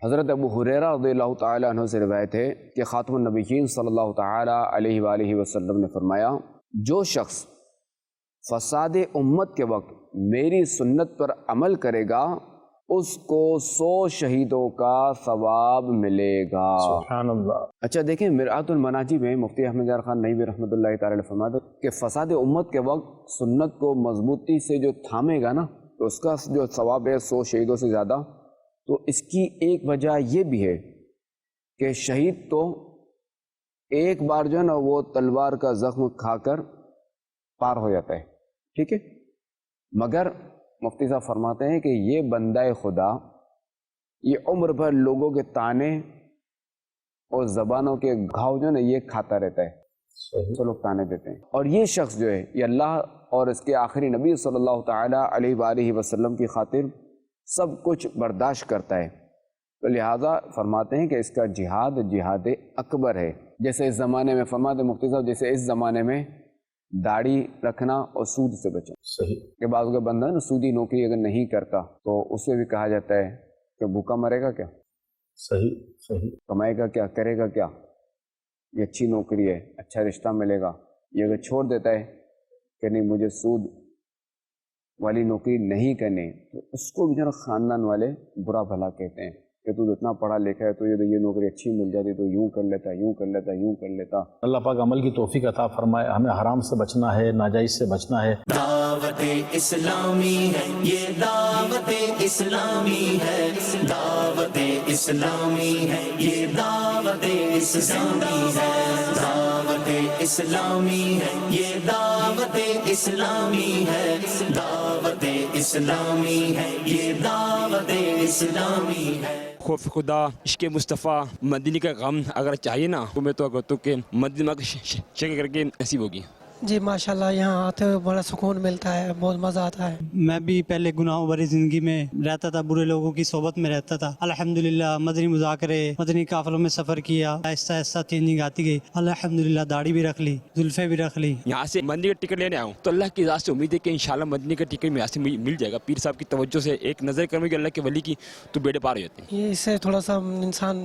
حضرت ابو ہریرہ رضی اللہ تعالیٰ عنہ سے روایت ہے کہ خاتم النبیین صلی اللہ تعالیٰ علیہ وآلہ وسلم نے فرمایا، جو شخص فساد امت کے وقت میری سنت پر عمل کرے گا اس کو 100 شہیدوں کا ثواب ملے گا۔ سبحان اللہ۔ اچھا دیکھیں، مرآت المناجی میں مفتی احمد یار خان نئی رحمۃ اللہ تعالی علیہ فرماتے کہ فساد امت کے وقت سنت کو مضبوطی سے جو تھامے گا نا، تو اس کا جو ثواب ہے 100 شہیدوں سے زیادہ۔ تو اس کی ایک وجہ یہ بھی ہے کہ شہید تو ایک بار جو ہے نا وہ تلوار کا زخم کھا کر پار ہو جاتا ہے، ٹھیک ہے، مگر مفتی صاحب فرماتے ہیں کہ یہ بندہ خدا یہ عمر بھر لوگوں کے تانے اور زبانوں کے گھاؤ جو ہے نا یہ کھاتا رہتا ہے، تو لوگ تانے دیتے ہیں، اور یہ شخص جو ہے یہ اللہ اور اس کے آخری نبی صلی اللہ تعالیٰ علیہ وآلہ وسلم کی خاطر سب کچھ برداشت کرتا ہے، تو لہٰذا فرماتے ہیں کہ اس کا جہاد اکبر ہے۔ جیسے اس زمانے میں فرماتے ہیں مفتی صاحب، جیسے اس زمانے میں داڑھی رکھنا اور سود سے بچنا، صحیح کہ بعض کا بندہ نا سودی نوکری اگر نہیں کرتا تو اسے بھی کہا جاتا ہے کہ بھوکا مرے گا کیا، صحیح کمائے گا کیا، کرے گا کیا، یہ اچھی نوکری ہے، اچھا رشتہ ملے گا، یہ اگر چھوڑ دیتا ہے کہ نہیں مجھے سود والی نوکری نہیں کرنی، تو اس کو بھی جو خاندان والے برا بھلا کہتے ہیں کہ تو اتنا پڑھا لکھا ہے تو یہ نوکری اچھی مل جاتی تو یوں کر لیتا یوں کر لیتا یوں کر لیتا۔ اللہ پاک عمل کی توفیق عطا فرمائے، ہمیں حرام سے بچنا ہے، ناجائز سے بچنا ہے۔ دعوت اسلامی ہے یہ، دعوت اسلامی ہے، دعوت اسلامی ہے یہ، دعوت اسلامی ہے، دعوت اسلامی ہے یہ، دعوت اسلامی ہے، دعوت اسلامی ہے یہ، دعوت اسلامی ہے۔ خوف خدا، عشق مصطفیٰ، مدینے کا غم اگر چاہیے نا تو میں تو کہتا ہوں کہ مدینہ کا شکر کر کے نصیب ہوگی۔ جی ماشاءاللہ، یہاں آتے ہوئے بڑا سکون ملتا ہے، بہت مزہ آتا ہے۔ میں بھی پہلے گناہوں بھری زندگی میں رہتا تھا، برے لوگوں کی صحبت میں رہتا تھا، الحمدللہ مدنی مذاکرے، مدنی قافلوں میں سفر کیا، آہستہ آہستہ چینجنگ آتی گئی، الحمدللہ داڑھی بھی رکھ لی، زلفیں بھی رکھ لی۔ یہاں سے مدینے کا ٹکٹ لینے آیا ہوں تو اللہ کی ذات سے امید ہے کہ انشاءاللہ مدینے کا ٹکٹ یہاں سے مل جائے گا۔ پیر صاحب کی توجہ سے ایک نظر کرنے کی اللہ کے ولی کی تو بیڑے پار ہو جاتے ہیں۔ یہ اس سے تھوڑا سا انسان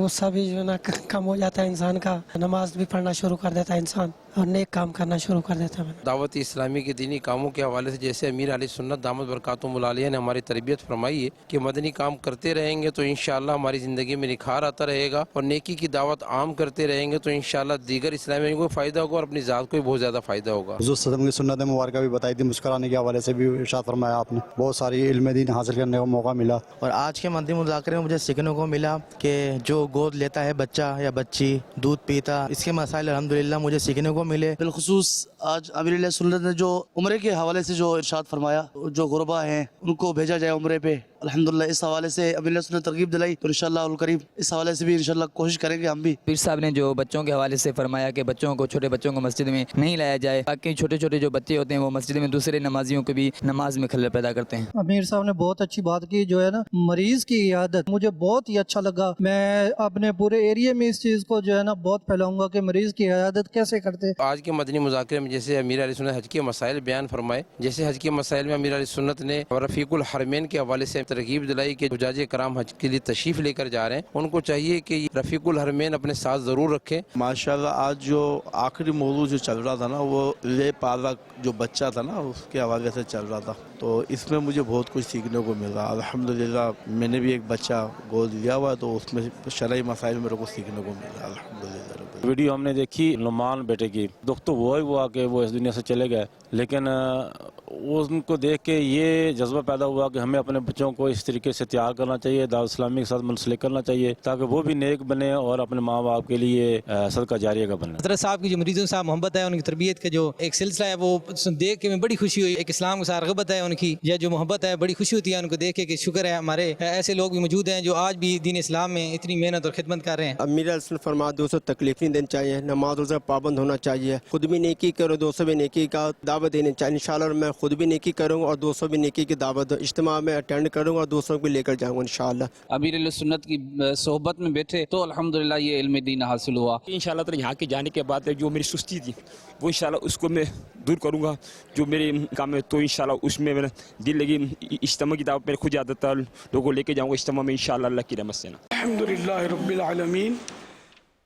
غصہ بھی جو ہے نا کم ہو جاتا ہے انسان کا، نماز بھی پڑھنا شروع کر دیتا ہے انسان اور نیک کام کرنا شروع کر دیتا ہے۔ دعوت اسلامی کے دینی کاموں کے حوالے سے جیسے امیر علیہ سنت دامت برکاتہم العالیہ نے ہماری تربیت فرمائی ہے کہ مدنی کام کرتے رہیں گے تو انشاءاللہ ہماری زندگی میں نکھار آتا رہے گا، اور نیکی کی دعوت عام کرتے رہیں گے تو انشاءاللہ دیگر اسلامیوں کو فائدہ ہوگا اور اپنی ذات کو بھی بہت زیادہ فائدہ ہوگا۔ حضور صلی اللہ علیہ وسلم کی سنت مبارکہ بھی بتائی تھی، مسکرانے کے حوالے سے بھی ارشاد فرمایا آپ نے، بہت ساری علم دین حاصل کرنے کا موقع ملا۔ اور آج کے مدنی مذاکرے میں مجھے سیکھنے کو ملا کہ جو گود لیتا ہے بچہ یا بچی، دودھ پیتا، اس کے مسائل الحمدللہ مجھے سیکھنے کو ملے۔ بالخصوص آج امیر علیہ سنت نے جو عمرے کے حوالے سے جو ارشاد فرمایا، جو غربا ہیں ان کو بھیجا جائے عمرے پہ، الحمدللہ اس حوالے سے امیر علیہ سنت ترغیب دلائی، تو انشاءاللہ القریب اس حوالے سے بھی انشاءاللہ کوشش کریں گے ہم بھی۔ پیر صاحب نے جو بچوں کے حوالے سے فرمایا کہ بچوں کو، چھوٹے بچوں کو مسجد میں نہیں لایا جائے، تاکہ چھوٹے چھوٹے جو بچے ہوتے ہیں وہ مسجد میں دوسرے نمازیوں کو بھی نماز میں خلل پیدا کرتے ہیں۔ امیر صاحب نے بہت اچھی بات کی، جو ہے نا مریض کی عیادت، مجھے بہت ہی اچھا لگا۔ میں اپنے پورے ایریے میں اس چیز کو جو ہے نا بہت پھیلاؤں گا کہ مریض کی عیادت کیسے کرتے۔ آج کے مدنی مذاکرے میں جیسے امیر علیہ سنت حج کے مسائل بیان فرمائے، جیسے حج کے مسائل میں امیر علیہ سنت نے رفیق الحرمین کے حوالے سے ترغیب دلائی کہ حجاج کرام حج کے لیے تشریف لے کر جا رہے ہیں، ان کو چاہیے کہ رفیق الحرمین اپنے ساتھ ضرور رکھیں۔ ماشاءاللہ آج جو آخری موضوع جو چل رہا تھا نا، وہ لے پالا جو بچہ تھا نا اس کے حوالے سے چل رہا تھا، تو اس میں مجھے بہت کچھ سیکھنے کو مل رہا۔ الحمدللہ میں نے بھی ایک بچہ گود لیا ہوا ہے، تو اس میں شرعی مسائل میرے کو سیکھنے کو مل رہا۔ الحمدللہ ویڈیو ہم نے دیکھی نعمان بیٹے کی، دکھ تو وہی ہوا کہ وہ اس دنیا سے چلے گئے، لیکن ان کو دیکھ کے یہ جذبہ پیدا ہوا کہ ہمیں اپنے بچوں کو اس طریقے سے تیار کرنا چاہیے، دعوت اسلامی کے ساتھ منسلک کرنا چاہیے، تاکہ وہ بھی نیک بنے اور اپنے ماں باپ کے لیے صدقہ جاریہ کا بنے۔ حضرت صاحب کی جو مریضوں سے محبت ہے، ان کی تربیت کا جو ایک سلسلہ ہے، وہ دیکھ کے میں بڑی خوشی ہوئی۔ ایک اسلام کے ساتھ رغبت ہے ان کی، یا جو محبت ہے، بڑی خوشی ہوتی ہے ان کو دیکھ کے کہ شکر ہے ہمارے ایسے لوگ بھی موجود ہیں جو آج بھی دین اسلام میں اتنی محنت اور خدمت کر رہے ہیں۔ امیر علیہ السلام فرما دوستوں تکلیف نہیں دینی چاہیے، نماز روزہ پابند ہونا چاہیے، خود بھی نیکی کرو، دوستوں بھی نیکی کا دعوت دینی چاہیے۔ انشاءاللہ میں خود بھی نیکی کروں گا اور دوسروں بھی نیکی کی دعوت اجتماع میں اٹینڈ کروں گا اور دوسروں کو لے کر جاؤں گا انشاءاللہ۔ امیر اہل سنت کی صحبت میں بیٹھے تو الحمدللہ یہ علم دین حاصل ہوا۔ انشاءاللہ تعالی یہاں کے جانے کے بعد جو میری سستی تھی وہ انشاءاللہ اس کو میں دور کروں گا، جو میرے کام ہے تو انشاءاللہ اس میں میرا دل لگی اجتماع کی دعوت میرے خود عادت ہے، لوگوں کو لے کے جاؤں گا اجتماع میں انشاءاللہ اللہ کی رحمت سے۔ الحمدللہ رب العالمین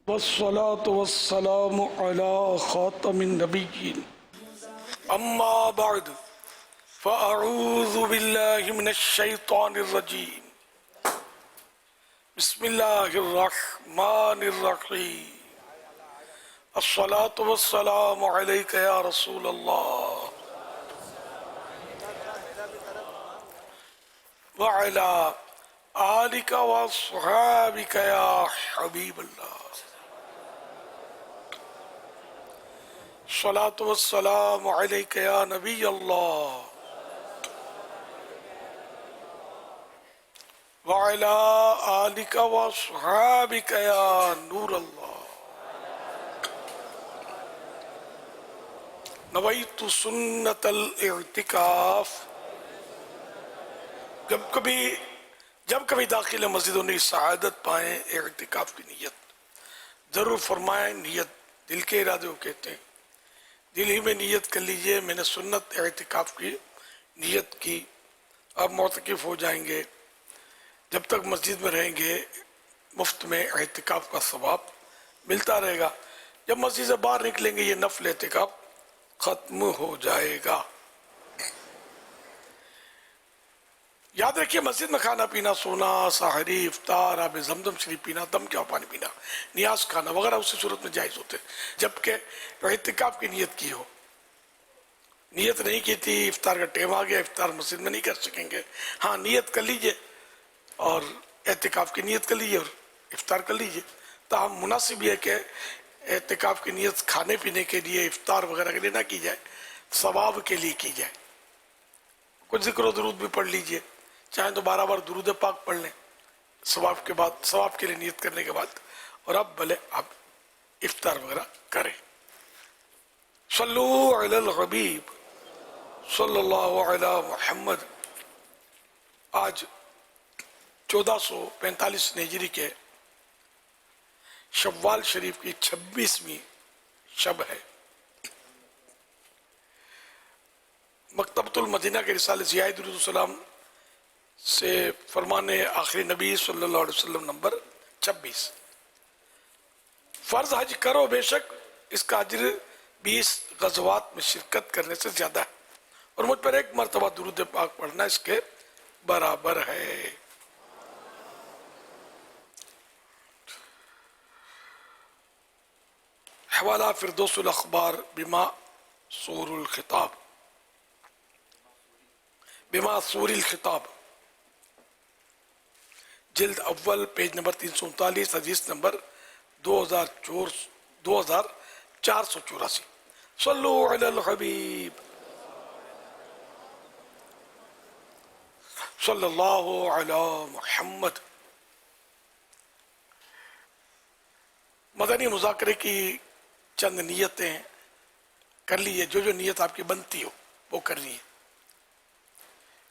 والصلاة والسلام على خاتم النبیین، اما بعد فاعوذ باللہ من الشیطان الرجیم، بسم اللہ الرحمن الرحیم، الصلاة والسلام علیک یا رسول اللہ وعلی آلک واصحابک یا حبیب اللہ، الصلاة والسلام علیک یا نبی اللہ وعلی آلک واصحابک یا نور اللہ، نویت سنت الاعتکاف۔ جب کبھی داخل مسجدوں نے سعادت پائیں اعتکاف کی نیت ضرور فرمائیں۔ نیت دل کے ارادے کو کہتے ہیں، دل ہی میں نیت کر لیجئے میں نے سنت اعتکاف کی نیت کی، اب معتکف ہو جائیں گے، جب تک مسجد میں رہیں گے مفت میں اعتکاف کا ثواب ملتا رہے گا، جب مسجد سے باہر نکلیں گے یہ نفل اعتکاف ختم ہو جائے گا۔ یاد رکھیے مسجد میں کھانا پینا، سونا، سحری، افطار، آب زمزم شریف پینا، دم کیا پانی پینا، نیاز کھانا وغیرہ اسی صورت میں جائز ہوتے، جبکہ اعتکاف کی نیت کی ہو۔ نیت نہیں کی تھی، افطار کا ٹائم آ گیا، افطار مسجد میں نہیں کر سکیں گے، ہاں نیت کر لیجئے اور اعتکاف کی نیت کر لیجئے اور افطار کر لیجئے۔ تاہم مناسب یہ کہ اعتکاف کی نیت کھانے پینے کے لیے، افطار وغیرہ کے لیے نہ کی جائے، ثواب کے لیے کی جائے۔ کچھ ذکر و درود بھی پڑھ لیجئے، چاہیں تو 12 بار درود پاک پڑھ لیں ثواب کے بعد، ثواب کے لیے نیت کرنے کے بعد، اور اب بھلے آپ افطار وغیرہ کریں۔ صلو علی الحبیب صلی اللہ علی محمد۔ آج 1445 ہجری کے شوال شریف کی 26ویں شب ہے۔ مکتبۃ المدینہ کے رسالے ضیاء درود السلام سے فرمان آخری نبی صلی اللہ علیہ وسلم نمبر 26، فرض حج کرو بے شک اس کا اجر 20 غزوات میں شرکت کرنے سے زیادہ ہے، اور مجھ پر ایک مرتبہ درود پاک پڑھنا اس کے برابر ہے۔ حوالہ فردوس الاخبار بما سور الخطاب، بما سور الخطاب، جلد اول، پیج نمبر 339، حدیث نمبر 2484۔ صلو علی الحبیب صلی اللہ علی محمد۔ مدنی مذاکرے کی چند نیتیں کر لیے، جو نیت آپ کی بنتی ہو وہ کر لیے۔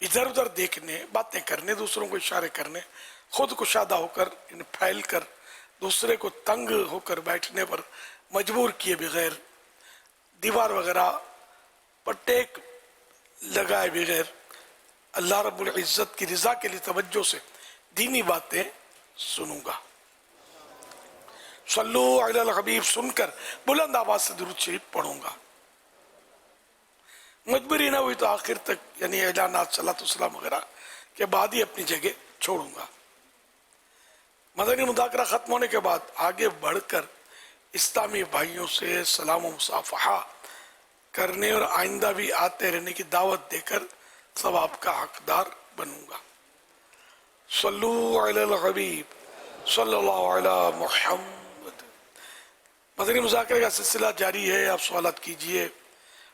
ادھر ادھر دیکھنے، باتیں کرنے، دوسروں کو اشارے کرنے، خود کشادہ ہو کر پھیل کر دوسرے کو تنگ ہو کر بیٹھنے پر مجبور کیے بغیر، دیوار وغیرہ پر ٹیک لگائے بغیر، اللہ رب العزت کی رضا کے لیے توجہ سے دینی باتیں سنوں گا۔ صلو علی الحبیب سن کر بلند آواز سے درود شریف پڑھوں گا۔ مجبوری نہ ہوئی تو آخر تک یعنی اعلانات صلاۃ والسلام وغیرہ کے بعد ہی اپنی جگہ چھوڑوں گا۔ مدنی مذاکرہ ختم ہونے کے بعد آگے بڑھ کر اسلامی بھائیوں سے سلام و مصافحہ کرنے اور آئندہ بھی آتے رہنے کی دعوت دے کر ثواب کا حقدار بنوں گا۔ صلو علی الحبیب صلی اللہ علی محمد۔ مدنی مذاکرے کا سلسلہ جاری ہے، آپ سوالات کیجئے،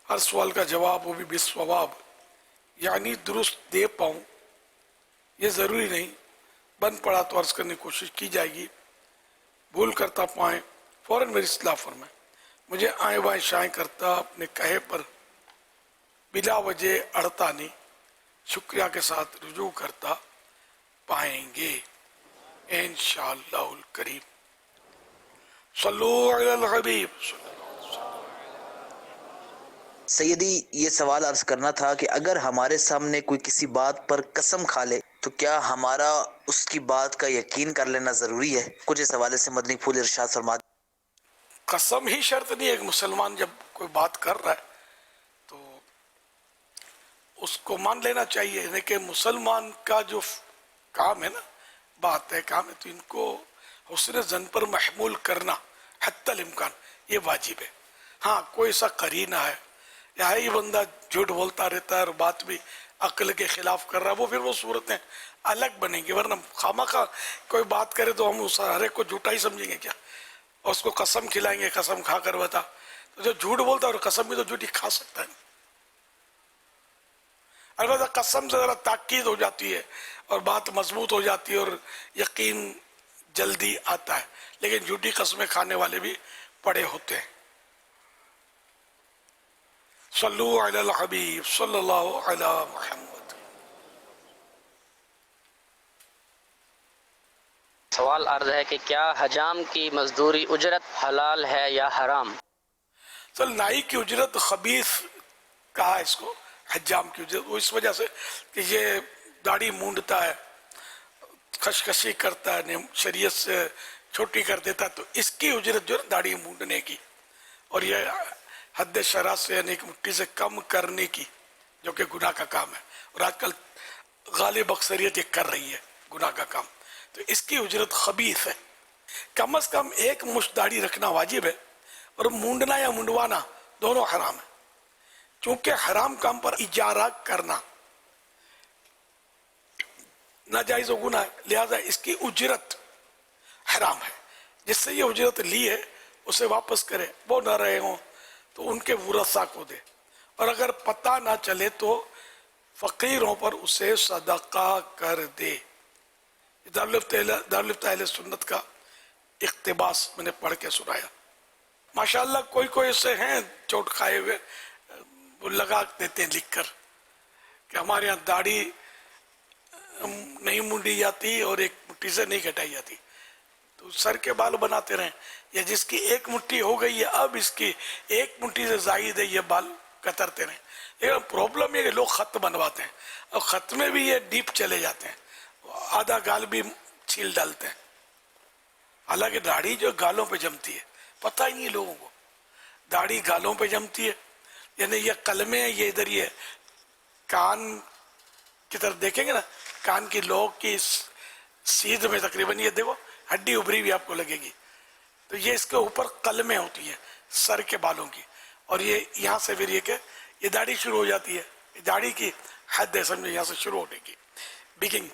ہر سوال کا جواب وہ بھی بالصواب یعنی درست دے پاؤں، یہ ضروری نہیں، بن پڑا تو عرض کرنے کی کوشش کی جائے گی، بھول کرتا پائیں فوراً میری اصلاح فرمائیں، مجھے آئیں بائیں شائیں کرتا اپنے کہے پر बिला वजह अड़ता नहीं, शुक्रिया के साथ रुजू करता पाएंगे इंशाअल्लाहुल करीम। सल्लू अलल हबीब। सैयदी, ये सवाल अर्ज करना था कि अगर हमारे सामने कोई किसी बात पर कसम खा ले तो क्या हमारा उसकी बात का यकीन कर लेना ज़रूरी है? कुछ इस हवाले से मदनी फूल इरशाद फरमा। कसम ही शर्त नहीं है। एक मुसलमान जब कोई बात कर रहा है तो उसको मान लेना चाहिए। यानी कि मुसलमान का जो काम है ना, बात है, काम है, तो इनको हुस्न ज़न पर महमूल करना हत्तल इम्कान ये वाजिब है। हाँ, कोई ऐसा करीना है या ये बंदा झूठ बोलता रहता है और बात भी अक्ल के खिलाफ कर रहा है, वो फिर वो सूरतें अलग बनेंगी। वरना खामखा कोई बात करे तो हम उस हर एक को झूठा ही समझेंगे क्या, और उसको कसम खिलाएंगे, कसम खा कर बता। तो जो झूठ बोलता है और कसम भी तो झूठी खा सकता है। अलबत्ता कसम से ज़रा ताकीद हो जाती है और बात मजबूत हो जाती है और यकीन जल्दी आता है, लेकिन झूठी कसमें खाने वाले भी पड़े होते हैं। सल्लु अलल हबीब सल्लल्लाहु अला मुहम्मद। सवाल अर्ज है कि क्या हजाम की मजदूरी उजरत हलाल है या हराम? चल, नाई की उजरत खबीस कहा इसको, हजाम की उजरत, वो इस वजह से कि ये दाढ़ी मूंडता है, खशखशी करता है, शरीयत से छोटी कर देता है, तो इसकी उजरत जो है दाढ़ी मूंडने की, और ये हद शरा से यानी कि मुट्ठी से कम करने की, जो कि गुनाह का काम है, और आजकल गालिब अक्सरियत ये कर रही है गुनाह का काम, तो इसकी उजरत खबीस है। कम से कम एक मुश्त दाढ़ी रखना वाजिब है, और मूंडना या मुंडवाना दोनों हराम है। चूंकि हराम काम पर इजारा करना नाजायज गुनाह है, लिहाजा इसकी उजरत हराम है। जिससे ये उजरत ली है उसे वापस करे, वो न रहे हों तो उनके वरसा को दे, और अगर पता ना चले तो फकीरों पर उसे सदका कर दे। दारुल अहले सुन्नत का इक्तिबास मैंने पढ़ के सुनाया। माशाअल्लाह कोई कोई ऐसे हैं चोट खाए हुए, वो लगा देते हैं लिख कर कि हमारे यहाँ दाढ़ी नहीं मुंडी जाती और एक मुट्ठी से नहीं कटाई जाती, तो सर के बाल बनाते रहें, या जिसकी एक मुट्ठी हो गई है अब इसकी एक मुट्ठी से जायद है, ये बाल कतरते रहें। लेकिन प्रॉब्लम ये कि लोग खत बनवाते हैं और खत में भी ये डीप चले जाते हैं, आधा गाल भी छील डालते हैं। हालांकि दाढ़ी जो गालों पे जमती है पता ही नहीं लोगों को, दाढ़ी गालों पे जमती है, यानी ये कलमे है, ये इधर ये कान की तरफ देखेंगे ना, कान की लोग की सीध में तकरीबन ये देखो हड्डी उभरी हुई आपको लगेगी, तो ये इसके ऊपर कलमें होती है सर के बालों की, और ये यहाँ से फिर ये कि ये दाढ़ी शुरू हो जाती है। दाढ़ी की हद है समझो यहाँ से शुरू होने की, बिगिंग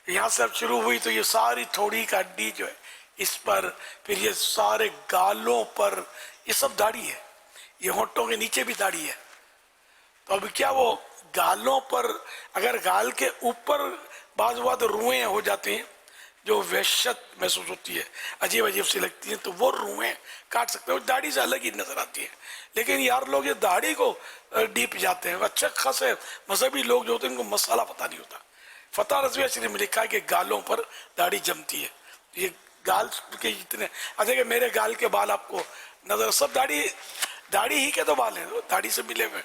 यहाँ से अब शुरू हुई तो ये सारी थोड़ी का हड्डी जो है इस पर, फिर ये सारे गालों पर, ये सब दाढ़ी है। ये होंठों के नीचे भी दाढ़ी है। तो अब क्या वो गालों पर, अगर गाल के ऊपर बाज़ बात रुएं हो जाती हैं जो वहशत महसूस होती है, अजीब अजीब सी लगती हैं, तो वो रुएं काट सकते हैं, दाढ़ी से अलग ही नजर आती है। लेकिन यार लोग ये दाढ़ी को डीप जाते हैं। अच्छे खासे मजहबी लोग जो होते हैं उनको मसाला पता नहीं होता। फतह रज़विया शरीफ में लिखा है कि गालों पर दाढ़ी जमती है। ये गाल के जितने, अच्छा कि मेरे गाल के बाल आपको नजर, सब दाढ़ी ही के तो बाल हैं, दाढ़ी से मिले हुए,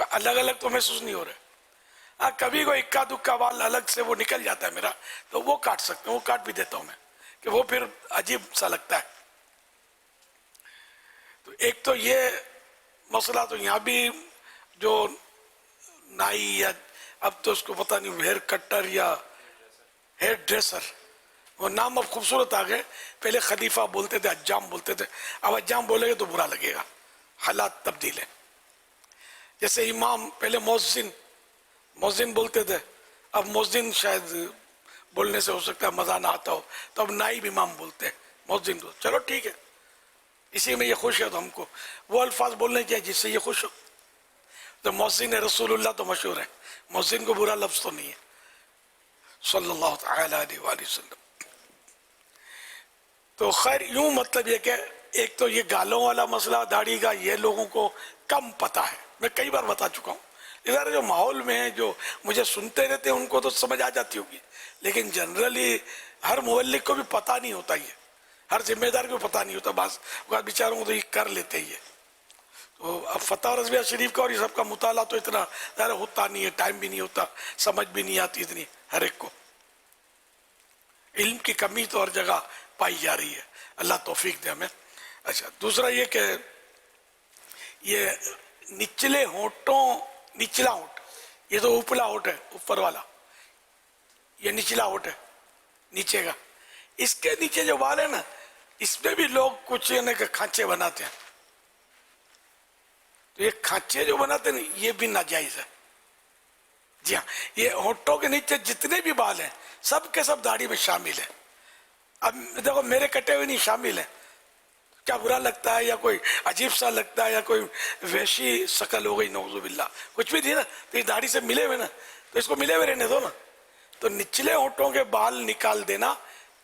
अलग अलग तो महसूस नहीं हो रहे। हाँ, कभी कोई इक्का दुक्का बाल अलग से वो निकल जाता है मेरा, तो वो काट सकते हैं, वो काट भी देता हूँ मैं, कि वो फिर अजीब सा लगता है। तो एक तो ये मसला, तो यहाँ भी जो नाई या अब तो उसको पता नहीं हेयर कटर या हेयर ड्रेसर, वो नाम अब खूबसूरत आ गए। पहले खलीफा बोलते थे, अज्जाम बोलते थे, अब अज्जाम बोलेंगे तो बुरा लगेगा, हालात तब्दील है। जैसे इमाम, पहले मौज़िन बोलते थे, अब मौज़िन शायद बोलने से हो सकता है मज़ा ना आता हो, तो अब नाइब इमाम बोलते हैं, मौज़िन को। चलो ठीक है, इसी में ये खुश है तो हमको वो अल्फाज बोलने चाहिए जिससे ये खुश हो। तो मौज़िन रसूलुल्लाह तो मशहूर है, मौज़िन को बुरा लफ्ज़ तो नहीं है, सल्लल्लाहु तआला अलैहि वसल्लम। तो खैर यूं मतलब ये कि एक तो ये गालों वाला मसला दाढ़ी का ये लोगों को कम पता है, میں کئی بار بتا چکا ہوں. ادھر جو ماحول میں ہیں جو مجھے سنتے رہتے ہیں ان کو تو سمجھ آ جاتی ہوگی, لیکن جنرلی ہر مبلغ کو بھی پتہ نہیں ہوتا, یہ ہر ذمہ دار کو پتہ نہیں ہوتا, بعض بیچاروں کو تو یہ کر لیتے ہی ہے. تو اب فتح رضویہ شریف کا اور یہ سب کا مطالعہ تو اتنا زیادہ ہوتا نہیں ہے, ٹائم بھی نہیں ہوتا, سمجھ بھی نہیں آتی اتنی ہر ایک کو. علم کی کمی تو ہر جگہ پائی جا رہی ہے, اللہ توفیق دے ہمیں. اچھا, دوسرا یہ کہ یہ نچلے ہونٹوں, نچلا ہونٹ, یہ تو اوپلا ہونٹ ہے اوپر والا, یہ نچلا ہونٹ ہے نیچے کا, اس کے نیچے جو بال ہے نا اس میں بھی لوگ کچھ کھانچے بناتے ہیں. تو یہ کھانچے جو بناتے ہیں یہ بھی ناجائز ہے. جی ہاں, یہ ہونٹوں کے نیچے جتنے بھی بال ہیں سب کے سب داڑھی میں شامل ہیں. اب دیکھو میرے کٹے ہوئے نہیں شامل ہیں, کیا برا لگتا ہے یا کوئی عجیب سا لگتا ہے یا کوئی ویشی شکل ہو گئی نعوذ باللہ, کچھ بھی تھی نا تو یہ داڑھی سے ملے ہوئے نا تو اس کو ملے ہوئے رہنے دو نا. تو نچلے ہونٹوں کے بال نکال دینا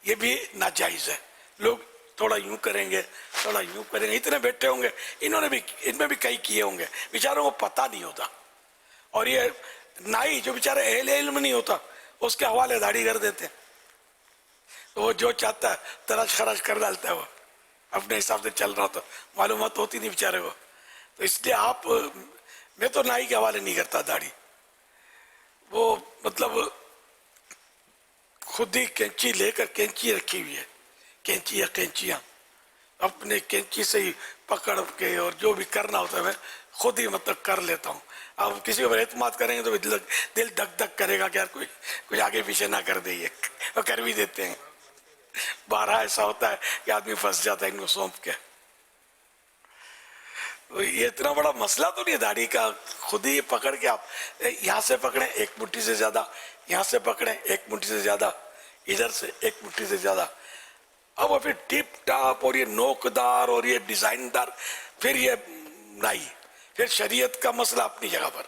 یہ بھی ناجائز ہے. لوگ تھوڑا یوں کریں گے تھوڑا یوں کریں گے, اتنے بیٹھے ہوں گے, انہوں نے بھی ان میں بھی کئی کیے ہوں گے, بیچاروں کو پتہ نہیں ہوتا. اور یہ نائی جو بیچارے اہل علم نہیں ہوتا اس کے حوالے داڑھی کر دیتے ہیں, تو وہ جو چاہتا ہے تراش خراش کر ڈالتا ہے, وہ اپنے حساب سے چل رہا, تو معلومات ہوتی نہیں بیچارے کو. تو اس لیے آپ, میں تو نائی کے حوالے نہیں کرتا داڑھی, وہ مطلب خود ہی کینچی لے کر, کینچی رکھی ہوئی ہے, کینچی یا کینچیاں اپنے کینچی سے ہی پکڑ کے اور جو بھی کرنا ہوتا ہے میں خود ہی مطلب کر لیتا ہوں. اب کسی پر اعتماد کریں گے تو دل دک دک کرے گا کہ یار کوئی آگے پیچھے نہ کر دے, وہ کر بھی دیتے ہیں. بارہ ایسا ہوتا ہے کہ آدمی پھنس جاتا ہے ان کو سونپ کے. یہ اتنا بڑا مسئلہ تو نہیں ہے داڑھی کا, خود ہی پکڑ کے آپ یہاں سے پکڑیں ایک مٹھی سے زیادہ, یہاں سے پکڑیں ایک مٹھی سے زیادہ, ادھر سے ایک مٹھی سے زیادہ. اب وہ پھر ٹیپ ٹاپ اور یہ نوکدار اور یہ ڈیزائن دار, پھر یہ نائی, پھر شریعت کا مسئلہ اپنی جگہ پر.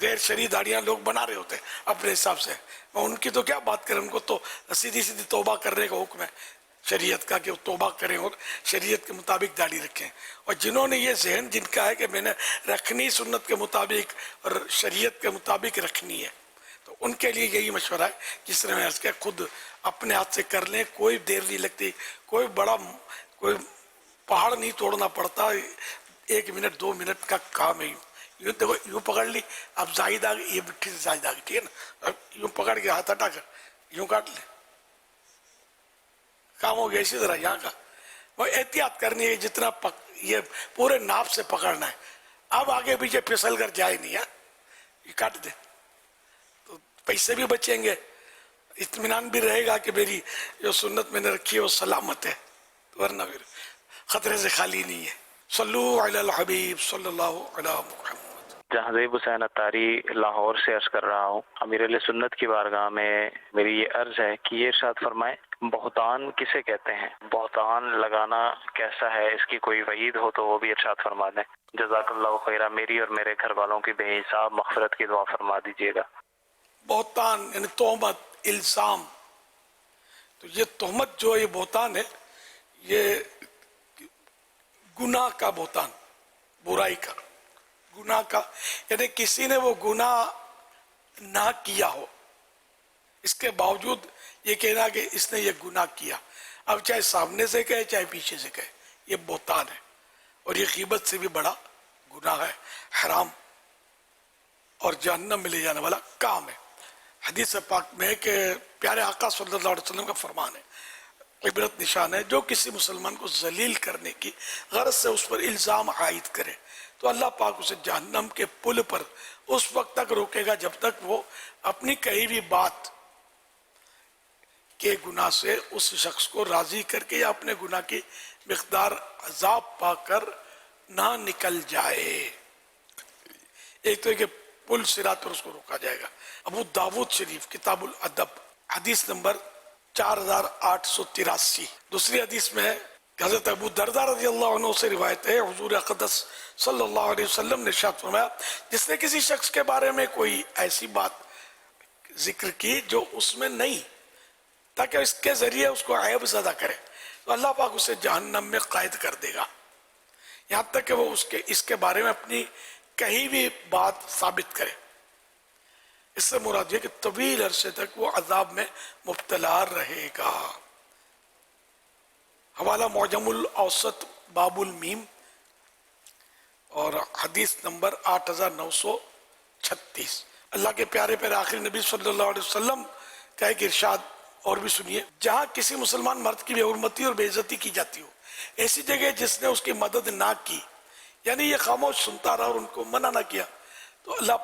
غیر شرعی داڑیاں لوگ بنا رہے ہوتے ہیں اپنے حساب سے, ان کی تو کیا بات کریں, ان کو تو سیدھی سیدھی توبہ کرنے کا حکم ہے شریعت کا کہ وہ توبہ کریں اور شریعت کے مطابق داڑھی رکھیں. اور جنہوں نے یہ ذہن جن کا ہے کہ میں نے رکھنی سنت کے مطابق اور شریعت کے مطابق رکھنی ہے, تو ان کے لیے یہی مشورہ ہے جس طرح میں اس کے خود اپنے ہاتھ سے کر لیں, کوئی دیر نہیں لگتی, کوئی بڑا کوئی پہاڑ نہیں توڑنا پڑتا, 1 منٹ 2 منٹ کا کام ہے. یوں دیکھو, یوں پکڑ لی, اب زائد آ گئی, یہ مٹھی سے زائد آ گئی, ٹھیک ہے نا, اب یوں پکڑ کے ہاتھ ہٹا کر یوں کاٹ لیں, کام ہو گیا. اسی طرح یہاں کا وہ احتیاط کرنی ہے, جتنا یہ پورے ناپ سے پکڑنا ہے, اب آگے پیچھے پھسل کر جائے نہیں ہے, یہ کاٹ دیں تو پیسے بھی بچیں گے, اطمینان بھی رہے گا کہ میری جو سنت میں نے رکھی ہے وہ سلامت ہے, ورنہ پھر خطرے سے خالی نہیں ہے. صلو علی الحبیب صلی اللہ علی محمد. جہاں حسین اتاری لاہور سے عرض کر رہا ہوں. امیر علیہ سنت کی بارگاہ میں میری یہ عرض ہے کہ یہ ارشاد فرمائیں بہتان کسے کہتے ہیں, بہتان لگانا کیسا ہے, اس کی کوئی وعید ہو تو وہ بھی ارشاد فرما دیں. جزاک اللہ خیرہ. میری اور میرے گھر والوں کی بے حساب مغفرت کی دعا فرما دیجیے گا. بہتان یعنی تہمت, الزام, تو یہ تہمت جو یہ بہتان ہے, یہ گناہ کا بہتان, برائی کا, گناہ کا, یعنی کسی نے وہ گناہ نہ کیا ہو, اس کے باوجود یہ کہنا کہ اس نے یہ گناہ کیا, اب چاہے سامنے سے کہے چاہے پیچھے سے کہے, یہ بہتان ہے. اور یہ غیبت سے بھی بڑا گناہ ہے, حرام اور جہنم میں لے جانے والا کام ہے. حدیث پاک میں کہ پیارے آقا صلی اللہ علیہ وسلم کا فرمان ہے, عبرت نشان ہے, جو کسی مسلمان کو ذلیل کرنے کی غرض سے اس پر الزام عائد کرے تو اللہ پاک اسے جہنم کے پل پر اس وقت تک روکے گا جب تک وہ اپنی کہی بھی بات کے گناہ سے اس شخص کو راضی کر کے یا اپنے گناہ کی مقدار عذاب پا کر نہ نکل جائے. ایک تو کہ پل صراط پر اس کو روکا جائے گا. ابو داود شریف کتاب الادب حدیث نمبر 4883. دوسری حدیث میں ہے کہ حضرت ابو دردہ رضی اللہ عنہ سے روایت ہے, حضور اقدس صلی اللہ علیہ وسلم نے ارشاد فرمایا, جس نے کسی شخص کے بارے میں کوئی ایسی بات ذکر کی جو اس میں نہیں, تاکہ اس کے ذریعے اس کو عیب زدہ کرے, تو اللہ پاک اسے جہنم میں قائد کر دے گا. यहाँ तक कि वो इसके बारे में अपनी कहीं भी बात साबित करे। इससे मुराद ये कि तवील अरसे तक वो अजाब में मुब्तला रहेगा। हवाला मौजमुल औसत बाबुल मीम और हदीस नंबर 8936। अल्लाह के प्यारे प्यारे आखिरी नबी सल्लल्लाहु अलैहि वसल्लम का एक इरशाद और भी सुनिए। जहां किसी मुसलमान मर्द की बेहुरमती और बेइज्जती की जाती हो, ऐसी जगह जिसने उसकी मदद ना की, यानी ये खामोश सुनता रहा और उनको मना ना किया, तो अल्लाह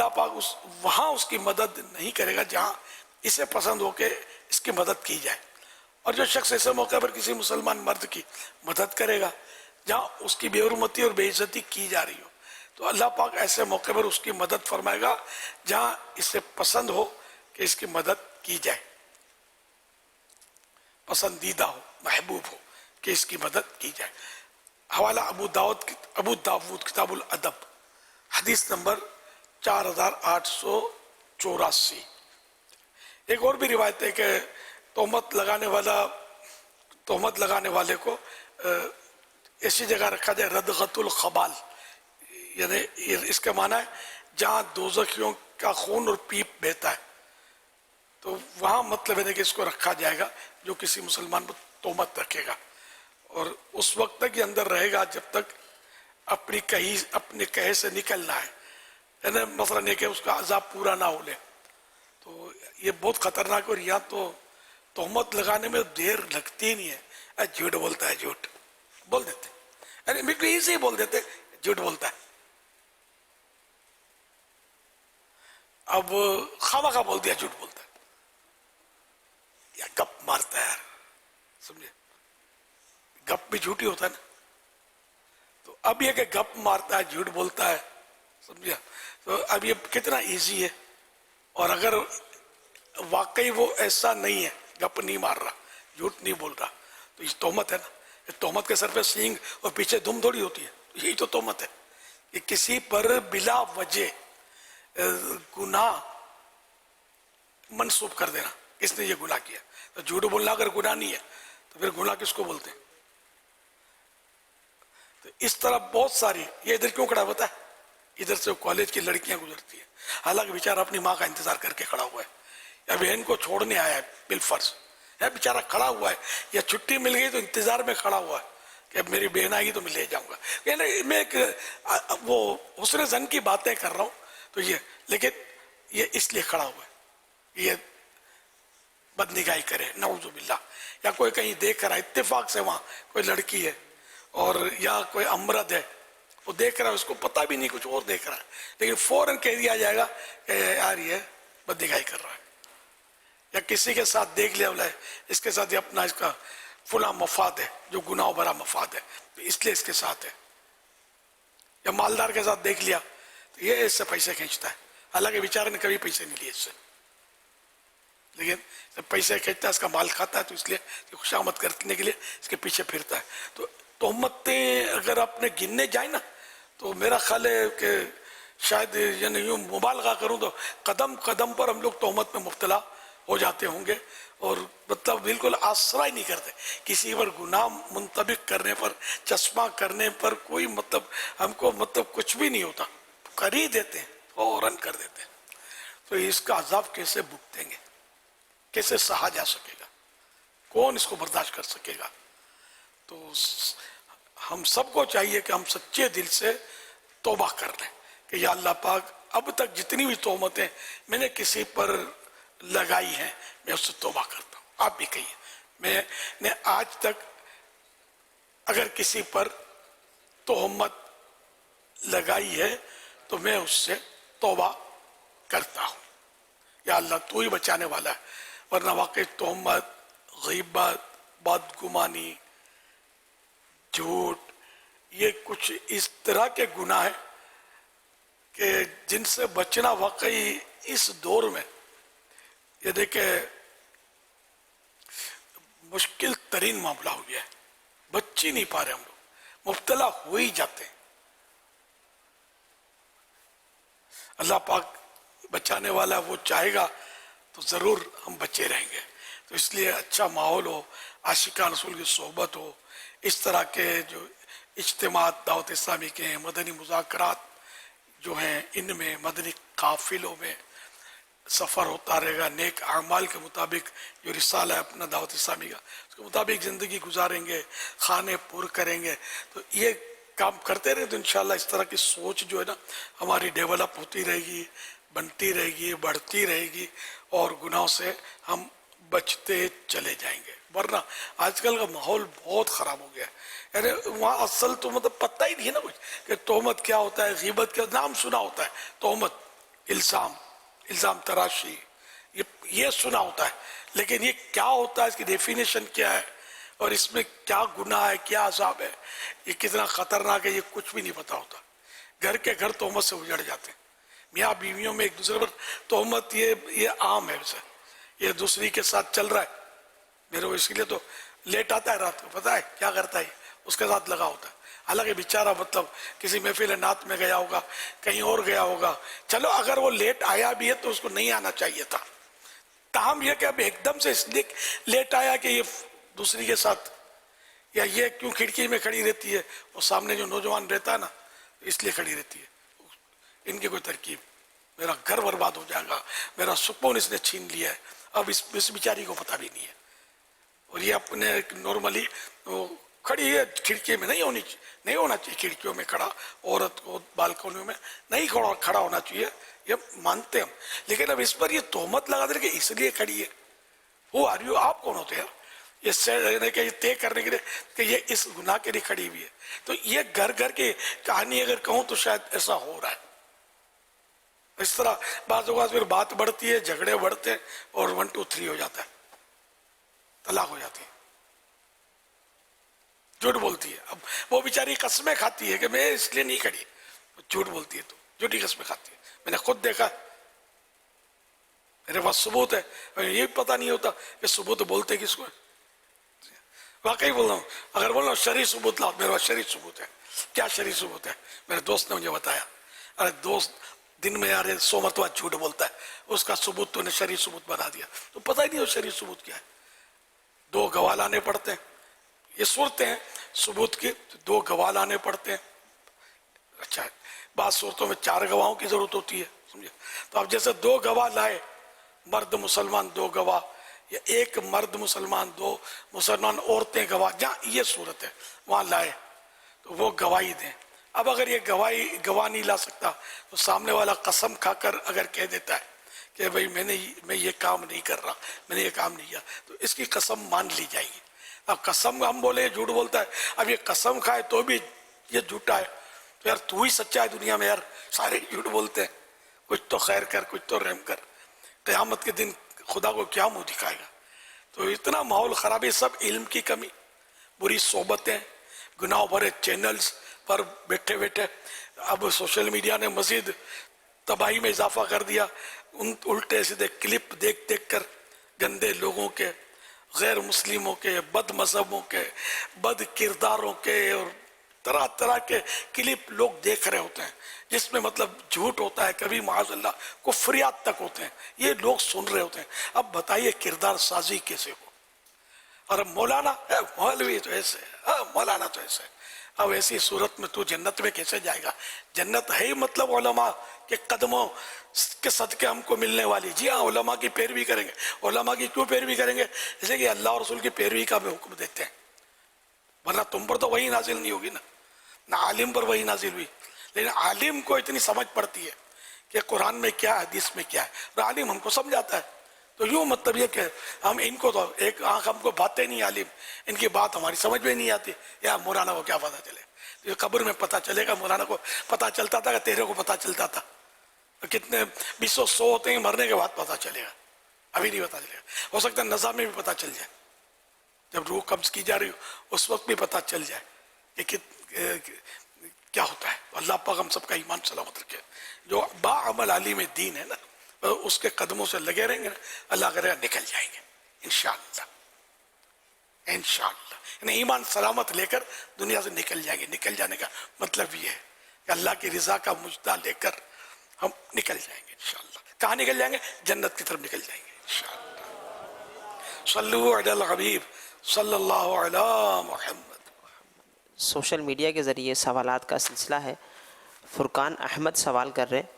पाक वहां उसकी मदद नहीं करेगा जहां इसे पसंद हो के इसकी मदद की जाए। और जो शख्स ऐसे मौके पर किसी मुसलमान मर्द की मदद करेगा जहां उसकी बेहुरमती और बेइज्जती की जा रही हो, तो अल्लाह पाक ऐसे मौके पर उसकी मदद फरमाएगा जहां इसे पसंद हो कि इसकी मदद की जाए, पसंदीदा हो, महबूब हो कि इसकी मदद की जाए। हवाला अबू दाऊद किताबुल अदब हदीस नंबर 4884। एक और भी रिवायत है कि तोहमत लगाने वाले को ऐसी जगह रखा जाए रदगतुल खबाल, यानी इसका माना है जहाँ दोज़खियों का खून और पीप बहता है, तो वहाँ मतलब है कि इसको रखा जाएगा जो किसी मुसलमान पर तोहमत रखेगा, और उस वक्त तक ये अंदर रहेगा जब तक अपने कहे से निकलना है, यानी मसलन ये कि उसका अजाब पूरा ना हो ले। तो ये बहुत खतरनाक। और यहाँ तो तोहमत लगाने में देर लगती ही नहीं है, झूठ बोलता है, झूठ बोल देते, अरे बिल्कुल इसे बोल देते झूठ बोलता है। अब खामखा बोल दिया झूठ बोलता है, या गप मारता है यार, समझे, गप भी झूठी होता है ना। तो अब ये कि गप मारता है, झूठ बोलता है, समझिए, तो अब ये कितना इजी है। और अगर वाकई वो ऐसा नहीं है, गप नहीं मार रहा, झूठ नहीं बोल रहा, तो ये तोहमत है ना। तोहमत के सर पे सींग और पीछे दुम थोड़ी होती है, यही तो तोहमत है कि किसी पर बिला वजह गुनाह मंसूब कर देना, किसने ये गुनाह किया। तो झूठ बोलना अगर गुनाह नहीं है तो फिर गुनाह किसको बोलते हैं। तो इस तरह बहुत सारी, ये इधर क्यों खड़ा होता है, इधर से कॉलेज की लड़कियां गुजरती है, हालांकि बेचारा अपनी माँ का इंतजार करके खड़ा हुआ है, या बहन को छोड़ने आया है बिलफर्ज, है बेचारा खड़ा हुआ है, या छुट्टी मिल गई तो इंतजार में खड़ा हुआ है कि अब मेरी बहन आएगी तो मैं ले जाऊंगा। मैं एक वो हुस्न ज़न की बातें कर रहा हूँ, तो ये, लेकिन ये इसलिए खड़ा हुआ है ये बदनिगाही करे, नऊज़ु बिल्लाह, या कोई कहीं देख रहा है इत्तेफाक से, वहाँ कोई लड़की है और या कोई अमरद है, वो देख रहा है, उसको पता भी नहीं कुछ और देख रहा है, लेकिन फौरन कह दिया जाएगा कि यार ये बदनिगाही कर रहा है, या किसी के साथ देख लिया बोला है इसके साथ ये अपना इसका फुला मफाद है, जो गुनाह भरा मफाद है, तो इसलिए इसके साथ है। या मालदार के साथ देख लिया तो ये इससे पैसे खींचता है, हालांकि बेचारे ने कभी पैसे नहीं लिए इससे, लेकिन पैसे खींचता है, इसका माल खाता है, तो इसलिए खुशामद करने के लिए इसके पीछे फिरता है। तो तोहमतें अगर आपने गिनने जाए ना, तो मेरा ख्याल है कि शायद यानी यूँ मुबालगा करूँ तो कदम कदम पर हम लोग तोहमत में मुब्तला हो जाते होंगे, और मतलब बिल्कुल आश्रय नहीं करते किसी पर गुनाह मुंतबिक करने पर, चश्मा करने पर कोई मतलब हमको मतलब कुछ भी नहीं होता, कर ही देते हैं, फौरन कर देते हैं। तो इसका अजाब कैसे भुगतेंगे, कैसे सहा जा सकेगा, कौन इसको बर्दाश्त कर सकेगा। तो हम सबको चाहिए कि हम सच्चे दिल से तौबा कर लें कि या अल्लाह पाक, अब तक जितनी भी तोहमतें मैंने किसी पर लगाई हैं मैं उससे तौबा करता हूँ। आप भी कहिए, मैंने आज तक अगर किसी पर तोहमत लगाई है तो मैं उससे तौबा करता हूँ, या अल्लाह तू ही बचाने वाला है, वरना वाकई तोहमत, गीबत, बदगुमानी, झूठ, ये कुछ इस तरह के गुनाह है कि जिनसे बचना वाकई इस दौर में ये देखे मुश्किल तरीन मामला हो गया है, बच ही नहीं पा रहे हम लोग, मुब्तला हो ही जाते हैं। अल्लाह पाक बचाने वाला, वो चाहेगा तो जरूर हम बचे रहेंगे। تو اس لیے اچھا ماحول ہو، عاشقان رسول کی صحبت ہو، اس طرح کے جو اجتماعات دعوت اسلامی کے ہیں، مدنی مذاکرات جو ہیں، ان میں مدنی قافلوں میں سفر ہوتا رہے گا، نیک اعمال کے مطابق جو رسالہ ہے اپنا دعوت اسلامی کا، اس کے مطابق زندگی گزاریں گے، خانے پر کریں گے، تو یہ کام کرتے رہے تو انشاءاللہ اس طرح کی سوچ جو ہے نا ہماری ڈیولپ ہوتی رہے گی، بنتی رہے گی، بڑھتی رہے گی، اور گناہوں سے ہم بچتے چلے جائیں گے۔ ورنہ آج کل کا ماحول بہت خراب ہو گیا ہے، یعنی وہاں اصل تو مطلب پتہ ہی نہیں ہے نا کچھ کہ تہمت کیا ہوتا ہے، غیبت کیا، نام سنا ہوتا ہے، تہمت، الزام تراشی، یہ سنا ہوتا ہے، لیکن یہ کیا ہوتا ہے، اس کی ڈیفینیشن کیا ہے، اور اس میں کیا گناہ ہے، کیا عذاب ہے، یہ کتنا خطرناک ہے، یہ کچھ بھی نہیں پتا ہوتا۔ گھر کے گھر تہمت سے اجڑ جاتے ہیں، میاں بیویوں میں ایک دوسرے پر تہمت، یہ عام ہے، ویسے یہ دوسری کے ساتھ چل رہا ہے، میرے کو اس لیے تو لیٹ آتا ہے رات کو، پتا ہے کیا کرتا ہے، اس کے ساتھ لگا ہوتا ہے، حالانکہ بیچارہ مطلب کسی محفل نعت میں گیا ہوگا، کہیں اور گیا ہوگا، چلو اگر وہ لیٹ آیا بھی ہے تو اس کو نہیں آنا چاہیے تھا، تاہم یہ کہ اب ایک دم سے اس لیے لیٹ آیا کہ یہ دوسری کے ساتھ، یا یہ کیوں کھڑکی میں کھڑی رہتی ہے، وہ سامنے جو نوجوان رہتا ہے نا اس لیے کھڑی رہتی ہے، ان کی کوئی ترکیب، میرا گھر برباد ہو جائے گا، میرا سکون اس نے چھین لیا ہے، اب اس بیچاری کو پتہ بھی نہیں ہے، اور یہ اپنے نارملی کھڑی ہے، کھڑکی میں نہیں ہونا چاہیے، کھڑکیوں میں کھڑا عورت کو بالکنیوں میں نہیں کھڑا ہونا چاہیے، یہ مانتے ہم، لیکن اب اس پر یہ تہمت لگا دے کہ اس لیے کھڑی ہے، وہ آ رہی ہو، آپ کون ہوتے ہیں یہ طے کرنے کے لیے کہ یہ اس گناہ کے لیے کھڑی ہوئی ہے؟ تو یہ گھر گھر کی کہانی اگر کہوں تو شاید ایسا ہو رہا ہے، اس طرح بعض اوقات پھر بات بڑھتی ہے، جھگڑے بڑھتے ہیں، اور 1 2 3 ہو جاتا ہے، طلاق ہو جاتی ہے، جھوٹ بولتی ہے، اب وہ بیچاری قسمیں کھاتی ہے کہ میں اس لیے نہیں کھڑی، جھوٹ بولتی ہے، تو جھوٹی قسمیں کھاتی ہے، میں نے خود دیکھا، میرے پاس ثبوت ہے، یہ پتہ نہیں ہوتا کہ ثبوت بولتے کس کو ہے، واقعی بول رہا ہوں، اگر بول رہا ہوں شرعی ثبوت لاؤ، میرے پاس شرعی ثبوت ہے، کیا شرعی ثبوت ہے؟ میرے دوست نے مجھے بتایا، ارے دوست دن میں یار 100 مرتبہ جھوٹ بولتا ہے، اس کا ثبوت تو نے شرعی ثبوت بنا دیا، تو پتہ ہی نہیں ہو شرعی ثبوت کیا ہے، 2 گواہ لانے پڑتے ہیں، یہ صورتیں ہیں ثبوت کی، 2 گواہ لانے پڑتے ہیں، اچھا بعض صورتوں میں 4 گواہوں کی ضرورت ہوتی ہے، سمجھے، تو اب جیسے 2 گواہ لائے، مرد مسلمان 2 گواہ، یا 1 مرد مسلمان 2 مسلمان عورتیں گواہ، جہاں یہ صورت ہے وہاں لائے تو وہ گواہی دیں، اب اگر یہ گواہ نہیں لا سکتا تو سامنے والا قسم کھا کر اگر کہہ دیتا ہے کہ بھئی میں یہ کام نہیں کر رہا، میں نے یہ کام نہیں کیا، تو اس کی قسم مان لی جائے گی۔ اب قسم ہم بولے جھوٹ بولتا ہے، اب یہ قسم کھائے تو بھی یہ جھوٹا ہے، تو یار تو ہی سچا ہے دنیا میں، یار سارے جھوٹ بولتے ہیں، کچھ تو خیر کر، کچھ تو رحم کر، قیامت کے دن خدا کو کیا منہ دکھائے گا؟ تو اتنا ماحول خراب ہے، سب علم کی کمی، بری صحبتیں، گناہ بھرے چینلز پر بیٹھے بیٹھے، اب سوشل میڈیا نے مزید تباہی میں اضافہ کر دیا، ان الٹے سیدھے کلپ دیکھ دیکھ کر گندے لوگوں کے، غیر مسلموں کے، بد مذہبوں کے، بد کرداروں کے، اور طرح طرح کے کلپ لوگ دیکھ رہے ہوتے ہیں، جس میں مطلب جھوٹ ہوتا ہے، کبھی معاذ اللہ کفریات تک ہوتے ہیں، یہ لوگ سن رہے ہوتے ہیں، اب بتائیے کردار سازی کیسے ہو؟ اور اب مولانا مولوی تو ایسے، مولانا تو ایسے، اب ایسی صورت میں تو جنت میں کیسے جائے گا؟ جنت ہے ہی مطلب علماء کے قدموں کے صدقے ہم کو ملنے والی، جی ہاں علماء کی پیروی کریں گے، علماء کی کیوں پیروی کریں گے؟ اس لیے کہ اللہ اور رسول کی پیروی کا بھی حکم دیتے ہیں، ورنہ تم پر تو وہی نازل نہیں ہوگی نا، نہ عالم پر وہی نازل ہوئی، لیکن عالم کو اتنی سمجھ پڑتی ہے کہ قرآن میں کیا، حدیث میں کیا ہے، اور عالم ہم کو سمجھاتا ہے، تو یوں مطلب یہ کہ ہم ان کو تو ایک آنکھ ہم کو باتیں نہیں، عالم ان کی بات ہماری سمجھ میں نہیں آتی، یا مولانا کو کیا پتہ چلے، یہ قبر میں پتہ چلے گا، مولانا کو پتہ چلتا تھا کہ تیرے کو پتہ چلتا تھا، کتنے 200 100 ہوتے ہیں، مرنے کے بعد پتہ چلے گا، ابھی نہیں پتہ چلے گا، ہو سکتا ہے نظام میں بھی پتہ چل جائے، جب روح قبض کی جا رہی ہو اس وقت بھی پتہ چل جائے کہ کیا ہوتا ہے۔ اللہ پاک ہم سب کا ایمان سلامت رکھے، جو باعمل عالم دین ہے نا اس کے قدموں سے لگے رہیں گے نا، اللہ کرے گا نکل جائیں گے انشاءاللہ، انشاءاللہ، یعنی ایمان سلامت لے کر دنیا سے نکل جائیں گے۔ نکل جانے کا مطلب یہ ہے کہ اللہ کی رضا کا مجدہ لے کر ہم نکل جائیں گے انشاءاللہ۔ کہاں نکل جائیں گے؟ جنت کی طرف نکل جائیں گے انشاءاللہ۔ सल्लु अलल हबीब सल्लल्लाहु अलैहि मुहम्मद। सोशल मीडिया के ज़रिए सवालात का सिलसिला है। फुरकान अहमद सवाल कर रहे हैं,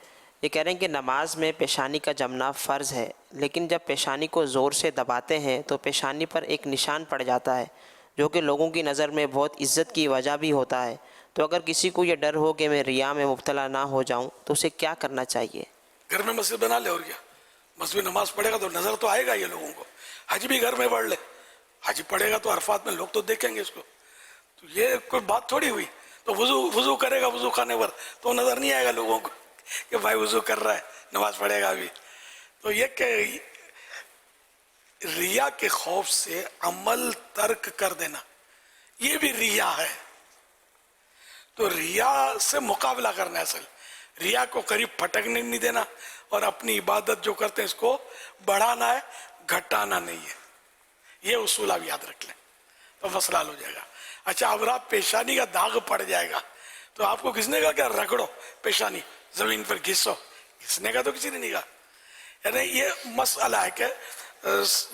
ये कह रहे हैं कि नमाज में पेशानी का जमना फ़र्ज़ है, लेकिन जब पेशानी को ज़ोर से दबाते हैं तो पेशानी पर एक निशान पड़ जाता है जो कि लोगों की नज़र में बहुत इज़्ज़त की वजह भी होता है। तो अगर किसी को ये डर हो कि मैं रिया में मुब्तला ना हो जाऊं तो उसे क्या करना चाहिए? घर में मस्जिद बना ले, और क्या, मस्जिद में नमाज पढ़ेगा तो नज़र तो आएगा ये लोगों को। हज भी घर में पढ़ ले, हज पढ़ेगा तो अरफात में लोग तो देखेंगे इसको। तो ये कोई बात थोड़ी हुई। तो वज़ू करेगा, वज़ू खाने पर तो नज़र नहीं आएगा लोगों को कि भाई वज़ू कर रहा है, नमाज पढ़ेगा अभी। तो ये कि रिया के खौफ से अमल तर्क कर देना, ये भी रिया है। तो रिया से मुकाबला करना है। असल रिया को करीब फटकने नहीं देना, और अपनी इबादत जो करते हैं इसको बढ़ाना है, घटाना नहीं है। ये उसूल आप याद रख लें तो मसला हल हो जाएगा। अच्छा, अगर आप पेशानी का दाग पड़ जाएगा तो आपको किसने कहा क्या रगड़ो पेशानी, जमीन पर घिसो? किसने कहा? तो किसी ने नहीं कहा। यानी ये मसला है कि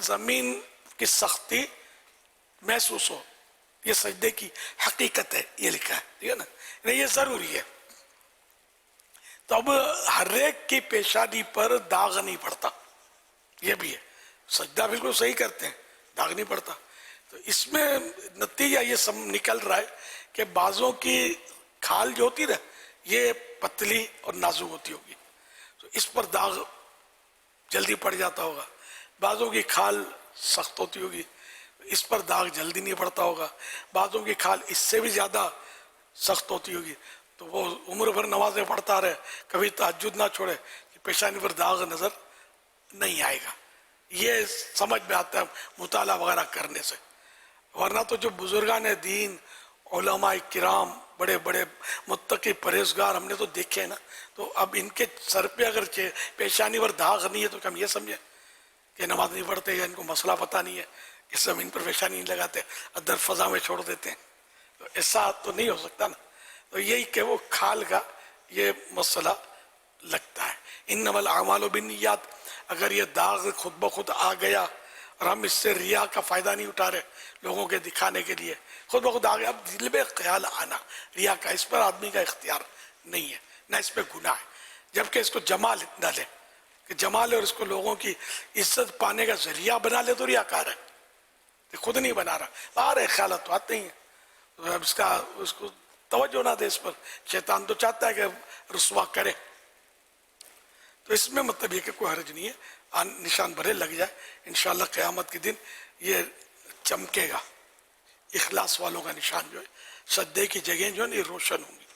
जमीन की सख्ती महसूस हो, ये सजदे की हकीकत है, ये लिखा है, ठीक है ना। ये जरूरी है। तो अब हर एक की पेशानी पर दाग नहीं पड़ता, ये भी है। सजदा बिल्कुल सही करते हैं, दाग नहीं पड़ता। तो इसमें नतीजा ये सब निकल रहा है कि बाजों की खाल जो होती है ये पतली और नाजुक होती होगी, तो इस पर दाग जल्दी पड़ जाता होगा। बाजों की खाल सख्त होती होगी, इस पर दाग जल्दी नहीं पड़ता होगा। बाजों की खाल इससे भी ज़्यादा सख्त होती होगी, तो वो उम्र भर नमाजें पढ़ता रहे, कभी तहज्जुद ना छोड़े, पेशानी पर दाग नज़र नहीं आएगा। ये समझ में आता है मुताला वगैरह करने से। वरना तो जो बुजुर्गान दीन, उलमा किराम, बड़े बड़े मुत्तकी परहेजगार हमने तो देखे हैं ना, तो अब इनके सर पे अगर पेशानी पर दाग नहीं है तो हम ये समझे कि नमाज नहीं पढ़ते या इनको मसला पता नहीं है, इस ज़मीन पर पेशानी नहीं लगाते, अदर फजा में छोड़ देते हैं। तो ऐसा तो नहीं हो सकता ना। तो यही कि वो खाल का ये मसला लगता है। इन्नमल आमालु बिन्नियात, अगर ये दाग खुद ब खुद आ गया और हम इससे रिया का फ़ायदा नहीं उठा रहे लोगों के दिखाने के लिए, खुद ब खुद आ गया, अब दिल में ख्याल आना रिया का, इस पर आदमी का इख्तियार नहीं है, ना इस पर गुनाह है। जबकि इसको जमा न ले कि जमा ले और इसको लोगों की इज्जत पाने का जरिया बना ले तो रियाकार है। तो खुद नहीं बना रहा, आ रहे ख्याल तो आते ही हैं, तो अब उसको तवज्जो ना दे इस पर। शैतान तो चाहता है कि रुसवा करे। तो इसमें मतलब ये कि कोई हर्ज नहीं है, निशान भरे लग जाए, इंशाअल्लाह क़यामत के दिन ये चमकेगा। इखलास वालों का निशान जो है, सज्दे की जगह जो है ये रोशन होंगी,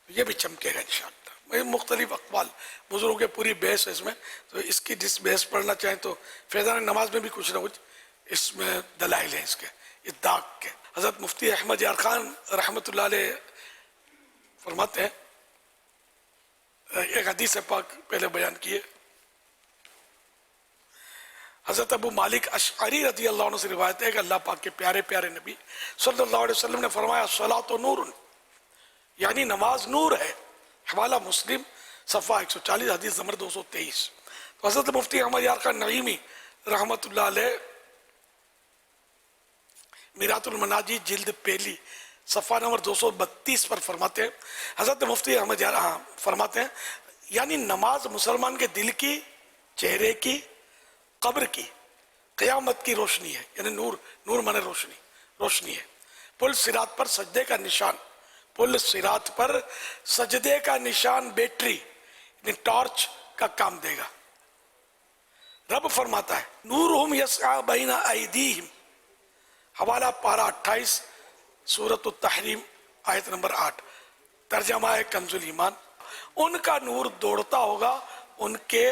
तो ये भी चमकेगा इंशाअल्लाह। मुख्तलिफ अक़वाल बुजुर्गों के पूरी बहस है इसमें, तो इसकी जिस बहस पढ़ना चाहें तो फैज़ान नमाज में भी कुछ ना कुछ इसमें दलाइल हैं इसके, इस दाग के। हज़रत मुफ्ती अहमद यार खान रहमतुल्लाह अलैह फरमाते हैं, एक हदीस पाक पहले बयान किए, हज़रत अबू मालिक अशअरी रज़ी अल्लाह अन्हु से रिवायत है कि अल्लाह पाक के प्यारे प्यारे नबी सल्लल्लाहु अलैहि वसल्लम ने फरमाया, सलातो नूरुन, यानी नमाज नूर है। हवाला मुस्लिम सफ़ा 140 हदीस नंबर 223। तो हज़रत मुफ्ती अहमद यार खान नईमी रहमतुल्लाह अलैह मीरातुल मनाजी जिल्द पहली सफ़ा नंबर 232 पर फरमाते हैं, हज़रत मुफ्ती अहमद यार फरमाते हैं, यानी नमाज मुसलमान के दिल की, चेहरे की, कब्र की, क़यामत की रोशनी है। यानी नूर, नूर माने रोशनी, रोशनी है। पुल सिरात पर सजदे का निशान, पुल सिरात पर सजदे का निशान बैटरी यानी टॉर्च का काम देगा। रब फरमाता है, नूरुहुम यस्आ बैना अयदीहिम, हवाला पारा 28 सूरत तहरीम आयत नंबर 8, तर्जमा है कंजुल ईमान, उनका नूर दौड़ता होगा उनके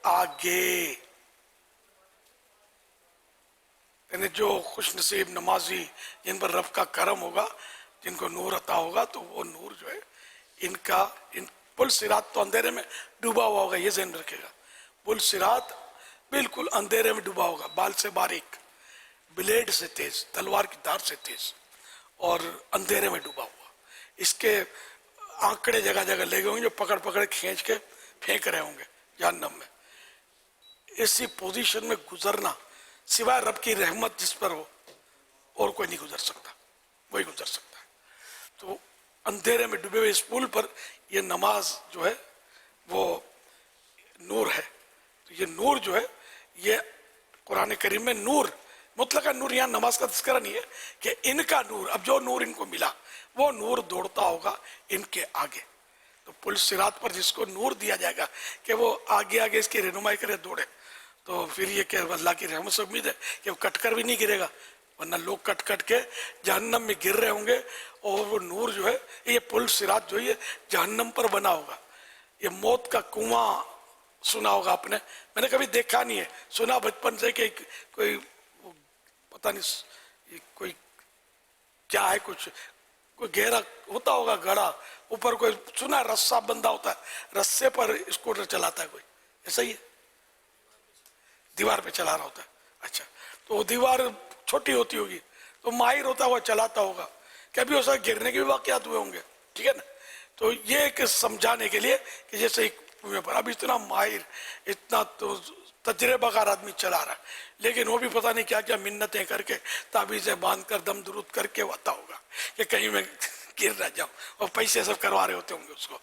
आगे। यानी जो खुश नसीब नमाजी जिन पर रब का करम होगा, जिनको नूर अता होगा, तो वो नूर जो है इनका, इन पुल सिरात तो अंधेरे में डूबा हुआ होगा, ये ज़हन रखेगा। पुल सिरात बिल्कुल अंधेरे में डूबा होगा, बाल से बारीक, ब्लेड से तेज, तलवार की धार से तेज, और अंधेरे में डूबा हुआ। इसके आंकड़े जगह जगह लगे होंगे जो पकड़ पकड़ खींच के फेंक रहे होंगे जहन्नम में। इसी पोजीशन में गुजरना सिवाय रब की रहमत जिस पर हो और कोई नहीं गुजर सकता, वही गुजर सकता है। तो अंधेरे में डूबे हुए इस पुल पर ये नमाज जो है वो नूर है। तो ये नूर जो है ये कुरान करीम में नूर, मुतलका नूर, यहाँ नमाज का तज़किरा नहीं है कि इनका नूर, अब जो नूर इनको मिला वो नूर दौड़ता होगा इनके आगे। तो पुल सिरात पर जिसको नूर दिया जाएगा कि वो आगे आगे इसकी रहनुमाई करे, दौड़े, तो फिर ये क्या अल्लाह की रहमत से उम्मीद है कि वो कट कर भी नहीं गिरेगा, वरना लोग कट कट के जहन्नम में गिर रहे होंगे। और वो नूर जो है, ये पुल सिरात जो है जहन्नम पर बना होगा। ये मौत का कुआं सुना होगा आपने, मैंने कभी देखा नहीं है, सुना बचपन से कि कोई पता नहीं कोई क्या है, कुछ कोई गहरा होता होगा गड़ा, ऊपर कोई सुना रस्सा बंधा होता है, रस्से पर स्कूटर चलाता है कोई, ऐसा ही है, दीवार पे चला रहा होता है। अच्छा, तो वो दीवार छोटी होती होगी तो माहिर होता हुआ चलाता होगा, कभी उसका गिरने के भी वाकयात हुए होंगे, ठीक है ना। तो ये एक समझाने के लिए कि जैसे एक कुएं पर अब इतना माहिर, इतना तो तजर्बेकार आदमी चला रहा है, लेकिन वो भी पता नहीं क्या क्या मिन्नतें करके ताबीज़ें बांध कर दम दुरूद करके होता होगा कि कहीं मैं गिर ना जाऊं, और पैसे सब करवा रहे होते होंगे उसको।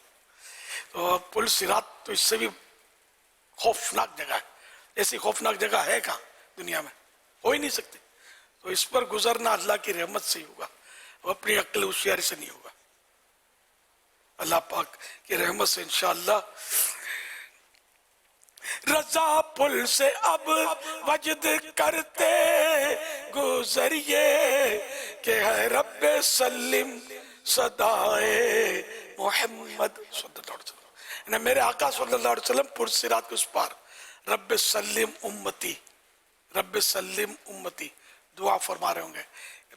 तो पुल सिरात तो इससे भी खौफनाक जगह है, ऐसी खौफनाक जगह है कहाँ दुनिया में, हो ही नहीं सकती। तो इस पर गुजरना अल्लाह की रहमत से ही होगा, वो अपनी अक्ल होशियारी से नहीं होगा। अल्लाह पाक की रहमत से इंशाअल्लाह रजा पुल से अब वजद करते गुजरिए के है रब्बे सल्लिम सदाए मोहम्मद सल्लल्लाहु अलैहि वसल्लम, मेरे आका सल्लल्लाहु अलैहि वसल्लम पुल सिरात के उस पार रब्बे सल्लिम उम्मती, रब्बे सल्लिम उम्मती दुआ फरमा रहे होंगे,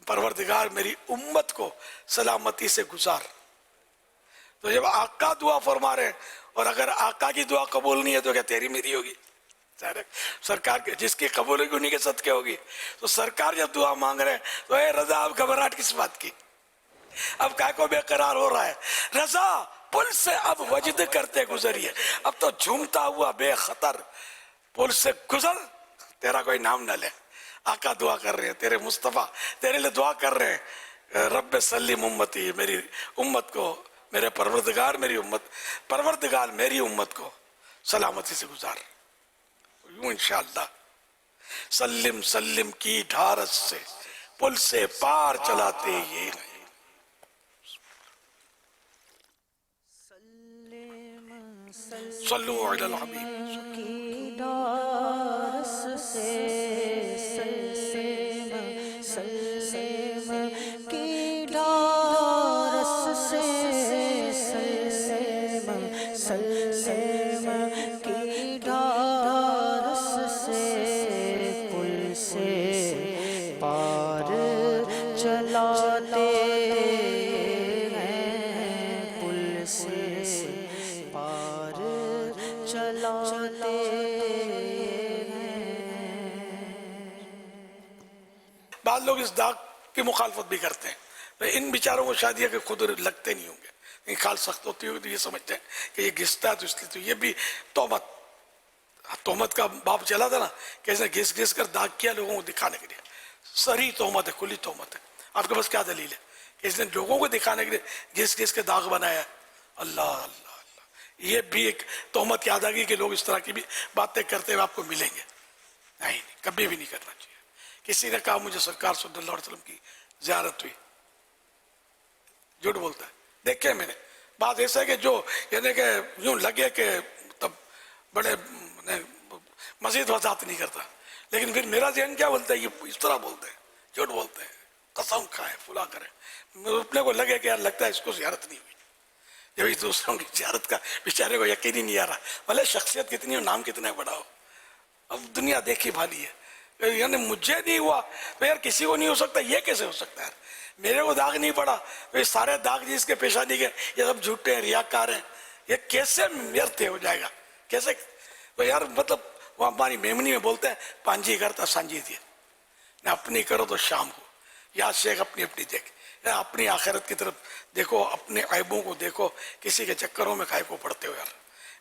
परवरदिगार मेरी उम्मत को सलामती से गुजार। तो जब आका दुआ फरमा रहे हैं, और अगर आका की दुआ कबूल नहीं है तो क्या तेरी मेरी होगी? सरकार के जिसकी कबूल होगी उन्हीं के सदके होगी। तो सरकार जब दुआ मांग रहे हैं तो ए रजा, अब घबराहट किस बात की, अब काय को बेकरार हो रहा है? रजा पुल से अब वजद करते गुजरिए, अब तो झूमता हुआ बेखतर पुल से गुजर, तेरा कोई नाम न ले। आका दुआ कर रहे हैं, तेरे मुस्तफा तेरे लिए दुआ कर रहे हैं, रब्बे सल्लिम उम्मती, मेरी उम्मत को, मेरे परवरदिगार मेरी उम्मत, परवरदिगार मेरी उम्मत को सलामती से गुजार। यूं इंशाअल्लाह सल्लिम सल्लिम की ढारस से पुल से पार चलाते ये नहीं। सल्लु अलल हबीब बाद लोग इस दाग की मुखालफत भी करते हैं, तो इन बेचारों को शायद ये कि खुद लगते नहीं होंगे, लेकिन खाल सख्त होती होगी तो ये समझते हैं कि ये घिसता है तो इसलिए, तो ये भी तोहमत का बाप चला था ना, कि इसने घिस घिस कर दाग किया लोगों को दिखाने के लिए। सरी तोहमत है, खुली तोहमत है। आपके पास क्या दलील है कि इसने लोगों को दिखाने के लिए घिस घिस के दाग बनाया है? अल्लाह अल्लाह अल्लाह, ये भी एक तोहमत याद आ गई कि लोग इस तरह की भी बातें करते हुए आपको मिलेंगे। नहीं, कभी भी नहीं करना चाहिए। किसी ने कहा मुझे सरकार सल्लल्लाहु अलैहि वसल्लम की ज़ियारत हुई, झूठ बोलता है। देखे मैंने बात ऐसा है कि जो यानी कि यूं लगे कि तब बड़े मजीद वजाहत नहीं करता, लेकिन फिर मेरा जहन क्या बोलता है, ये इस तरह बोलते हैं, झूठ बोलते हैं, कसम खाए फुला करे, अपने को लगे कि यार लगता है इसको ज़ियारत नहीं हुई। जब इस दूसरों की ज़ियारत का बेचारे को यकीन ही नहीं आ रहा, भले शख्सियत कितनी हो, नाम कितना बड़ा हो, अब दुनिया देखी भाली है, यानी मुझे नहीं हुआ तो यार किसी को नहीं हो सकता, ये कैसे हो सकता है? मेरे को दाग नहीं पड़ा तो ये सारे दाग जिसके पेशानी के ये सब झूठे हैं, रियाकार हैं, ये कैसे व्यर्थ हो जाएगा? कैसे? तो यार मतलब वो हमारी मेमनी में बोलते हैं पांजी करता सांझी थी, न अपनी करो तो शाम को, या शेख अपनी अपनी देख, अपनी आखिरत की तरफ देखो, अपने ऐबों को देखो, किसी के चक्करों में खाए को पड़ते हो यार।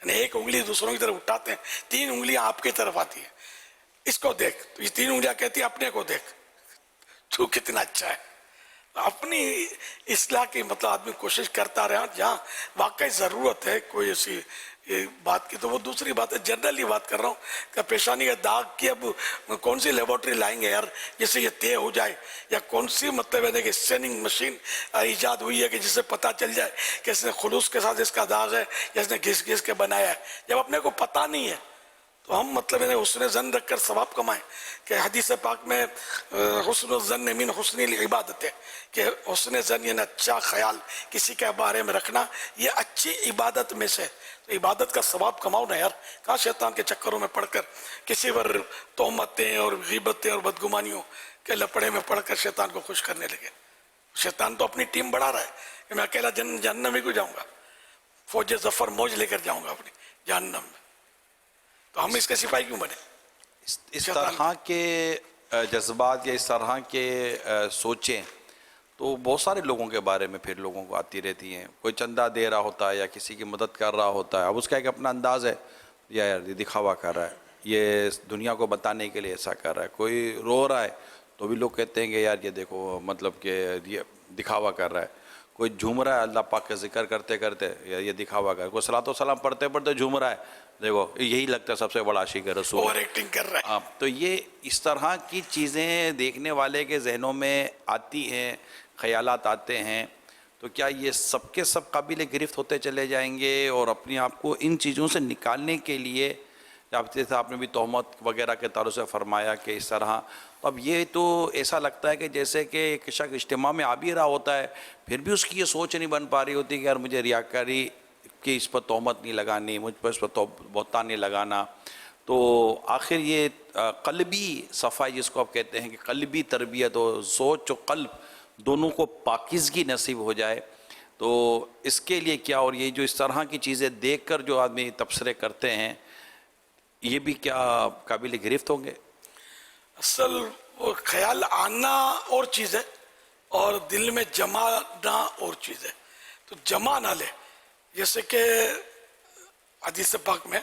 यानी एक उंगली दूसरों की तरफ उठाते हैं, 3 उंगलियां आपकी तरफ आती है, इसको देख, तो ये 3 उंगलियां कहती है अपने को देख, तू कितना अच्छा है। अपनी इस्लाह की मतलब आदमी कोशिश करता रहा, जहाँ वाकई ज़रूरत है कोई ऐसी ये बात की तो वो दूसरी बात है। जनरली बात कर रहा हूँ कि पेशानी का दाग की अब कौन सी लेबोरेटरी लाएंगे यार जिससे ये तय हो जाए, या कौन सी मतलब है कि स्कैनिंग मशीन ईजाद हुई है कि जिससे पता चल जाए कि इसने खुलूस के साथ इसका दाग है या इसने घिस घिस के बनाया है। जब अपने को पता नहीं है तो हम मतलब हुस्न ज़न रखकर सवाब कमाएं कि हदीस पाक में हुस्न ज़न मिन हुस्निल इबादत है कि हुस्न ज़न यानी अच्छा ख्याल किसी के बारे में रखना ये अच्छी इबादत में से। तो इबादत का सवाब कमाओ ना यार, कहाँ शैतान के चक्करों में पड़कर किसी पर तोहमतें और गीबतें और बदगुमानियों के लपड़े में पड़कर शैतान को खुश करने लगे। शैतान तो अपनी टीम बढ़ा रहा है कि मैं अकेला जहन्नम ही को जाऊँगा, फौज जफर मौज लेकर जाऊँगा अपनी जहन्नम में। तो हम इसके सिपाही क्यों बने? इस तरह के जज्बात या इस तरह के सोचें तो बहुत सारे लोगों के बारे में फिर लोगों को आती रहती हैं। कोई चंदा दे रहा होता है या किसी की मदद कर रहा होता है, अब उसका एक अपना अंदाज़ है, या यार ये दिखावा कर रहा है, ये दुनिया को बताने के लिए ऐसा कर रहा है। कोई रो रहा है तो भी लोग कहते हैं कि यार ये देखो मतलब कि ये दिखावा कर रहा है। कोई झूम रहा है अल्लाह पाक का जिक्र करते करते, ये दिखावा कर रहा है। कोई सलातो सलाम पढ़ते पढ़ते झूम रहा है, देखो यही लगता है सबसे बड़ा आशिक है रसूल, ओवर एक्टिंग कर रहा है। तो ये इस तरह की चीज़ें देखने वाले के जहनों में आती हैं, ख्यालात आते हैं, तो क्या ये सबके सब काबिल गिरफ्त होते चले जाएंगे और अपने आप को इन चीज़ों से निकालने के लिए, जैसे आपने भी तोहमत वगैरह के ताल्लुक़ से फरमाया कि इस तरह, तो अब ये तो ऐसा लगता है कि जैसे कि एक शख्स इज्तिमा में आ भी रहा होता है फिर भी उसकी ये सोच नहीं बन पा रही होती कि यार मुझे रियाकारी कि इस पर तोहमत नहीं लगानी, मुझ पर इस पर बहतान नहीं लगाना। तो आखिर ये क़ल्बी सफ़ाई जिसको आप कहते हैं कि क़ल्बी तरबियत हो, सोच और क़ल्ब दोनों को पाकीज़गी नसीब हो जाए, तो इसके लिए क्या, और ये जो इस तरह की चीज़ें देखकर जो आदमी तबसरे करते हैं ये भी क्या काबिल गिरफ्त होंगे? असल वो ख्याल आना और चीज़ है और दिल में जमाना और चीज़ है। तो जमा ना ले, जैसे कि हदीस पाक में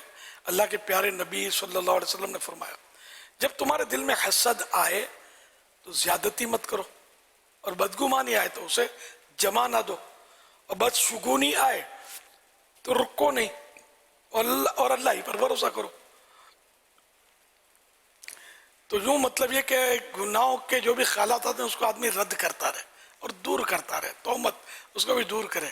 अल्लाह के प्यारे नबी सल्लल्लाहु अलैहि वसल्लम ने फरमाया, जब तुम्हारे दिल में हसद आए तो ज़्यादती मत करो, और बदगुमानी आए तो उसे जमा ना दो, और बदशुगुनी आए तो रुको नहीं, और अल्लाह ही पर भरोसा करो। तो यूँ मतलब ये कि गुनाहों के जो भी ख्यालात आते हैं उसको आदमी रद्द करता रहे और दूर करता रहे, तोहमत उसको भी दूर करे,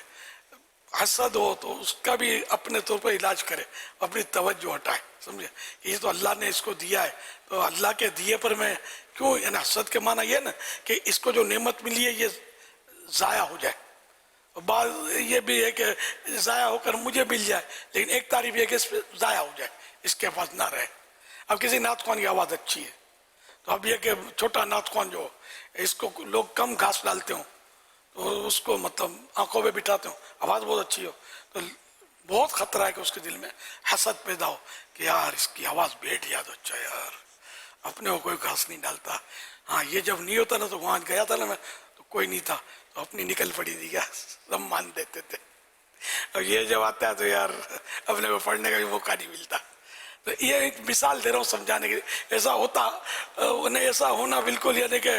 हसद हो तो उसका भी अपने तौर पर इलाज करे, अपनी तवज्जो हटाए। समझे, ये तो अल्लाह ने इसको दिया है, तो अल्लाह के दिए पर मैं क्यों, यानी हसद के माना ये ना कि इसको जो नेमत मिली है ये ज़ाया हो जाए, और बात ये भी है कि ज़ाया होकर मुझे मिल जाए, लेकिन एक तारीफ ये कि इस पर ज़ाया हो जाए, इसके पास ना रहे। अब किसी नात ख़्वान की आवाज़ अच्छी है तो अब ये कि छोटा नात ख़्वान जो इसको लोग कम घास डालते हो तो उसको मतलब आंखों में बिठाते हो, आवाज़ बहुत अच्छी हो, तो बहुत ख़तरा है कि उसके दिल में हसद पैदा हो कि यार इसकी आवाज़ बैठ गया तो अच्छा, यार अपने को कोई घास नहीं डालता। हाँ, ये जब नहीं होता ना तो वहाँ गया था ना मैं तो कोई नहीं था, तो अपनी निकल पड़ी थी, क्या सब मान देते थे, और ये जब आता है तो यार अपने को पढ़ने का भी मौका नहीं मिलता। तो ये एक मिसाल दे रहा हूँ समझाने के लिए, ऐसा होता उन्हें ऐसा होना बिल्कुल यानी कि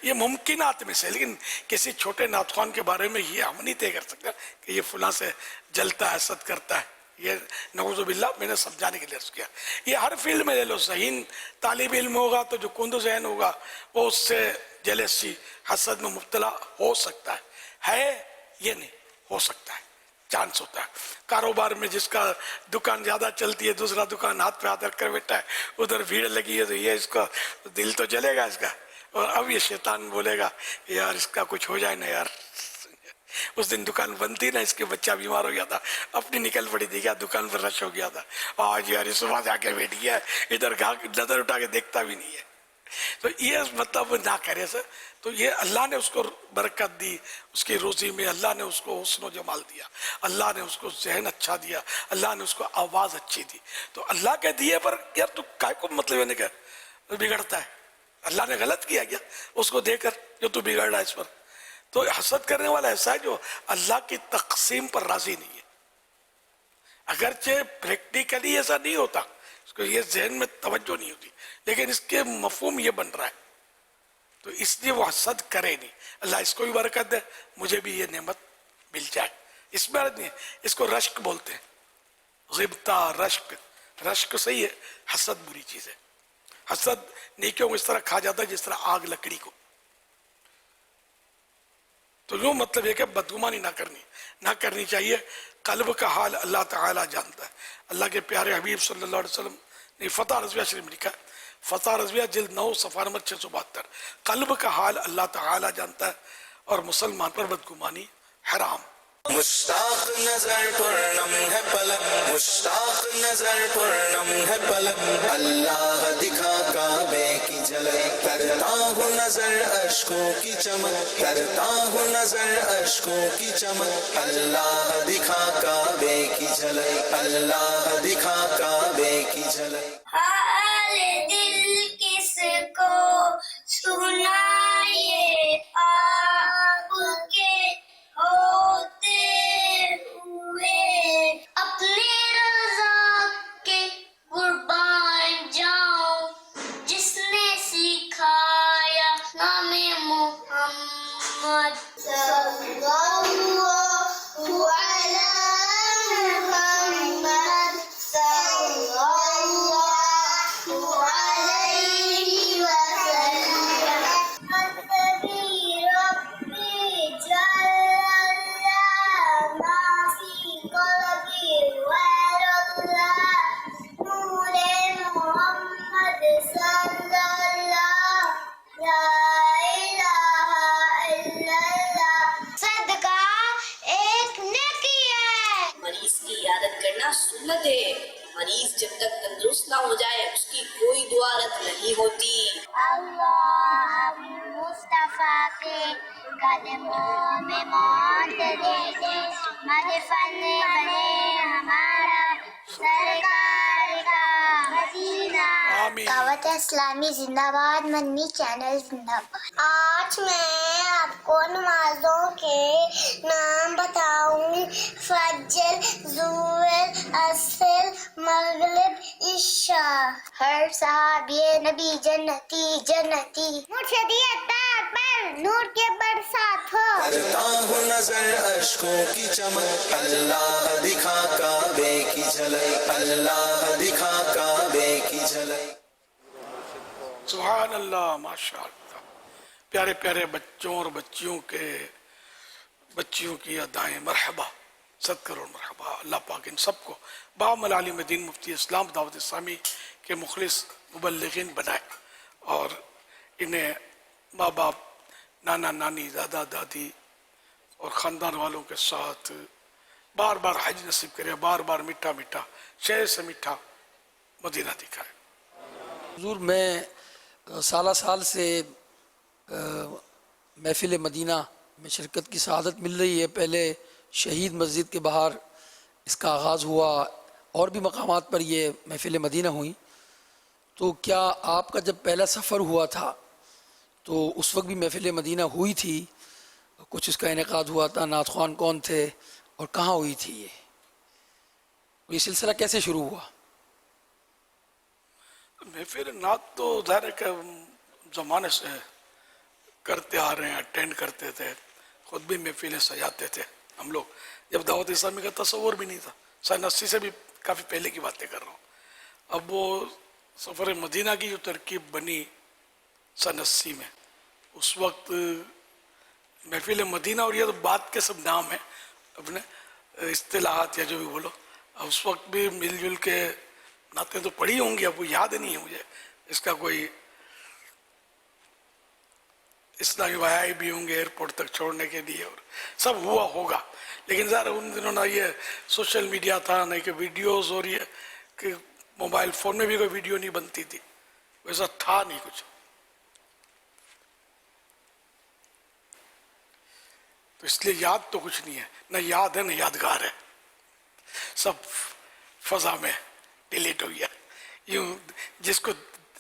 ये मुमकिनात में से, लेकिन किसी छोटे नातख़्वान के बारे में ये हम नहीं तय कर सकते कि ये फलां से जलता है, हसद करता है, ये नऊज़ुबिल्लाह मैंने समझाने के लिए अर्ज़ किया। ये हर फील्ड में ले लो, ज़हीन तालिब इल्म होगा तो जो कुंद ज़हन होगा वो उससे जेलसी हसद में मुब्तला हो सकता है ये नहीं हो सकता है, चांस होता है। कारोबार में जिसका दुकान ज़्यादा चलती है, दूसरा दुकान हाथ पे हाथ रख कर बैठा है, उधर भीड़ लगी है, तो ये इसका दिल तो जलेगा इसका, और अब ये शैतान बोलेगा यार इसका कुछ हो जाए ना यार। उस दिन दुकान बंद थी ना, इसके बच्चा बीमार हो गया था, अपनी निकल पड़ी थी, क्या दुकान पर रश हो गया था, आज यार सुबह जाके बैठ गया है, इधर नज़र उठा के देखता भी नहीं है। तो ये मतलब ना करे सर, तो ये अल्लाह ने उसको बरकत दी, उसकी रोज़ी में अल्लाह ने उसको हुस्न जमाल दिया, अल्लाह ने उसको जहन अच्छा दिया, अल्लाह ने उसको आवाज़ अच्छी दी। तो अल्लाह के दिए पर यार तू काय को मतलब है क्या बिगड़ता है, अल्लाह ने गलत किया क्या उसको देकर जो तू बिगड़ रहा है इस पर। तो हसद करने वाला ऐसा है जो अल्लाह की तकसीम पर राज़ी नहीं है। अगरचे प्रैक्टिकली ऐसा नहीं होता اس کو یہ ذہن میں توجہ نہیں ہوتی، لیکن اس کے مفہوم یہ بن رہا ہے، تو اس لیے وہ حسد کرے نہیں. اللہ اس کو بھی برکت دے، مجھے بھی یہ نعمت مل جائے. اس میں عرض نہیں ہے، اس کو رشک بولتے ہیں، غبطہ، رشک. رشک صحیح ہے، حسد بری چیز ہے. حسد نیکیوں کو اس طرح کھا جاتا ہے جس طرح آگ لکڑی کو. تو یوں مطلب یہ کہ بدگمانی نہ کرنی چاہیے. قلب کا حال اللہ تعالیٰ جانتا ہے. اللہ کے پیارے حبیب صلی اللہ علیہ وسلم نے فتح رضویہ شریف میں لکھا ہے، فتح رضویہ جلد 9 صفحہ نمبر 672، قلب کا حال اللہ تعالیٰ جانتا ہے اور مسلمان پر بدگمانی حرام. مشتاق نظر پرنم ہے پلک، مشتاق نظر پرنم ہے پلک، اللہ دکھا کعبے کی جھلک، کرتا ہوں نظر اشکوں کی چمک، کرتا ہوں نظر اشکوں کی چمک، اللہ دکھا کعبے کی جھلک، اللہ دکھا کعبے کی جھلک. حال دل کس کو سنائے آپ کے ہوتے ہوئے، اپنے رضا کے قربان جاؤں جس نے سکھایا نام محمد صلی اللہ علیہ محمد صلی اللہ علیہ وسلم. حسبی ربی جل اللہ ما فی قلبی غیر اللہ، نور محمد صلی اللہ لا الہ الا اللہ. صدقہ ایک نیکی ہے. مریض کی عیادت کرنا سنت ہے. مریض جب تک تندرست نہ ہو جائے اس کی کوئی دعا رد نہیں ہوتی. اللہ مصطفیٰ کے قدموں میں موت دے دے، مدفن بنے ہمارا سرکار کا مدینہ. دعوت اسلامی زندہ باد، منی چینل زندہ باد. آج میں آپ کو نمازوں کے نام بتاؤں. فجر، ظہر، عصر، مغرب، عشاء. ہر صحابی نبی جنتی جنتی. مرشدیت پر نور کے برسات ہو. کرتا ہوں نظر اشکوں کی چمک، اللہ دکھا کعبے کی جھلک، اللہ دکھا کعبے کی جھلک. سبحان اللہ، ماشاء اللہ. پیارے پیارے بچوں اور بچیوں کی ادائیں مرحبا، 100 کروڑ مرحبا. اللہ پاک ان سب کو بام العالم دین مفتی اسلام دعوت اسلامی کے مخلص مبلغین بنائے، اور انہیں ماں باپ، نانا نانی، دادا دادی اور خاندان والوں کے ساتھ بار بار حج نصیب کرے، بار بار میٹھا میٹھا شہر سے میٹھا مدینہ دکھائے. حضور میں سالہ سال سے محفل مدینہ میں شرکت کی سعادت مل رہی ہے. پہلے شہید مسجد کے باہر اس کا آغاز ہوا، اور بھی مقامات پر یہ محفل مدینہ ہوئی. تو کیا آپ کا جب پہلا سفر ہوا تھا تو اس وقت بھی محفل مدینہ ہوئی تھی؟ کچھ اس کا انعقاد ہوا تھا؟ نعت خوان کون تھے اور کہاں ہوئی تھی؟ یہ سلسلہ کیسے شروع ہوا؟ محفل نعت تو ظاہر ہے کہ زمانے سے کرتے آ رہے ہیں، اٹینڈ کرتے تھے، خود بھی محفلیں سجاتے تھے ہم لوگ. جب دعوت اسلامی کا تصور بھی نہیں تھا، سن 80 سے بھی کافی پہلے کی باتیں کر رہا ہوں. اب وہ سفر مدینہ کی جو ترکیب بنی سن 80 میں، اس وقت محفل مدینہ، اور یہ تو بات کے سب نام ہیں اپنے اصطلاحات یا جو بھی بولو. اس وقت بھی مل جل کے نعتیں تو پڑھی ہوں گی، اب وہ یاد نہیں ہے مجھے، اس کا کوئی اسلامی وہائی بھی ہوں گے ایئرپورٹ تک چھوڑنے کے لیے، اور سب ہوا ہوگا. لیکن ذرا ان دنوں نہ یہ سوشل میڈیا تھا، نہ کہ ویڈیوز، اور یہ کہ موبائل فون میں بھی کوئی ویڈیو نہیں بنتی تھی، ویسا تھا نہیں کچھ. تو اس لیے یاد تو کچھ نہیں ہے، نہ یاد ہے نہ یادگار ہے، سب فضا میں ڈیلیٹ ہو گیا. یوں جس کو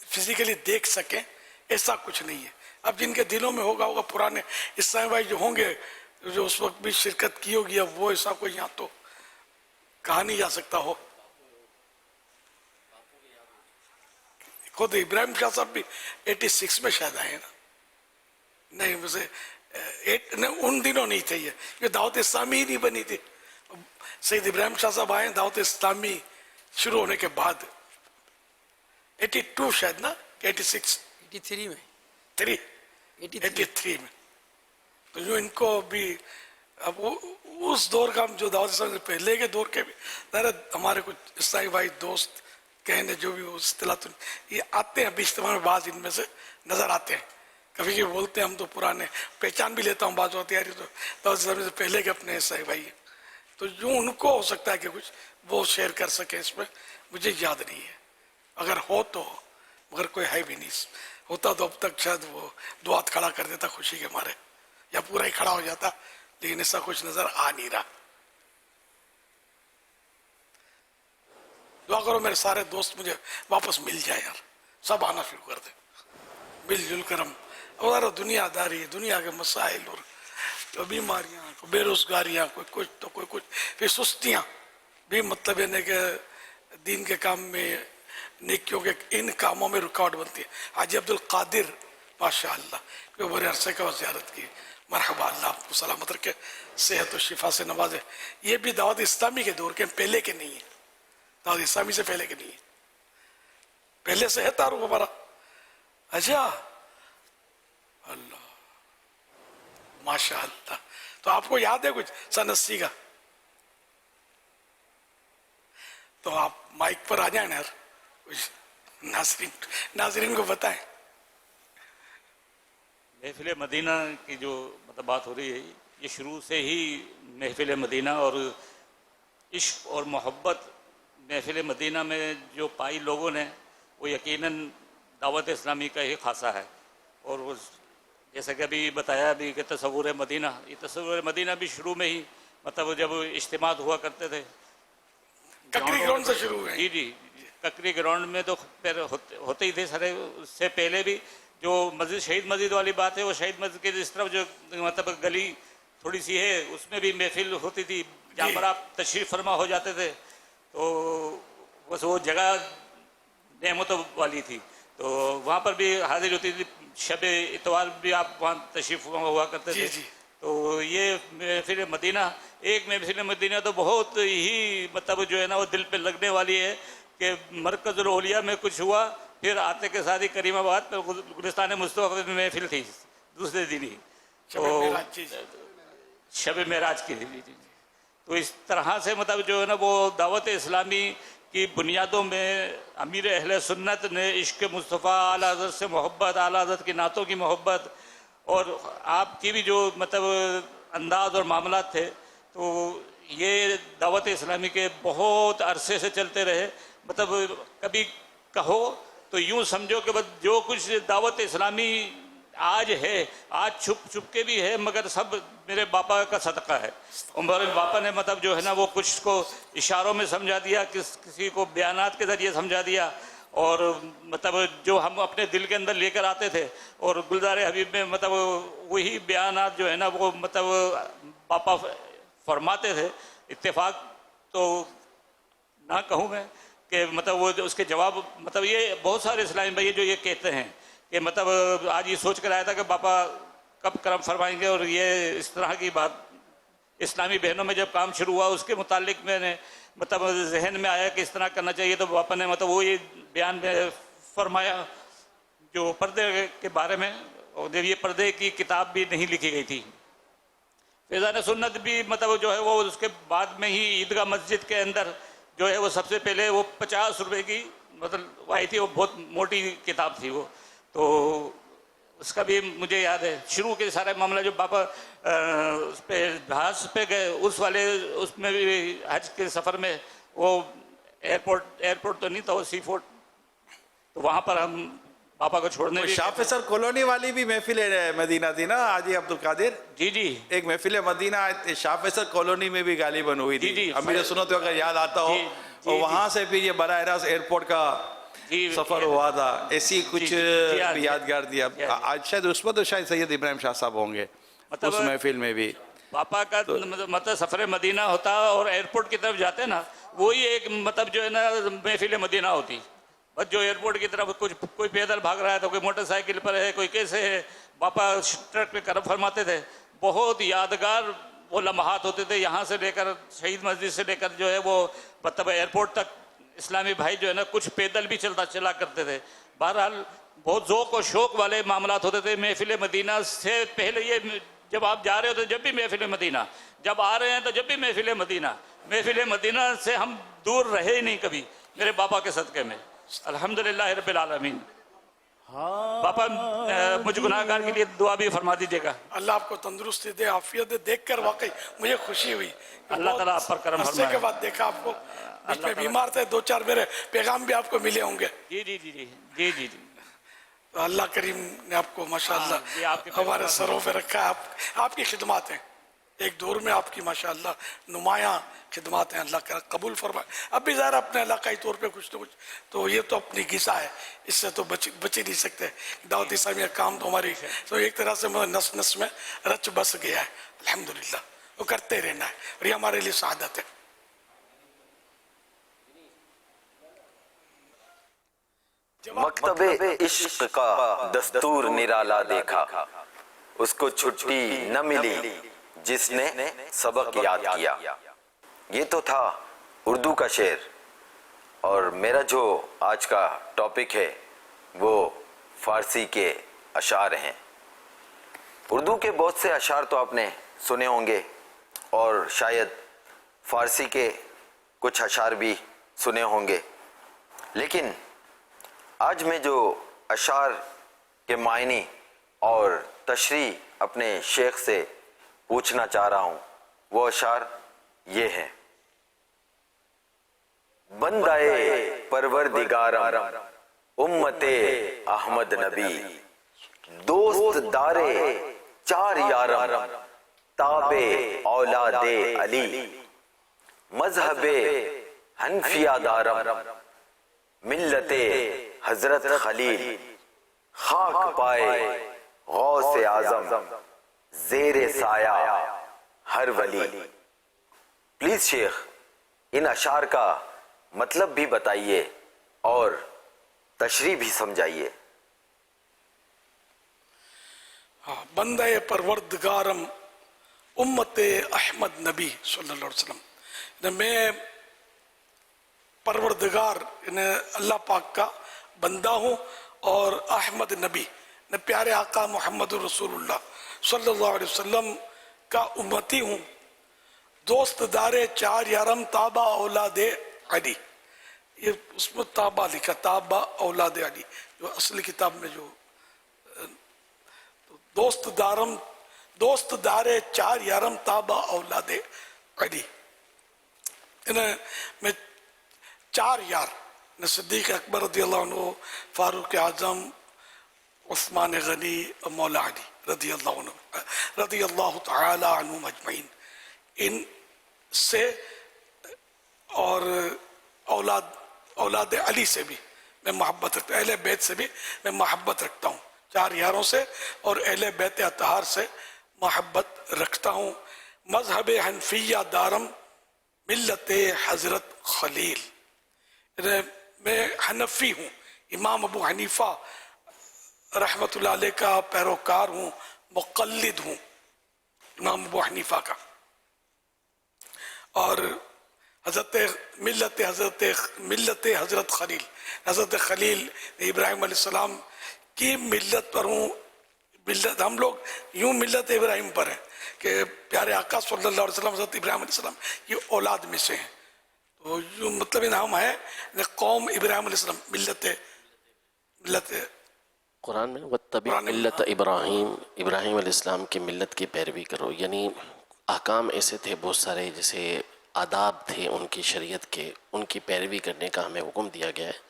فزیکلی دیکھ سکیں ایسا کچھ نہیں ہے. اب جن کے دلوں میں ہوگا پرانے اسلامی بھائی جو ہوں گے، جو اس وقت بھی شرکت کی ہوگی، اب وہ ایسا کوئی یہاں تو کہا نہیں جا سکتا ہو. खुद इब्राहिम शाह साहब भी 86 में शायद आए ना, नहीं मुझे उन दिनों नहीं थे ये दावत इस्लामी ही नहीं बनी थी। सैयद इब्राहिम शाह साहब आए दावत इस्लामी शुरू होने के बाद 82 शायद ना, 86 83 में 83 में। तो जो इनको भी अब उस दौर का हम जो दावत इस्लामी पहले के दौर के भी हमारे कुछ इस्लामी भाई दोस्त कहने जो भी इस्तिलाह ये आते हैं बीच में, बाज इनमें से नजर आते हैं, कभी कभी बोलते हैं हम तो पुराने, पहचान भी लेता हूँ बाज होती यारी तो दावत इस्लामी से पहले के अपने इस्लामी भाई हैं। तो जो उनको हो सकता है कि कुछ वो शेयर कर सके इसमें, मुझे याद नहीं है, अगर हो तो, मगर कोई है भी नहीं, होता तो अब तक शायद वो दो हाथ खड़ा कर देता खुशी के मारे, या पूरा ही खड़ा हो जाता, लेकिन ऐसा कुछ नजर आ नहीं रहा। दुआ करो मेरे सारे दोस्त मुझे वापस मिल जाए यार, सब आना शुरू कर दे मिलजुल कर हम। और दुनियादारी, दुनिया के मसाइल और तो बीमारियां, कोई बेरोजगारियां, कोई कुछ तो कोई कुछ, फिर सुस्तियां भी, मतलब यानी कि दीन के काम में, नेकियों के इन कामों में रुकावट बनती है। हाजी अब्दुल कादिर माशाअल्लाह कोई बड़े अरसे का ज़ियारत की, मरहबा, अल्लाह आपको सलामत रखे, सेहत और शिफा से नवाजे। ये भी दावत इस्लामी के दौर के, पहले के नहीं है, दावत इस्लामी से पहले के नहीं है, पहले से है तारुफ हमारा। अच्छा, अल्लाह माशाअल्लाह। तो आपको याद है कुछ सन 80 का? तो आप माइक पर आ जाए ना यार, कुछ नाजरीन को बताएं। महफिल मदीना की जो मतलब बात हो रही है, ये शुरू से ही महफिल मदीना और इश्क और मोहब्बत महफिल मदीना में जो पाई लोगों ने, वो यकीनन दावत इस्लामी का ही खासा है। और वो जैसा कि अभी बताया भी कि तसव्वुर मदीना, ये तसव्वुर मदीना भी शुरू में ही मतलब जब इज्तिमा हुआ करते थे ककरी ग्राउंड से शुरू हुए। जी जी, ककरी ग्राउंड में तो फिर होते ही थे सारे। उससे पहले भी जो मस्जिद, शहीद मस्जिद वाली बात है, वो शहीद मस्जिद के इस तरफ जो मतलब गली थोड़ी सी है, उसमें भी महफिल होती थी, जहाँ पर आप तशरीफ़ फरमा हो जाते थे। तो बस वो जगह नेमतों वाली थी, तो वहाँ पर भी हाजिर होती थी। शब इतवार भी आप वहाँ तशरीफ़ हुआ करते थे। तो ये महफिल मदीना, एक महफिल मदीना तो बहुत ही मतलब जो है ना वो दिल पे लगने वाली है कि मरकज़ुल औलिया में कुछ हुआ, फिर आते के साथ ही करीमाबाद पर गुलिस्तान मुस्तफ़ा में महफिल थी दूसरे दिन ही, तो शब मेराज की थी। तो इस तरह से मतलब जो है ना वो दावत इस्लामी की बुनियादों में अमीर अहले सुन्नत ने इश्क मुस्तफ़ा, आला हज़रत से मोहब्बत, आला हज़रत की नातों की मोहब्बत और आपकी भी जो मतलब अंदाज और मामलात थे, तो ये दावत इस्लामी के बहुत अरसे से चलते रहे। मतलब कभी कहो तो यूँ समझो कि बस जो कुछ दावत इस्लामी आज है, आज छुप छुप के भी है, मगर सब मेरे बापा का सदका है। और मेरे बापा ने मतलब जो है ना वो कुछ को इशारों में समझा दिया, किसी को बयानात के ज़रिए समझा दिया, और मतलब जो हम अपने दिल के अंदर लेकर आते थे, और गुलजार हबीब में मतलब वही बयानात जो है ना वो मतलब पापा फरमाते थे। इत्तेफाक तो ना कहूँ मैं कि मतलब वो उसके जवाब मतलब ये बहुत सारे इस्लामी भाई जो ये कहते हैं कि मतलब आज ये सोच कर आया था कि पापा कब करम फरमाएंगे, और ये इस तरह की बात इस्लामी बहनों में जब काम शुरू हुआ उसके मुतालिक मैंने मतलब जहन में आया कि इस तरह करना चाहिए। तो पापा ने मतलब वो ये बयान में फरमाया जो पर्दे के बारे में, और जब ये पर्दे की किताब भी नहीं लिखी गई थी। फैज़ान सुन्नत भी मतलब जो है वो उसके बाद में ही ईदगाह मस्जिद के अंदर जो है वो सबसे पहले वो 50 रुपए की मतलब आई थी, वो बहुत मोटी किताब थी वो। तो उसका भी मुझे याद है शुरू के सारे मामला जो पापा उस पर जहाज पे गए उस वाले उसमें भी हज के सफ़र में वो एयरपोर्ट तो नहीं था, वो सी फोर्ट, तो वहाँ पर हम पापा को छोड़ने शाह फैसल कॉलोनी वाली भी महफिल मदीना थी ना हाजी अब्दुल कादिर जी जी, एक महफिल मदीना शाह फैसल कॉलोनी में भी गालिबन हुई थी, अमीर सुन्नत अगर याद आता हो, और वहाँ से फिर ये बराह रास्त एयरपोर्ट का सफर हुआ था। ऐसी कुछ भी यादगार दिया। आज शायद उसमें तो शायद सैयद इब्राहिम शाह साहब होंगे उस महफिल में भी। पापा का मतलब सफर मदीना होता और एयरपोर्ट की तरफ जाते ना, वही एक मतलब जो है ना महफिल मदीना होती। बस जो एयरपोर्ट की तरफ कुछ कोई पैदल भाग रहा है तो कोई मोटरसाइकिल पर है, कोई कैसे है। पापा ट्रक में करम फरमाते थे। बहुत यादगार वो लम्हात होते थे, यहाँ से लेकर शहीद मस्जिद से लेकर जो है वो मतलब एयरपोर्ट तक इस्लामी भाई जो है ना कुछ पैदल भी चला करते थे। बहरहाल बहुत ज़ौक़ और शौक़ वाले मामलात होते थे। महफिल मदीना से पहले ये जब आप जा रहे होते जब भी महफिल मदीना, जब आ रहे हैं तो जब भी महफिल मदीना से हम दूर रहे ही नहीं कभी, मेरे पापा के सदक़े में। अल्हम्दुलिल्लाह रब्बिल आलमीन। पापा मुझ गुनाहगार के लिए दुआ भी फरमा दीजिएगा। अल्लाह आपको तंदुरुस्ती दे, आफियत दे। देखकर वाकई मुझे खुशी हुई। अल्लाह ताला आप पर करम हफ्ते फरमाए। के बाद देखा आपको, बीच में बीमार थे, 2-4 मेरे पैगाम भी आपको मिले होंगे। जी जी जी जी जी जी जी। तो अल्लाह करीम ने आपको माशाअल्लाह हमारे सरों पे रखा है। आपकी खिदमत है, एक दौर में आपकी माशाअल्लाह नुमायाँ खिदमत हैं। अल्लाह का कबूल फरमाए। अब भी ज़रा अपने इलाकाई तौर पे कुछ न कुछ, तो ये तो अपनी गिज़ा है, इससे तो बच ही नहीं सकते। दावत इस्लामी काम तो हमारी तो एक तरह से नस नस में रच बस गया है। अल्हम्दुलिल्लाह वो करते रहना है और ये हमारे लिए शहादत है। मकतबे इश्क का दस्तूर निराला देखा, उसको छुट्टी न मिली जिसने सबक याद किया। ये तो था उर्दू का शेर, और मेरा जो आज का टॉपिक है वो फारसी के अशार हैं। उर्दू के बहुत से अशार तो आपने सुने होंगे और शायद फारसी के कुछ अशार भी सुने होंगे, लेकिन आज मैं जो अशार के मायने और तशरीह अपने शेख से पूछना चाह रहा हूँ वो अशार ये है। बंदाए परवरदिगारम उम्मते अहमद नबी, दोस्त दारे चार यारम ताबे औलादे अली, मजहबे हनफिया दारम मिल्लते हजरत खलील, खाक पाए गौसे आजम जेरे साया हर वली। प्लीज शेख इन अशार का मतलब भी बताइए और तशरीह भी समझाइए। बंदे परवरदिगारम उम्मते अहमद नबी सल्लल्लाहु अलैहि वसल्लम। मैं परवरदिगार अल्लाह पाक का बंदा हूँ और अहमद नबी ने प्यारे आका मोहम्मद रसूलुल्लाह सल्लल्लाहु अलैहि वसल्लम का उम्मती हूँ। दोस्त दारे चार यारम ताबा औलादे अली, ये उसमें ताबा लिखा, ताबा औलादे अली जो असली किताब में जो दोस्त दारे चार यारम ताबा औलादे अली। इन्हें में चार यार ने सिद्दीक अकबर रदियल्लाहु अन्हु, फारूक आजम, उस्मान गनी और मौला अली रदियल्लाहु तआला अन्हुम अजमईन, इन से और औलाद अली से भी मैं मोहब्बत रखता हूँ, अहले बैत से भी मैं मोहब्बत रखता हूँ। चार यारों से और अहले बैत अतहार से मोहब्बत रखता हूँ। मजहब हनफिया दारम मिल्लत हजरत खलील, मैं हनफी हूँ, इमाम अबू हनीफा रहमतुल्लाह अलैह का पैरोकार हूँ, मुक़ल्लिद हूँ इमाम अबू हनीफा का। और मिल्लत हजरत खलील, हजरत खलील इब्राहिम अलैहिस्सलाम की मिल्लत पर हूँ। मिल्लत हम लोग यूँ मिल्लत इब्राहिम पर हैं कि प्यारे आका सल्लल्लाहु अलैहि वसल्लम हजरत इब्राहिम अलैहिस्सलाम ये औलाद में से हैं, तो यूँ मतलब नाम है कौम इब्राहिम अलैहिस्सलाम, मिल्लत कुरान में वत्तबि मिल्लत इब्राहिम, इब्राहिम अलैहिस्सलाम की मिल्लत की पैरवी करो। यानी अहकाम ऐसे थे बहुत सारे, जैसे आदाब थे उनकी शरीयत के, उनकी पैरवी करने का हमें हुक्म दिया गया है।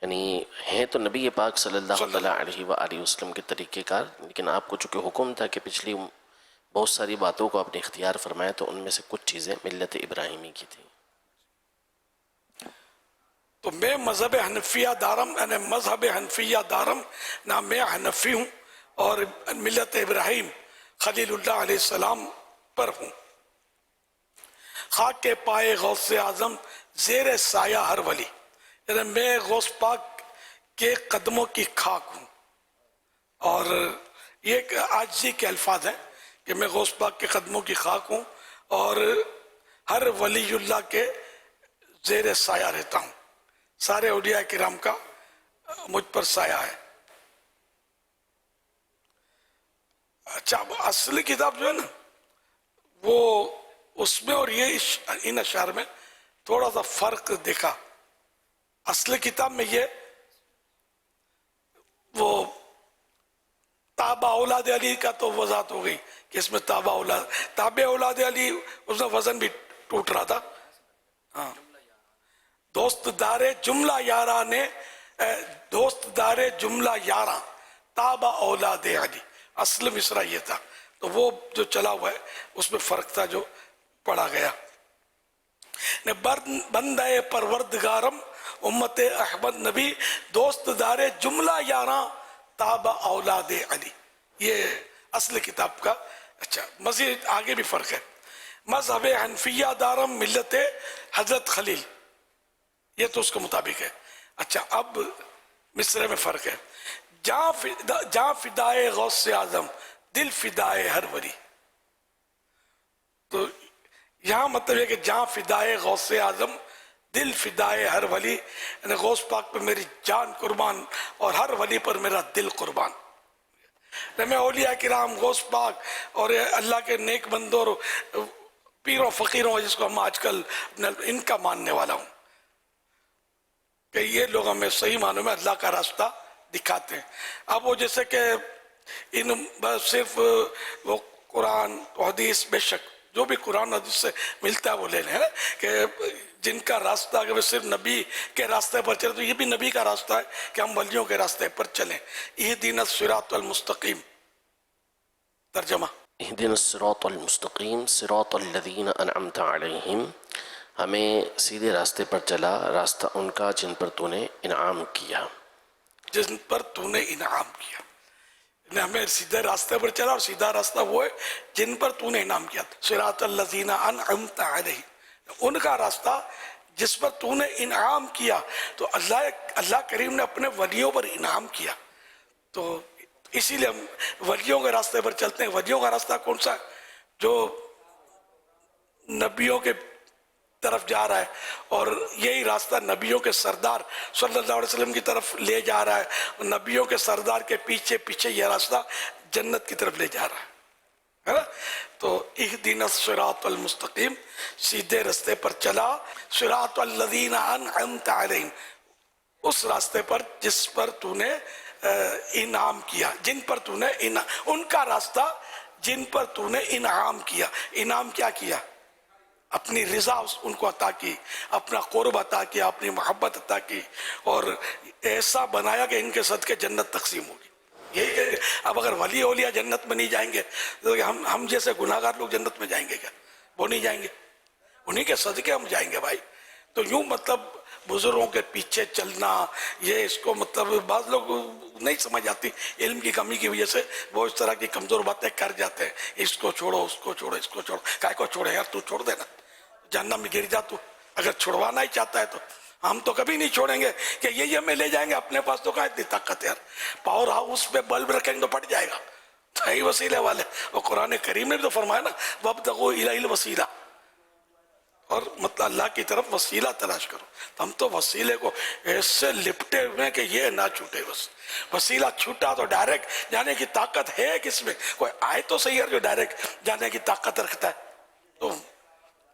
यानी हैं तो नबी पाक सल्लल्लाहु अलैहि वसल्लम के तरीक़ेकार, लेकिन आपको चूँकि हुक्म था कि पिछली बहुत सारी बातों को आपने इख्तियार फरमाया, तो उनमें से कुछ चीज़ें मिल्लत इब्राहिमी की थी। तो मैं मजहब हनफिया दारम, यानी मजहब हनफिया दारम ना, मैं हनफी हूँ और मिल्लत इब्राहिम खलीलुल्लाह अलैहिस्सलाम पर हूँ। खाक के पाए गौसे आजम जेर साया हर वली, यानी मैं गौस पाक کے قدموں کی خاک ہوں. اور یہ ایک عاجزی کے الفاظ ہیں کہ میں غوث پاک کے قدموں کی خاک ہوں اور ہر ولی اللہ کے زیر سایہ رہتا ہوں. سارے اولیاء کرام کا مجھ پر سایہ ہے. اچھا اصلی کتاب جو ہے نا وہ اس میں اور یہ ان اشعار میں تھوڑا سا فرق دیکھا. اصلی کتاب میں یہ وہ تابع اولاد علی کا تو وضاحت ہو گئی کہ اس میں تابع اولاد علی اس میں وزن بھی ٹوٹ رہا تھا. ہاں دوست دار جملہ یاراں نے دوست دار جملہ یاراں تابع اولاد علی اصل مصرع یہ تھا. تو وہ جو چلا ہوا ہے اس میں فرق تھا جو پڑھا گیا. بندہ پروردگارم امت احمد نبی دوست دار جملہ یاراں تابع اولاد علی. یہ اصل کتاب کا. اچھا مزید آگے بھی فرق ہے. مذہب حنفیہ دارم ملت حضرت خلیل یہ تو اس کے مطابق ہے. اچھا اب مصرع میں فرق ہے. جاں فدائے غوث اعظم دل فدائے ہر ولی. تو یہاں مطلب ہے کہ جاں فدائے غوث اعظم دل فدائے ہر ولی یعنی غوث پاک پہ میری جان قربان اور ہر ولی پر میرا دل قربان. میں اولیاء کرام غوث پاک اور اللہ کے نیک بندوں اور پیروں فقیروں جس کو ہم آج کل ان کا ماننے والا ہوں کہ یہ لوگ ہمیں صحیح معنوں میں اللہ کا راستہ دکھاتے ہیں. اب وہ جیسے کہ ان بس صرف وہ قرآن و حدیث بے شک جو بھی قرآن حدیث سے ملتا ہے وہ لے لیں کہ جن کا راستہ اگر صرف نبی کے راستے پر چلے تو یہ بھی نبی کا راستہ ہے کہ ہم ولیوں کے راستے پر چلیں. اہدنا الصراط المستقیم. ترجمہ اہدنا الصراط المستقیم صراط الذین انعمت علیہم ہمیں سیدھے راستے پر چلا راستہ ان کا جن پر تو نے انعام کیا. جن پر تو نے انعام کیا ہمیں سیدھے راستے پر چلا اور سیدھا راستہ وہ ہے جن پر تو نے انعام کیا. صراط الذین انعمت علیہم ان کا راستہ جس پر تو نے انعام کیا. تو اللہ کریم نے اپنے ولیوں پر انعام کیا تو اسی لیے ہم ولیوں کے راستے پر چلتے ہیں. ولیوں کا راستہ کون سا ہے؟ جو نبیوں کے طرف جا رہا ہے اور یہی راستہ نبیوں کے سردار صلی اللہ علیہ وسلم کی طرف لے جا رہا ہے. نبیوں کے سردار کے پیچھے پیچھے یہ راستہ جنت کی طرف لے جا رہا ہے نا. تو اہدنا الصراط المستقیم سیدھے راستے پر چلا. صراط الذین انعمت علیہم اس راستے پر جس پر تو نے انعام کیا جن پر تو نے ان کا راستہ جن پر تو نے انعام کیا. انعام کیا کیا؟ اپنی رضا ان کو عطا کی اپنا قرب عطا کیا اپنی محبت عطا کی اور ایسا بنایا کہ ان کے صدقے جنت تقسیم ہوگی. یہی کہ اب اگر ولی اولیاء جنت میں نہیں جائیں گے تو ہم جیسے گناہگار لوگ جنت میں جائیں گے کیا؟ وہ نہیں جائیں گے. انہی کے صدقے ہم جائیں گے بھائی. تو یوں مطلب بزرگوں کے پیچھے چلنا یہ اس کو مطلب بعض لوگ نہیں سمجھ آتی علم کی کمی کی وجہ سے وہ اس طرح کی کمزور باتیں کر جاتے ہیں. اس کو چھوڑو اس کو چھوڑو اس کو چھوڑو. کائے کو چھوڑے یار تو چھوڑ دینا جہنم میں گر جا. تو اگر چھڑوانا ہی چاہتا ہے تو ہم تو کبھی نہیں چھوڑیں گے کہ یہ ہمیں لے جائیں گے. اپنے پاس تو کہاں اتنی طاقت ہے یار. پاور ہاؤس پہ بلب رکھیں گے تو پھٹ جائے گا. صحیح وسیلے والے اور قرآن کریم نے بھی تو فرمایا نا وابتغوا الیہ الوسیلہ اور مطلب اللہ کی طرف وسیلہ تلاش کرو. ہم تو وسیلے کو ایسے لپٹے ہوئے کہ یہ نہ چھوٹے. بس وسیلہ چھوٹا تو ڈائریکٹ جانے کی طاقت ہے کس میں؟ کوئی آئے تو صحیح ہے جو ڈائریکٹ جانے کی طاقت رکھتا ہے. تو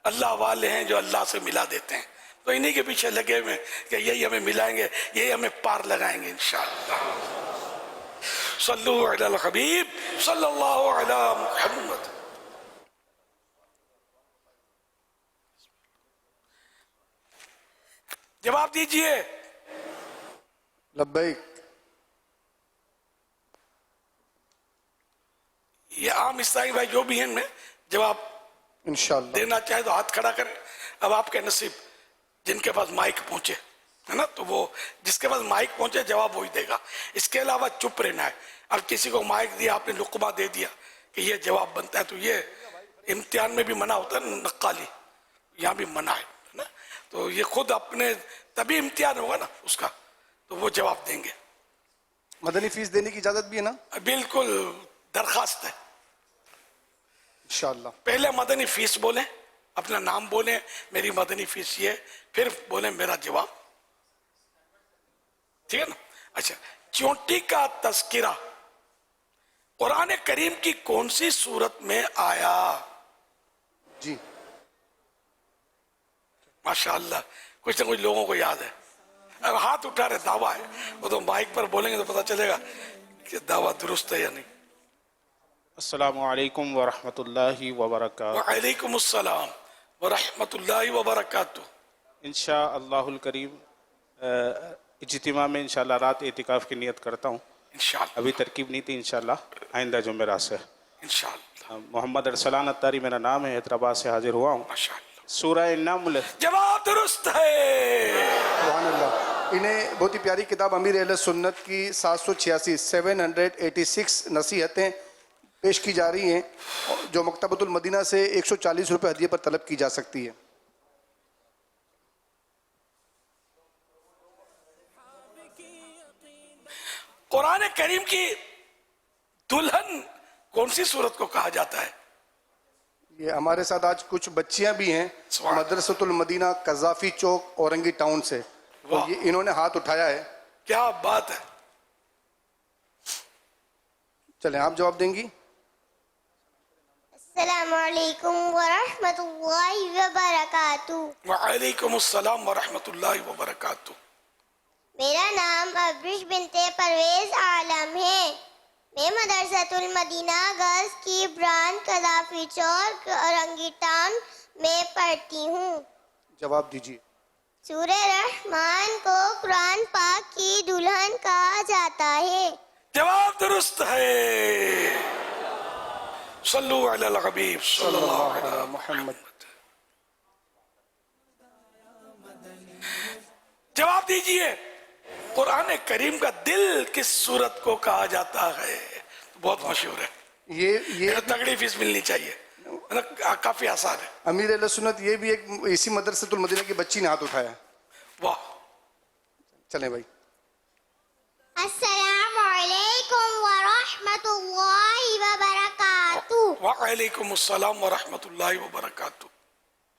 اللہ والے ہیں جو اللہ سے ملا دیتے ہیں. تو انہی کے پیچھے لگے ہوئے کہ یہی ہمیں ملائیں گے یہی ہمیں پار لگائیں گے انشاءاللہ. صلو علی الحبیب صلی اللہ علی محمد. جواب دیجئے. لبیک. یہ عام عیسائی بھائی جو بھی ہیں ان میں جواب انشاءاللہ دینا چاہے تو ہاتھ کھڑا کریں. اب آپ کے نصیب جن کے پاس مائک پہنچے ہے نا تو وہ جس کے پاس مائک پہنچے جواب وہی دے گا. اس کے علاوہ چپ رہنا ہے. اب کسی کو مائک دیا آپ نے لقمہ دے دیا کہ یہ جواب بنتا ہے تو یہ امتحان میں بھی منع ہوتا ہے نقالی یہاں بھی منع ہے نا. تو یہ خود اپنے تبھی امتحان ہوگا نا اس کا. تو وہ جواب دیں گے. مدنی فیس دینے کی اجازت بھی ہے نا؟ بالکل درخواست ہے. انشاءاللہ. پہلے مدنی فیس بولیں، اپنا نام بولیں، میری مدنی فیس یہ ہے، پھر بولیں میرا جواب. ٹھیک ہے نا؟ اچھا، چونٹی کا تذکرہ قرآن کریم کی کون سی صورت میں آیا؟ جی ماشاءاللہ کچھ نہ کچھ لوگوں کو یاد ہے. اب ہاتھ اٹھا رہے دعویٰ ہے، وہ تو مائک پر بولیں گے تو پتہ چلے گا کہ دعویٰ درست ہے یا نہیں. السلام علیکم ورحمۃ اللہ وبرکاتہ. وعلیکم السلام ورحمۃ اللہ وبرکاتہ. انشاءاللہ الکریم اجتماع میں انشاءاللہ رات اعتکاف کی نیت کرتا ہوں. انشاءاللہ. ابھی ترکیب نہیں تھی، انشاءاللہ آئندہ جمعرات سے. انشاءاللہ. محمد ارسلان اتاری میرا نام ہے، حیدرآباد سے حاضر ہوا ہوں. ماشاءاللہ. سورہ نمل. جواب درست ہے. سبحان اللہ. انہیں بہت ہی پیاری کتاب امیر اہل سنت کی 786 نصیحتیں پیش کی جا رہی ہیں جو مکتبۃ المدینہ سے 140 روپے ہدیے پر طلب کی جا سکتی ہے. قرآن کریم کی دلہن کون سی صورت کو کہا جاتا ہے؟ یہ ہمارے ساتھ آج کچھ بچیاں بھی ہیں مدرسۃ المدینہ قذافی چوک اورنگی ٹاؤن سے، یہ انہوں نے ہاتھ اٹھایا ہے. کیا بات ہے. چلیں آپ جواب دیں گی. السلام علیکم ورحمۃ اللہ وبرکاتہ. وعلیکم السلام ورحمۃ اللہ وبرکاتہ. میرا نام ابرش بنت پرویز عالم ہے. میں مدرسۃ المدینہ گرلز کی برانچ قذافی چوک اورنگی ٹاؤن میں پڑھتی ہوں. جواب دیجیے. سورہ رحمان کو قرآن پاک کی دلہن کہا جاتا ہے. جواب درست ہے. صلو علی الحبیب صلی اللہ علیہ محمد. جواب دیجئے، قرآن کریم کا دل کس صورت کو کہا جاتا ہے؟ بہت مشہور ہے. یہ تگڑی فیس ملنی چاہیے، کافی آسان ہے. امیر اہل سنت یہ بھی ایک اسی مدرسۃ المدینہ کی بچی نے ہاتھ اٹھایا. واہ. چلیں بھائی. السلام علیکم ورحمۃ اللہ وبرکاتہ. وعلیکم السلام ورحمۃ اللہ وبرکاتہ.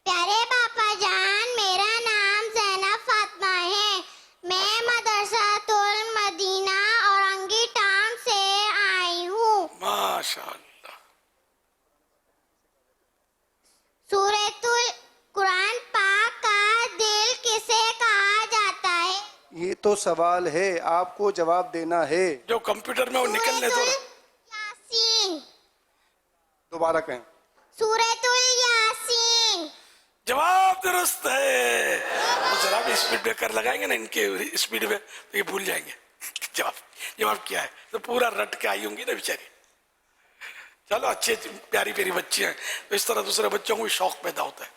پیارے پاپا جان، میرا نام زینب فاطمہ ہے. میں مدرسۃ المدینہ اورنگی ٹاؤن سے آئی ہوں. ماشاءاللہ. سورۃ القرآن پاک کا دل کسے کہا جاتا ہے؟ یہ تو سوال ہے، آپ کو جواب دینا ہے. جو کمپیوٹر میں وہ نکلنے دو. یاسین. دوبارہ کہیں. سورۃ الیاسین. جواب درست ہے. ذرا بھی اسپیڈ بریکر لگائیں گے نا ان کے اسپیڈ میں تو یہ بھول جائیں گے. جواب کیا ہے؟ تو پورا رٹ کے آئی ہوں گی نا بیچاری. چلو اچھے پیاری پیاری بچی ہیں تو اس طرح دوسرے بچوں کو بھی شوق پیدا ہوتا ہے.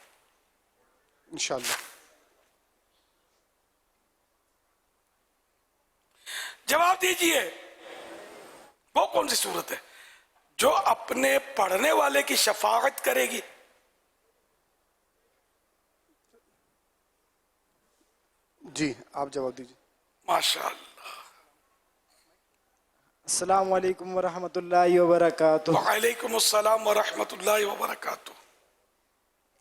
انشاءاللہ. جواب دیجئے، وہ کون سی صورت ہے جو اپنے پڑھنے والے کی شفاعت کرے گی؟ جی آپ جواب دیجیے. ماشاءاللہ. السلام علیکم ورحمۃ اللہ وبرکاتہ. وعلیکم السلام ورحمۃ اللہ وبرکاتہ.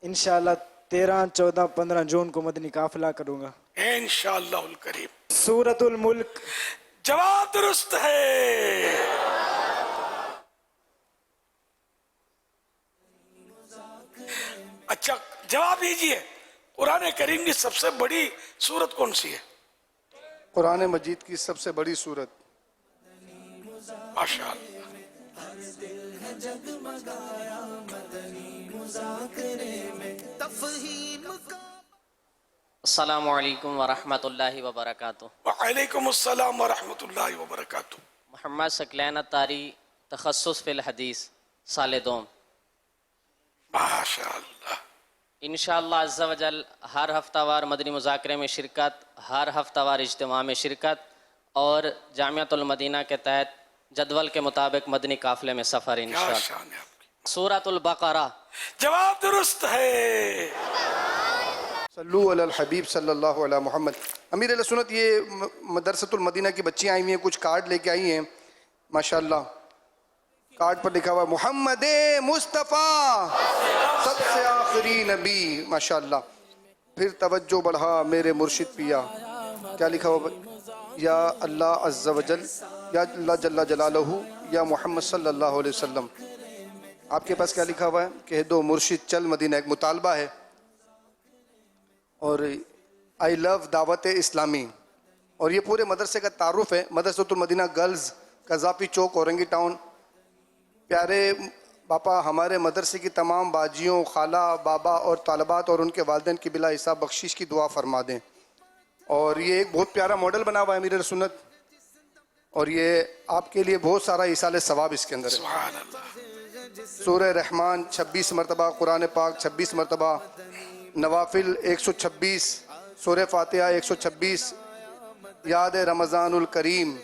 انشاءاللہ 13, 14, 15 جون کو مدنی قافلہ کروں گا انشاءاللہ الکریم. سورۃ الملک. جواب درست ہے. اچھا جواب دیجئے، قرآن کریم کی سب سے بڑی سورت کون سی ہے؟ قرآن مجید کی سب سے بڑی سورت. ماشاءاللہ. السلام علیکم ورحمۃ اللہ وبرکاتہ. وعلیکم السلام ورحمۃ اللہ وبرکاتہ. محمد ثقلین اتاری، تخصص فی الحدیث، سال دوم. ماشاءاللہ. انشاءاللہ عز و جل ہر ہفتہ وار مدنی مذاکرے میں شرکت، ہر ہفتہ وار اجتماع میں شرکت اور جامعۃ المدینہ کے تحت جدول کے مطابق مدنی قافلے میں سفر انشاءاللہ. سورۃ البقرہ. جواب درست ہے. صلو علی الحبیب صلی اللہ علیہ محمد. امیر اہل سنت یہ مدرسۃ المدینہ کی بچیاں آئی ہوئی ہیں, کچھ کارڈ لے کے آئی ہیں ماشاءاللہ. کارڈ پر لکھا ہوا ہے محمد مصطفیٰ سب سے آخری نبی ماشاءاللہ. پھر توجہ بڑھا میرے مرشد پیا, کیا لکھا ہوا یا اللہ عز و جل, یا اللہ جل جلالہ, یا محمد صلی اللہ علیہ وسلم. آپ کے پاس کیا لکھا ہوا ہے, کہہ دو مرشد چل مدینہ. ایک مطالبہ ہے. اور آئی لو دعوت اسلامی, اور یہ پورے مدرسے کا تعارف ہے. مدرسۃ المدینہ گرلز, قذافی چوک, اورنگی ٹاؤن. پیارے باپا ہمارے مدرسے کی تمام باجیوں, خالہ, بابا اور طالبات اور ان کے والدین کی بلا حساب بخشش کی دعا فرما دیں. اور یہ ایک بہت پیارا ماڈل بنا ہوا ہے امیر سنت, اور یہ آپ کے لیے بہت سارا ایصال ثواب اس کے اندر ہے. سبحان اللہ. سورہ رحمان 26 مرتبہ, قرآن پاک 26 مرتبہ, نوافل 126, سورہ فاتحہ 126, یاد رمضان الکریم,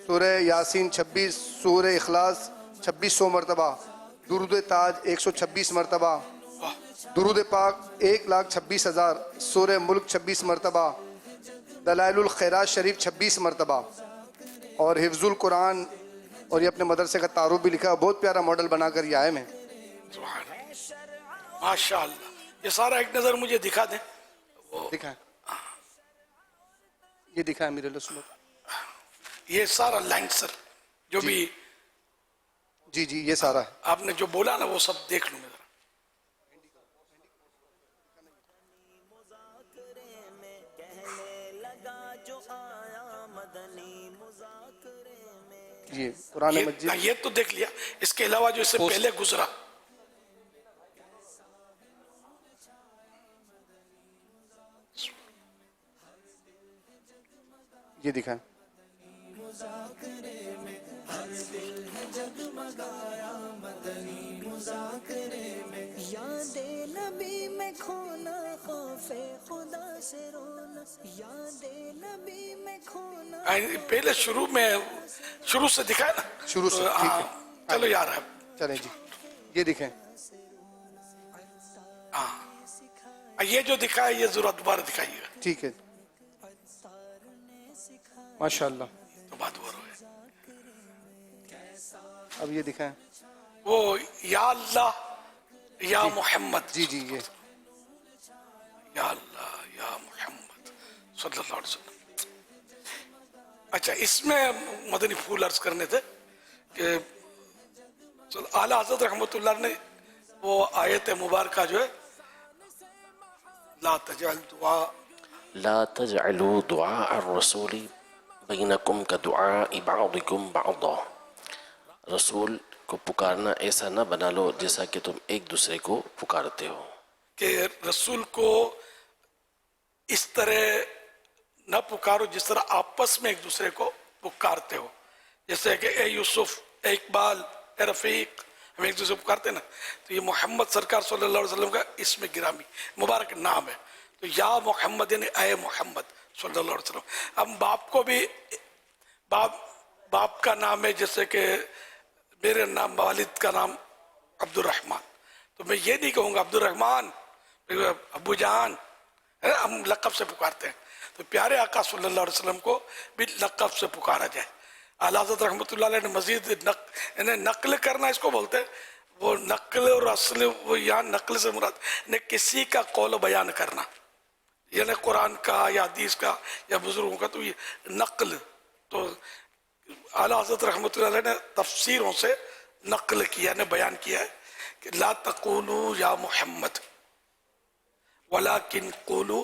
سورہ یاسین 26, سورہ اخلاص 2600 مرتبہ, درود تاج 126 مرتبہ, درود پاک 1,26,000, سورہ ملک 26 مرتبہ, دلائل الخیرات شریف 26 مرتبہ, اور حفظ القرآن. اور یہ اپنے مدرسے کا تعارف بھی لکھا ہے. بہت پیارا ماڈل بنا کر یہ آئے میں. ماشاء اللہ. یہ سارا ایک نظر مجھے دکھا دیں. دکھائیں, یہ دکھائیں میرے لسنو. یہ سارا لائن سر جو بھی جی جی یہ سارا ہے. آپ نے جو بولا نا وہ سب دیکھ لوں میں ذرا. یہ قرآن مجید, یہ تو دیکھ لیا. اس کے علاوہ جو اس سے پہلے گزرا, یہ دکھائیں. یاد نبی میں کھونا خوف خدا سے رونا, یاد نبی میں کھونا. پہلے شروع سے دکھایا نا, شروع سے. ٹھیک ہے چلو یار. چلیں جی یہ دکھیں. یہ جو دکھایا یہ ضرورت دوبارہ دکھائیے گا. ٹھیک ہے ماشاءاللہ. تو بات ہو رہا ہے. اب یہ دکھائیں. وہ یا اللہ یا محمد. جی جی یہ یا اللہ یا محمد صلی اللہ علیہ وسلم. اچھا اس میں مدنی پھول عرض کرنے تھے کہ اعلیٰ حضرت رحمۃ اللہ نے وہ آیت مبارکہ جو ہے لا تجعلوا دعاء الرسول بینکم کدعاء بعضکم بعضا. رسول کو پکارنا ایسا نہ بنا لو جیسا کہ تم ایک دوسرے کو پکارتے ہو. کہ رسول کو اس طرح نہ پکارو جس طرح آپس میں ایک دوسرے کو پکارتے ہو. جیسے کہ اے یوسف, اے اقبال, اے رفیق, ہم ایک دوسرے کو پکارتے ہیں نا. تو یہ محمد سرکار صلی اللہ علیہ وسلم کا اسم گرامی مبارک نام ہے. تو یا محمد یعنی اے محمد صلی اللہ علیہ وسلم. ہم باپ کو بھی باپ کا نام ہے, جیسے کہ میرے نام والد کا نام عبد الرحمن, تو میں یہ نہیں کہوں گا عبد الرحمن ابو جان, ہم لقب سے پکارتے ہیں. تو پیارے آقا صلی اللہ علیہ وسلم کو بھی لقب سے پکارا جائے. اعلیٰ حضرت رحمۃ اللہ علیہ نے مزید نقل کرنا اس کو بولتے ہیں. وہ نقل اور اصل, وہ یہاں نقل سے مراد نے کسی کا قول بیان کرنا, یعنی قرآن کا یا حدیث کا یا بزرگوں کا, تو یہ نقل. تو اعلیٰ حضرت رحمۃ اللہ علیہ نے تفسیروں سے نقل کیا, نے بیان کیا ہے کہ لا تقولوا یا محمد ولیکن قولوا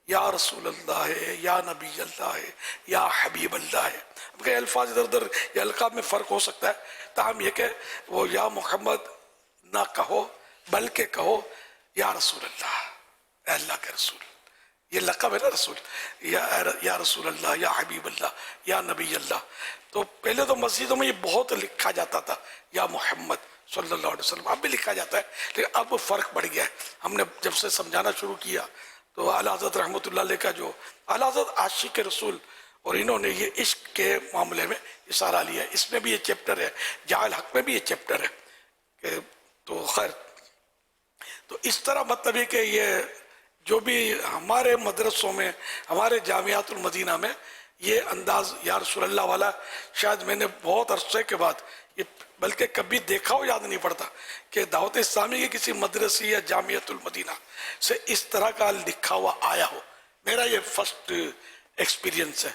یا رسول اللہ ہے, یا نبی اللہ ہے, یا حبیب اللہ ہے. اب کہ الفاظ ادھر ادھر یا القاب میں فرق ہو سکتا ہے, تاہم یہ کہ وہ یا محمد نہ کہو بلکہ کہو یا رسول اللہ, اے اللہ کے رسول. یہ لقب ہے نا رسول, یا رسول اللہ, یا حبیب اللہ, یا نبی اللہ. تو پہلے تو مسجدوں میں یہ بہت لکھا جاتا تھا یا محمد صلی اللہ علیہ وسلم, اب بھی لکھا جاتا ہے, لیکن اب فرق بڑھ گیا ہے. ہم نے جب سے سمجھانا شروع کیا تو اعلیٰ حضرت رحمۃ اللہ علیہ کا جو اعلیٰ حضرت عاشق رسول, اور انہوں نے یہ عشق کے معاملے میں اشارہ لیا ہے. اس میں بھی یہ چیپٹر ہے, جاہل حق میں بھی یہ چیپٹر ہے کہ تو خیر. تو اس طرح مطلب ہے کہ یہ जो भी हमारे मदरसों में, हमारे जामियातुल मदीना में ये अंदाज या रसूलुल्लाह वाला शायद मैंने बहुत अरसे के बाद ये, बल्कि कभी देखा हो याद नहीं पड़ता कि दावत इस्लामी के किसी मदरसे या जामियातुल मदीना से इस तरह का लिखा हुआ आया हो। मेरा ये फर्स्ट एक्सपीरियंस है।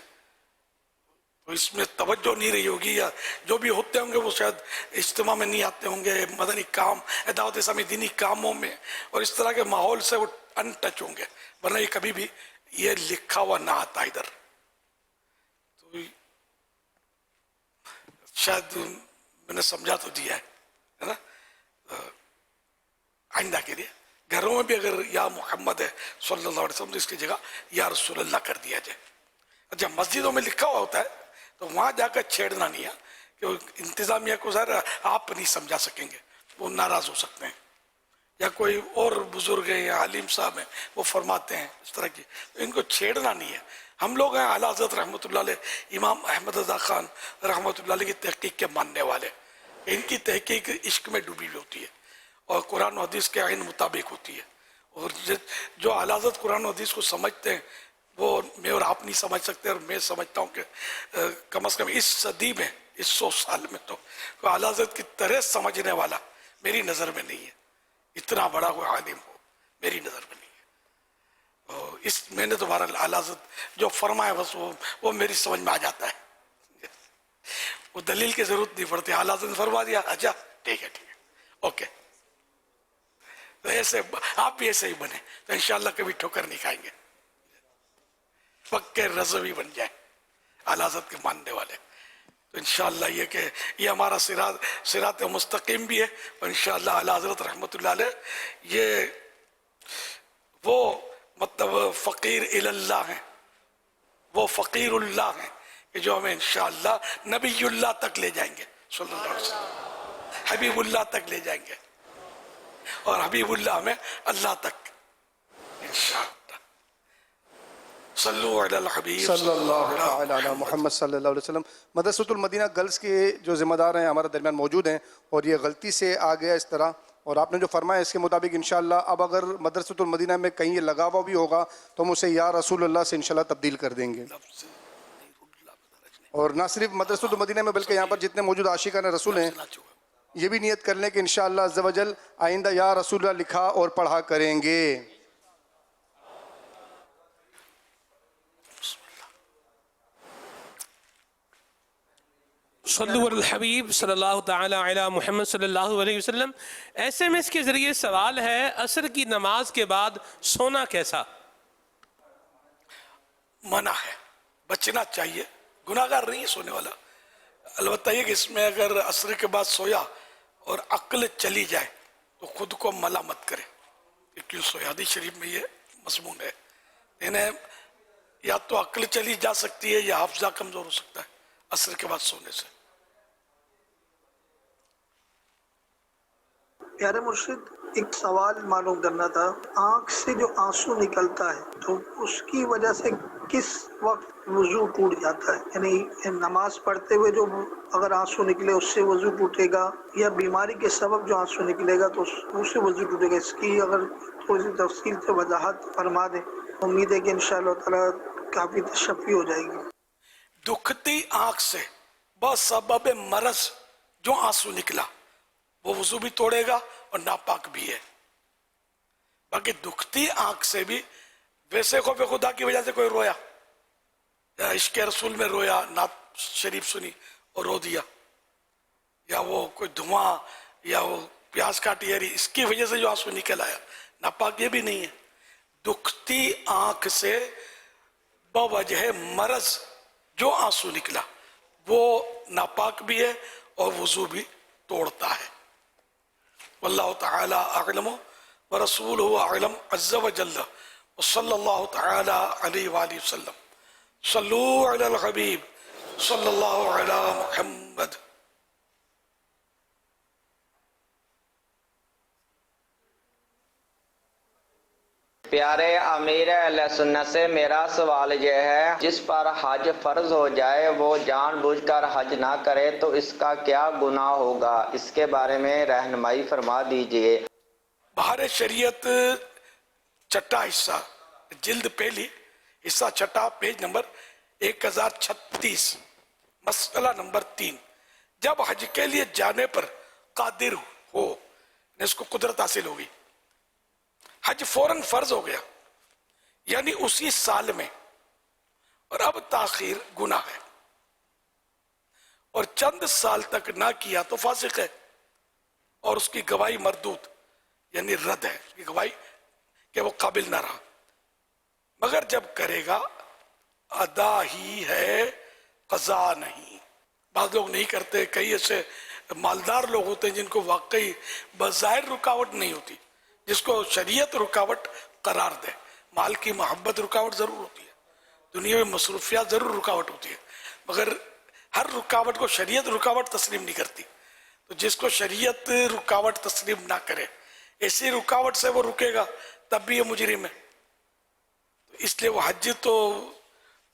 तो इसमें तवज्जो नहीं रही होगी, या जो भी होते होंगे वो शायद इज्तिमा में नहीं आते होंगे, मदनी काम, दावत इस्लामी दीनी कामों में, और इस तरह के माहौल से वो अनटच होंगे, वरना ये कभी भी ये लिखा हुआ ना आता इधर। तो शायद मैंने समझा तो दिया है ना। आइंदा के लिए घरों में भी अगर या मोहम्मद है सल्लल्लाहु अलैहि वसल्लम, तो इसकी जगह या रसूलुल्लाह कर दिया जाए। जब मस्जिदों में लिखा हुआ होता है तो वहां जाकर छेड़ना नहीं है, कि इंतजामिया को सर आप नहीं समझा सकेंगे, वो नाराज हो सकते हैं, या कोई और बुजुर्ग हैं या आलिम साहब हैं वो फरमाते हैं इस तरह की, तो इनको छेड़ना नहीं है। हम लोग हैं आला हज़रत रहमतुल्लाह अलैह, इमाम अहमद रज़ा खान रहमतुल्लाह अलैह की तहकीक के मानने वाले। इनकी तहकीक इश्क में डूबी हुई होती है और कुरान और हदीस के आइन मुताबिक होती है, और जो आला हज़रत कुरान और हदीस को समझते हैं वो मैं और आप नहीं समझ सकते, और मैं समझता हूँ कि कम अज़ कम इस सदी में, इस 100 साल में तो आला हज़रत की तरह समझने वाला मेरी नज़र में नहीं है। इतना बड़ा कोई आलिम हो मेरी नज़र में नहीं है। और इस मैंने तो बहरहाल आला हज़रत जो फरमाया बस वो मेरी समझ में आ जाता है, वो दलील की जरूरत नहीं पड़ती। आला हज़रत ने फरमा दिया, अच्छा ठीक है ओके। तो ऐसे आप भी ऐसे ही बने तो इंशाअल्लाह कभी ठोकर नहीं खाएंगे, पक्के रज़वी बन जाए आला हज़रत के मानने वाले। तो इंशाअल्लाह ये कि ये हमारा सिरात मुस्तकीम भी है, और इंशाअल्लाह आला हज़रत रहमतुल्लाह अलैह ये वो मतलब फ़कीर इल्लाह हैं, वो फ़कीरुल्लाह हैं कि जो हमें इंशाअल्लाह नबीयुल्लाह तक ले जाएंगे, सल्लल्लाहु अलैहि वसल्लम हबीबुल्लाह तक ले जाएंगे, और हबीबुल्लाह में अल्लाह तक इंशाअल्लाह। सल्लल्लाहु अलैहि मोहम्मद सल्लल्लाहु अलैहि वसल्लम। मदरसतुल मदीना गर्ल्स के जो ज़िम्मेदार हैं हमारे दरमियान मौजूद हैं, और ये गलती से आ गया इस तरह, और आपने जो फरमाया इसके मुताबिक इंशाअल्लाह अब अगर मदरसतुल मदीना में कहीं ये लगा हुआ भी होगा तो हम उसे या रसूलुल्लाह से इंशाअल्लाह तब्दील कर देंगे। और ना सिर्फ मदरसतुल मदीना में बल्कि यहाँ पर जितने मौजूद आशिकान रसूल हैं ये भी नियत कर लें कि इंशाअल्लाह अज़्ज़ व जल आइंदा या रसूलुल्लाह लिखा और पढ़ा करेंगे। सल्लु अल हबीब सल्लल्लाहु तआला अला मुहम्मद सल्लल्लाहु अलैहि वसल्लम। SMS के ज़रिए सवाल है, असर की नमाज के बाद सोना कैसा? मना है, बचना चाहिए, गुनाहगार नहीं है सोने वाला। अलबत्ता ये कि इसमें अगर असर के बाद सोया और अक्ल चली जाए तो खुद को मलामत करे कि क्यों सोया। हदीस शरीफ में ये मज़मून है। इन्हें या तो अक्ल चली जा सकती है या हाफ़ज़ा कमज़ोर हो सकता है असर के बाद सोने से। प्यारे मुर्शिद, एक सवाल मालूम करना था। आँख से जो आंसू निकलता है तो उसकी वजह से किस वक्त वजू टूट जाता है? यानी नमाज पढ़ते हुए जो अगर आंसू निकले उससे वजू टूटेगा, या बीमारी के सबब जो आंसू निकलेगा तो उससे वजू टूटेगा? इसकी अगर थोड़ी सी तफसील से वजाहत फरमा दें, उम्मीद है कि इंशाअल्लाह ताला काफ़ी तशफ़ी हो जाएगी। दुखती आँख से बस सबब मरज जो आंसू निकला वो वजू भी तोड़ेगा और नापाक भी है। बाकी दुखती आंख से भी वैसे खौफ खुदा की वजह से कोई रोया या इश्क़ रसूल में रोया, नात शरीफ सुनी और रो दिया, या वो कोई धुआं या वो प्यास काटी यारी इसकी वजह से जो आंसू निकल आया, नापाक ये भी नहीं है। दुखती आंख से बवजह मरज जो आंसू निकला वो नापाक भी है और वजू भी तोड़ता है। वल्लाहु तआला अअलम व रसूलुहु अअलम अज़्ज़ व जल्ल व सल्लल्लाहु तआला अलैहि व आलिहि वसल्लम। सल्लू अलल हबीब सल्लल्लाहु अला मुहम्मद। प्यारे अमीर अहले सुन्नत से मेरा सवाल यह है, जिस पर हज फर्ज हो जाए वो जानबूझकर हज ना करे तो इसका क्या गुनाह होगा? इसके बारे में रहनुमाई फरमा दीजिए। बाहर शरीयत छठा हिस्सा, जिल्द पहली, हिस्सा छठा, पेज नंबर 1036, मसला नंबर 3। जब हज के लिए जाने पर कादिर हो, इसको कुदरत हासिल होगी, हज फौरन फर्ज हो गया यानी उसी साल में, और अब ताखीर गुनाह है, और चंद साल तक ना किया तो फासिक है, और उसकी गवाही मरदूद यानी रद्द है, उसकी गवाही कि वो काबिल ना रहा, मगर जब करेगा अदा ही है, कज़ा नहीं। बाद लोग नहीं करते, कई ऐसे मालदार लोग होते हैं जिनको वाकई बज़ाहिर रुकावट नहीं होती, जिसको शरीयत रुकावट करार दे। माल की मोहब्बत रुकावट जरूर होती है, दुनिया में मसरूफियात जरूर रुकावट होती है, मगर हर रुकावट को शरीयत रुकावट तस्लीम नहीं करती। तो जिसको शरीयत रुकावट तस्लीम ना करे, ऐसी रुकावट से वो रुकेगा तब भी ये मुजरिम है। तो इसलिए वो हज तो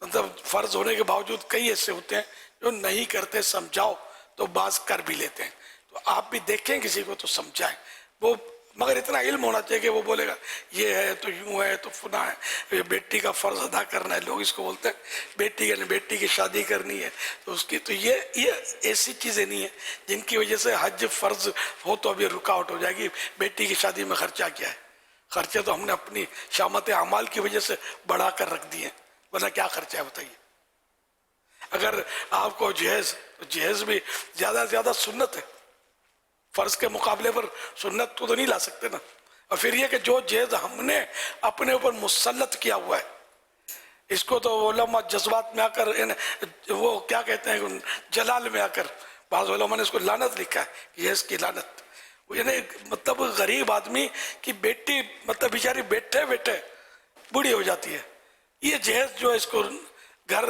मतलब फर्ज होने के बावजूद कई ऐसे होते हैं जो नहीं करते, समझाओ तो बाज कर भी लेते हैं। तो आप भी देखें किसी को तो समझाएं, वो मगर इतना इल्म होना चाहिए कि वो बोलेगा ये है तो यूं है तो फुना है, ये बेटी का फर्ज अदा करना है। लोग इसको बोलते हैं बेटी की शादी करनी है तो उसकी, तो ये ऐसी चीज़ें नहीं है जिनकी वजह से हज फर्ज हो तो अभी रुकावट हो जाएगी। बेटी की शादी में खर्चा क्या है? खर्चे तो हमने अपनी शामत अमाल की वजह से बढ़ा कर रख दिए, वरना क्या खर्चा है बताइए। अगर आपको जहेज, तो जहेज भी ज़्यादा से ज़्यादा सुन्नत है, फर्ज के मुकाबले पर सुन्नत को तो नहीं ला सकते ना। और फिर ये कि जो जहेज हमने अपने ऊपर मुसल्लत किया हुआ है, इसको तो उलमा जज्बात में आकर वो क्या कहते हैं जलाल में आकर, बाज़ उलमा ने इसको लानत लिखा है, जहेज की लानत। यानी मतलब गरीब आदमी की बेटी मतलब बेचारी बैठे बैठे बूढ़ी हो जाती है, ये जहेज जो है इसको घर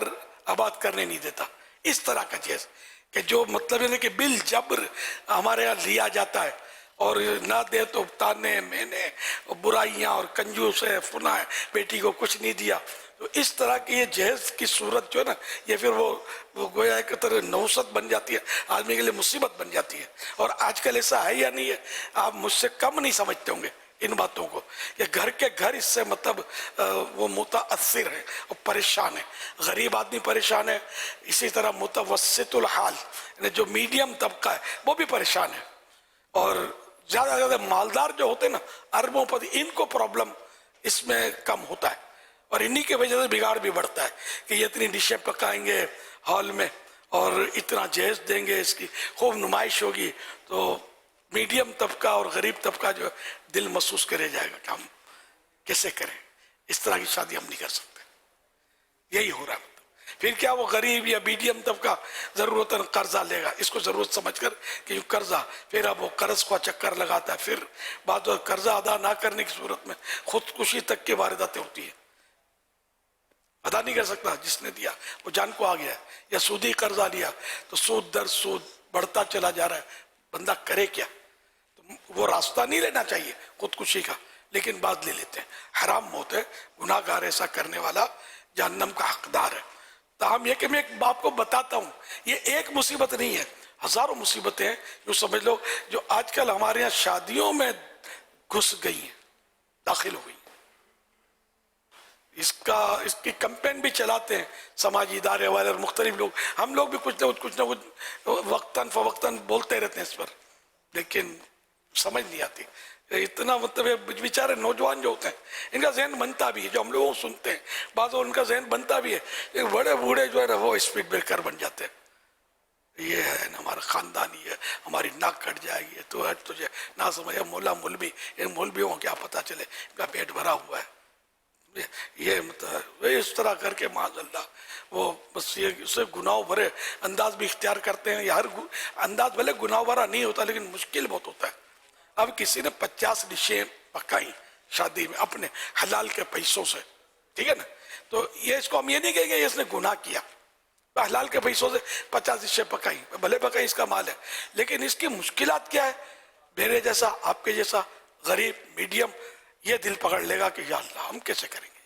आबाद करने नहीं देता। इस तरह का जहेज कि जो मतलब है कि बिल जबर हमारे यहाँ लिया जाता है, और ना दे तो ताने मैंने बुराइयां और कंजूस है, फुना है, बेटी को कुछ नहीं दिया। तो इस तरह की ये जहेज की सूरत जो है ना, ये फिर वो गोया एक तरह नौसत बन जाती है, आदमी के लिए मुसीबत बन जाती है। और आजकल ऐसा है या नहीं है, आप मुझसे कम नहीं समझते होंगे इन बातों को, कि घर के घर इससे मतलब वो मुताअस्सिर है और परेशान है। गरीब आदमी परेशान है, इसी तरह मुतवस्सितुल हाल जो मीडियम तबका है वो भी परेशान है, और ज़्यादा से ज़्यादा मालदार जो होते हैं ना अरबोपति, इनको प्रॉब्लम इसमें कम होता है। और इन्हीं की वजह से बिगाड़ भी बढ़ता है कि ये इतनी डिशें पकाएंगे हॉल में और इतना जहेज देंगे, इसकी खूब नुमाइश होगी, तो मीडियम तबका और गरीब तबका जो दिल महसूस करे जाएगा कि हम कैसे करें, इस तरह की शादी हम नहीं कर सकते। यही हो रहा है। फिर क्या वो गरीब या मीडियम तबका जरूरतन कर्जा लेगा, इसको जरूरत समझकर कि कर्जा, फिर अब वो कर्ज का चक्कर लगाता है, फिर बाद में कर्जा अदा ना करने की सूरत में खुदकुशी तक की वारदातें होती है। अदा नहीं कर सकता जिसने दिया, वो जान को आ गया है। या सूदी कर्जा लिया तो सूद दर सूद बढ़ता चला जा रहा है, बंदा करे क्या? तो वो रास्ता नहीं लेना चाहिए खुदकुशी का, लेकिन बाद ले लेते हैं। हराम मौत है, गुनाहगार ऐसा करने वाला जहन्नम का हकदार है। ताहम यह कि मैं एक बाप को बताता हूँ, ये एक मुसीबत नहीं है, हजारों मुसीबतें हैं जो समझ लो, जो आजकल हमारे यहाँ शादियों में घुस गई हैं, दाखिल हो गई। इसकी कैंपेन भी चलाते हैं समाजी इदारे वाले और मुख्तलिफ लोग। हम लोग भी कुछ ना कुछ वक्तन फवक्तन बोलते रहते हैं इस पर, लेकिन समझ नहीं आती। इतना मतलब बेचारे नौजवान जो होते हैं, इनका जहन बनता भी है, जो हम लोगों को सुनते हैं बाद उनका जहन बनता भी है, लेकिन बड़े बूढ़े जो है ना वो स्पीड ब्रेकर बन जाते हैं। ये है ना हमारा खानदानी है, हमारी नाक कट जाएगी, तो है तुझे ना समझ मौला मौलवी, इन मौलवियों को क्या पता चले इनका पेट भरा हुआ है। ये मतलब इस तरह करके माज़अल्लाह वो बस ये उसे गुनाह भरे अंदाज भी इख्तियार करते हैं। हर अंदाज भले गुनाह भरा नहीं होता, लेकिन मुश्किल बहुत होता है। अब किसी ने 50 डिशें पकाई शादी में अपने हलाल के पैसों से, ठीक है ना, तो ये इसको हम ये नहीं कहेंगे इसने गुनाह किया, हलाल के पैसों से 50 डिशें पकाई, भले पकाई, इसका माल है, लेकिन इसकी मुश्किलात क्या है? मेरे जैसा आपके जैसा गरीब मीडियम ये दिल पकड़ लेगा कि या अल्लाह हम कैसे करेंगे।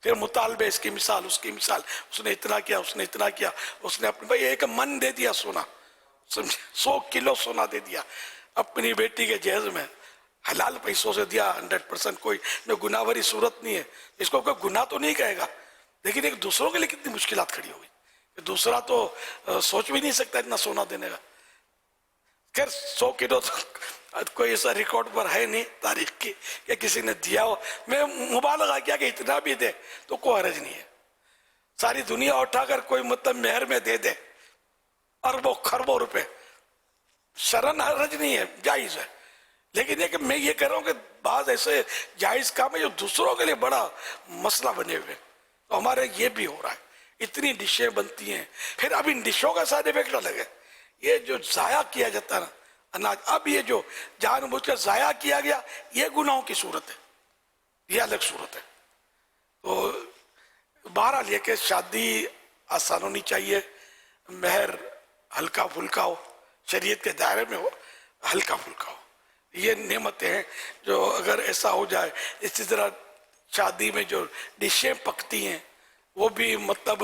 फिर मुतालबे, इसकी मिसाल उसकी मिसाल, उसने इतना किया, उसने इतना किया, उसने अपने भाई एक मन दे दिया सोना, समझे, 100 किलो सोना दे दिया अपनी बेटी के जहेज में, हलाल पैसों से दिया 100%, कोई में गुनाह भरी सूरत नहीं है, इसको कोई गुनाह तो नहीं कहेगा, लेकिन एक दूसरों के लिए कितनी मुश्किलात खड़ी हो गई। दूसरा तो सोच भी नहीं सकता इतना सोना देने का। खैर 100 किलो तो कोई ऐसा रिकॉर्ड पर है नहीं तारीख की कि किसी ने दिया हो। मैं मुबालगा किया कि इतना भी दे तो कोई हर्ज नहीं है। सारी दुनिया उठाकर कोई मतलब मेहर में दे दे अरबों खरबों रुपए, शरन हर्ज नहीं है, जायज है। लेकिन ये कि मैं ये कह रहा हूँ कि बात ऐसे जायज काम है जो दूसरों के लिए बड़ा मसला बने हुए, तो हमारे ये भी हो रहा है। इतनी डिशें बनती हैं, फिर अब इन डिशों का साइड इफेक्ट अलग है। ये जो जाया किया जाता है ना अनाज, अब ये जो जानबूझकर जाया किया गया, ये गुनाहों की सूरत है, ये अलग सूरत है। तो बहरहाल ये कि शादी आसान होनी चाहिए, मेहर हल्का फुल्का हो, शरीयत के दायरे में हो, हल्का फुल्का हो। ये नेमतें हैं जो अगर ऐसा हो जाए, इसी तरह शादी में जो डिशें पकती हैं वो भी मतलब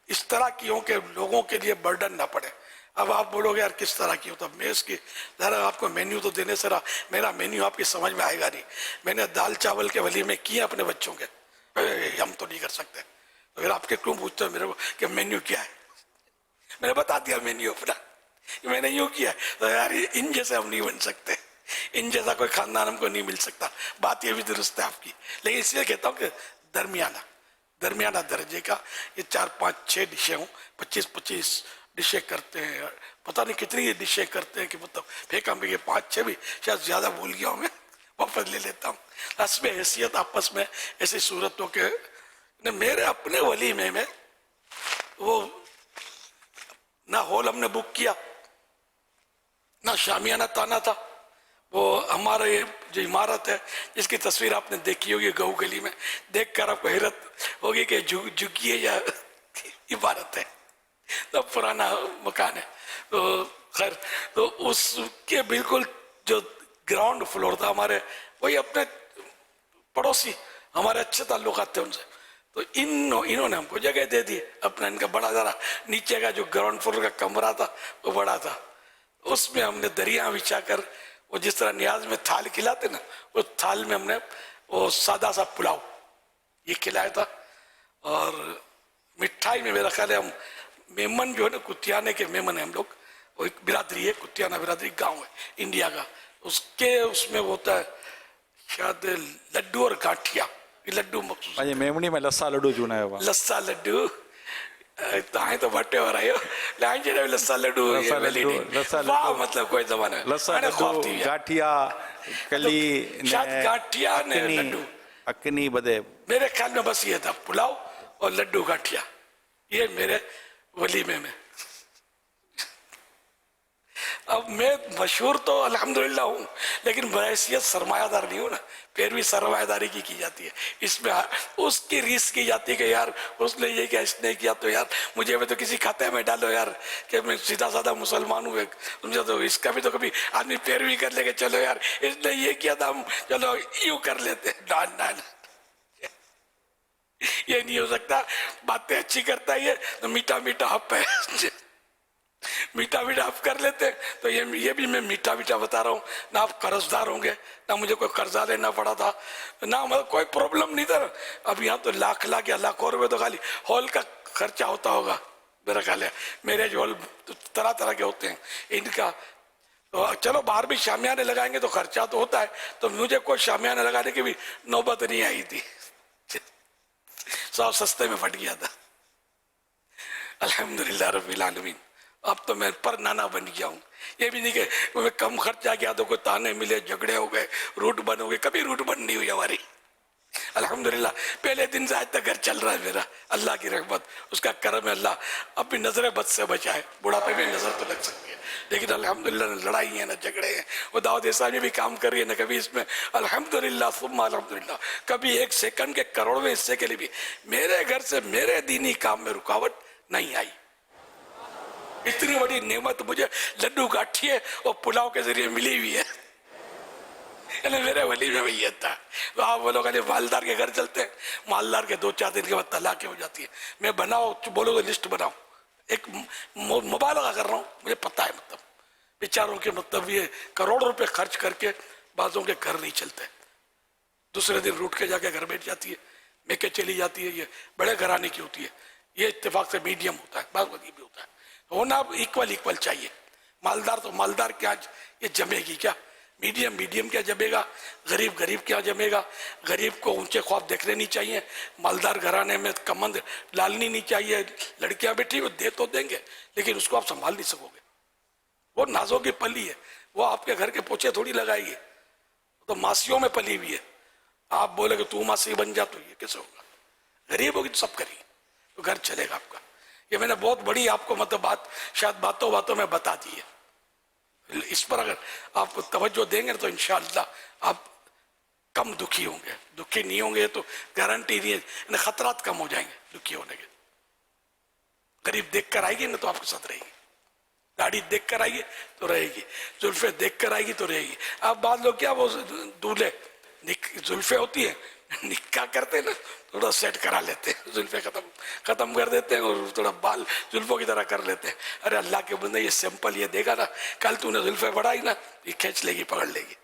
इस तरह की हो कि लोगों के लिए बर्डन ना पड़े। अब आप बोलोगे यार किस तरह की हो, तो मैं इसकी ज़रा आपको मेन्यू तो देने से मेरा मेन्यू आपकी समझ में आएगा नहीं। मैंने दाल चावल के वलीमे किए अपने बच्चों के, हम तो नहीं कर सकते। तो फिर आपके क्यों पूछते हो मेरे को कि मेन्यू क्या है? मैंने बता दिया मेन्यू अपना, मैंने यूँ किया। तो यार इन जैसे हम नहीं बन सकते, इन जैसा कोई खानदान हमको नहीं मिल सकता। बात ये भी दुरुस्त है आपकी, लेकिन इसलिए कहता हूँ कि दरमियाना दर्जे का ये 4, 5, 6 डिशें हों। 25 डिशें करते हैं, पता नहीं कितनी डिशें करते हैं कि मतलब फेंका में ये 5, 6 भी शायद ज़्यादा भूल गया हूँ मैं, वापस ले लेता हूँ। हस्ब हैसियत आपस में ऐसी सूरत हो के मेरे अपने वलीमे में वो ना हॉल हमने बुक किया, ना शामियाना ताना था। वो हमारे जो इमारत है जिसकी तस्वीर आपने देखी होगी गऊ गली में, देखकर आपको हैरत होगी कि झुकी है या इमारत है, तो पुराना मकान है। तो खैर, तो उसके बिल्कुल जो ग्राउंड फ्लोर था हमारे, वही अपने पड़ोसी, हमारे अच्छे ताल्लुकात थे उनसे, तो इन्होंने हमको जगह दे दी अपना। इनका बड़ा ज़रा नीचे का जो ग्राउंड फ्लोर का कमरा था वो बड़ा था, उसमें हमने दरिया बिछा कर वो जिस तरह नियाज में थाल खिलाते ना, उस थाल में हमने वो सादा सा पुलाव ये खिलाया था। और मिठाई में मेरा ख्याल है हम मेमन जो है ना, कुतियाने के मेमन है हम लोग, वो एक बिरादरी है, कुतियाना बिरादरी गांव है इंडिया का, उसमें होता है शायद लड्डू और गाठिया। ये लड्डू मखसूस मेमनी में लस्सा लड्डू चूना है, लस्सा लड्डू ताए तो बट्टे हो रहे हो लाइन जे लस्सा लड्डू वाह, मतलब कोई जमाना लस्सा लड्डू गाठिया कली शायद गाठिया ने लड्डू अकनी बदे, मेरे ख्याल में बस ये था पुलाव और लड्डू गाठिया, ये मेरे वलीमे में। अब मैं मशहूर तो अल्हम्दुलिल्लाह हूँ, लेकिन बहैसियत सरमायादार नहीं हूँ ना, फिर भी सरमायादारी की जाती है। इसमें उसकी रीस की जाती है कि यार उसने ये किया, इसने किया, तो यार मुझे भी तो किसी खाते में डालो यार कि मैं सीधा साधा मुसलमान हूँ, समझे? तो इसका भी तो कभी आदमी पैरवी कर लेके चलो यार इसने ये किया था, हम चलो यूँ कर लेते। ना ये नहीं हो सकता। बातें अच्छी करता है ये तो मीठा मीठा हप है, मीठा मीठा आप कर लेते हैं। तो ये भी मैं मीठा मीठा बता रहा हूँ ना, आप कर्जदार होंगे ना, मुझे कोई कर्जा लेना पड़ा था ना, मतलब कोई प्रॉब्लम नहीं था। अब यहाँ तो लाख या लाखों रुपए तो खाली हॉल का खर्चा होता होगा मेरा ख्याल है। मेरे जो हॉल तो तरह तरह के होते हैं इनका, तो चलो बाहर भी शामियाने लगाएंगे तो खर्चा तो होता है, तो मुझे कोई शामियाने लगाने की भी नौबत नहीं आई थी, सब सस्ते में फट गया था अल्हम्दुलिल्लाह रब्बिल आलमीन। अब तो मैं पर नाना बन गया हूँ। ये भी नहीं कि मैं कम खर्चा किया तो कोई ताने मिले, झगड़े हो गए, रूट बंद हो गए, कभी रूट बंद नहीं हुई हमारी अल्हम्दुलिल्लाह। पहले दिन से आज तक घर चल रहा है मेरा, अल्लाह की रहमत, उसका करम है। अल्लाह अपनी नजर बद से बचाए, बुढ़ापे में नजर तो लग सकती है, लेकिन अल्हम्दुलिल्लाह न लड़ाई है न झगड़े हैं। वो दाऊद इस्लामी भी काम कर रही है न कभी इसमें अल्हम्दुलिल्लाह सुम्मा अल्हम्दुलिल्लाह, कभी एक सेकंड के करोड़वें हिस्से के लिए भी मेरे घर से मेरे दीनी काम में रुकावट नहीं आई। इतनी बड़ी नेमत मुझे लड्डू गाठिए और पुलाव के जरिए मिली हुई है, मेरे वली में वही था। तो आप बोलो कहते मालदार के घर चलते हैं, मालदार के 2-4 दिन के बाद तलाक हो जाती है। मैं बनाओ बोलो तो लिस्ट बनाओ, एक मुबालगा कर रहा हूँ, मुझे पता है मतलब बेचारों के मतलब ये करोड़ रुपए खर्च करके बाज़ों के घर नहीं चलते, दूसरे दिन रूठ के जाके घर बैठ जाती है, मेके चली जाती है, ये बड़े घराने की होती है, ये इत्तेफाक से मीडियम होता है, बागवती भी होता है। होना इक्वल चाहिए, मालदार तो मालदार क्या ये जमेगी क्या, मीडियम क्या जमेगा, गरीब क्या जमेगा। गरीब को ऊंचे ख्वाब देखने नहीं चाहिए, मालदार घराने में कमंद डालनी नहीं चाहिए। लड़कियां बेटी वो दे तो देंगे लेकिन उसको आप संभाल नहीं सकोगे, वो नाजों की पली है, वो आपके घर के पोछे थोड़ी लगाएगी, तो मासियों में पली हुई है। आप बोले कि तू मासी बन जा तो ये कैसे होगा, गरीब होगी तो सब करिए तो घर चलेगा आपका। ये मैंने बहुत बड़ी आपको मतलब बात शायद बातों में बता दी है, इस पर अगर आप तवज्जो देंगे तो इंशाअल्लाह आप कम दुखी होंगे। दुखी नहीं होंगे तो गारंटी नहीं है, खतरात कम हो जाएंगे दुखी होने के। गरीब देख कर आएगी ना तो आपके साथ रहेगी, दाढ़ी देख कर आएगी तो रहेगी, जुल्फे देख कर आएगी तो रहेगी। अब बाद लोग क्या वो दूल्हे जुल्फे होती है निकाह करते हैं ना, थोड़ा सेट करा लेते हैं, जुल्फे खत्म कर देते हैं और थोड़ा बाल जुल्फों की तरह कर लेते हैं। अरे अल्लाह के बंदे ये सिंपल ये देगा ना, कल तूने जुल्फे बढ़ाई ना ये खींच लेगी पकड़ लेगी,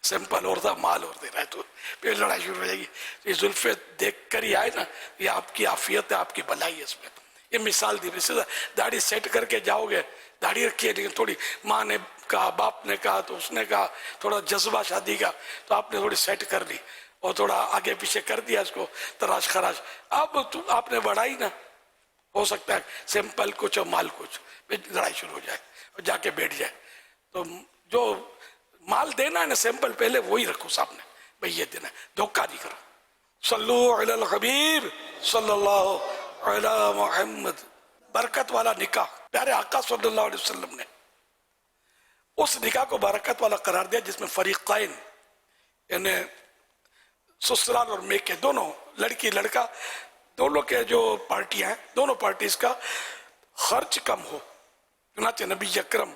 सिंपल और था माल और दे रहा है तो फिर लड़ाई शुरू हो जाएगी। ये जुल्फे देख कर ही आए ना, ये आपकी आफियत है, आपकी भलाई है इसमें। ये मिसाल दी, दाढ़ी सेट करके जाओगे, दाढ़ी रखी है लेकिन थोड़ी माँ ने कहा, बाप ने कहा तो उसने कहा, थोड़ा जज्बा शादी का तो आपने थोड़ी सेट कर ली और थोड़ा आगे पीछे कर दिया इसको तराश खराश। अब आपने बढ़ाई ना, हो सकता है सिंपल कुछ और माल कुछ, लड़ाई शुरू हो जाए और जाके बैठ जाए। तो जो माल देना है ना सिंपल पहले वही रखो सामने, भाई ये देना, धोखा नहीं करो। सल्लु अलल हबीब सल्लल्लाहु अलैहि मुहम्मद। बरकत वाला निकाह प्यारे आका सल्लल्लाहु अलैहि वसल्लम ने उस निकाह को बरकत वाला करार दिया जिसमें फरीक़ैन यानी ससुराल और मेके दोनों, लड़की लड़का दोनों के जो पार्टियां हैं, दोनों पार्टीज का खर्च कम हो। चुनांचे नबी अकरम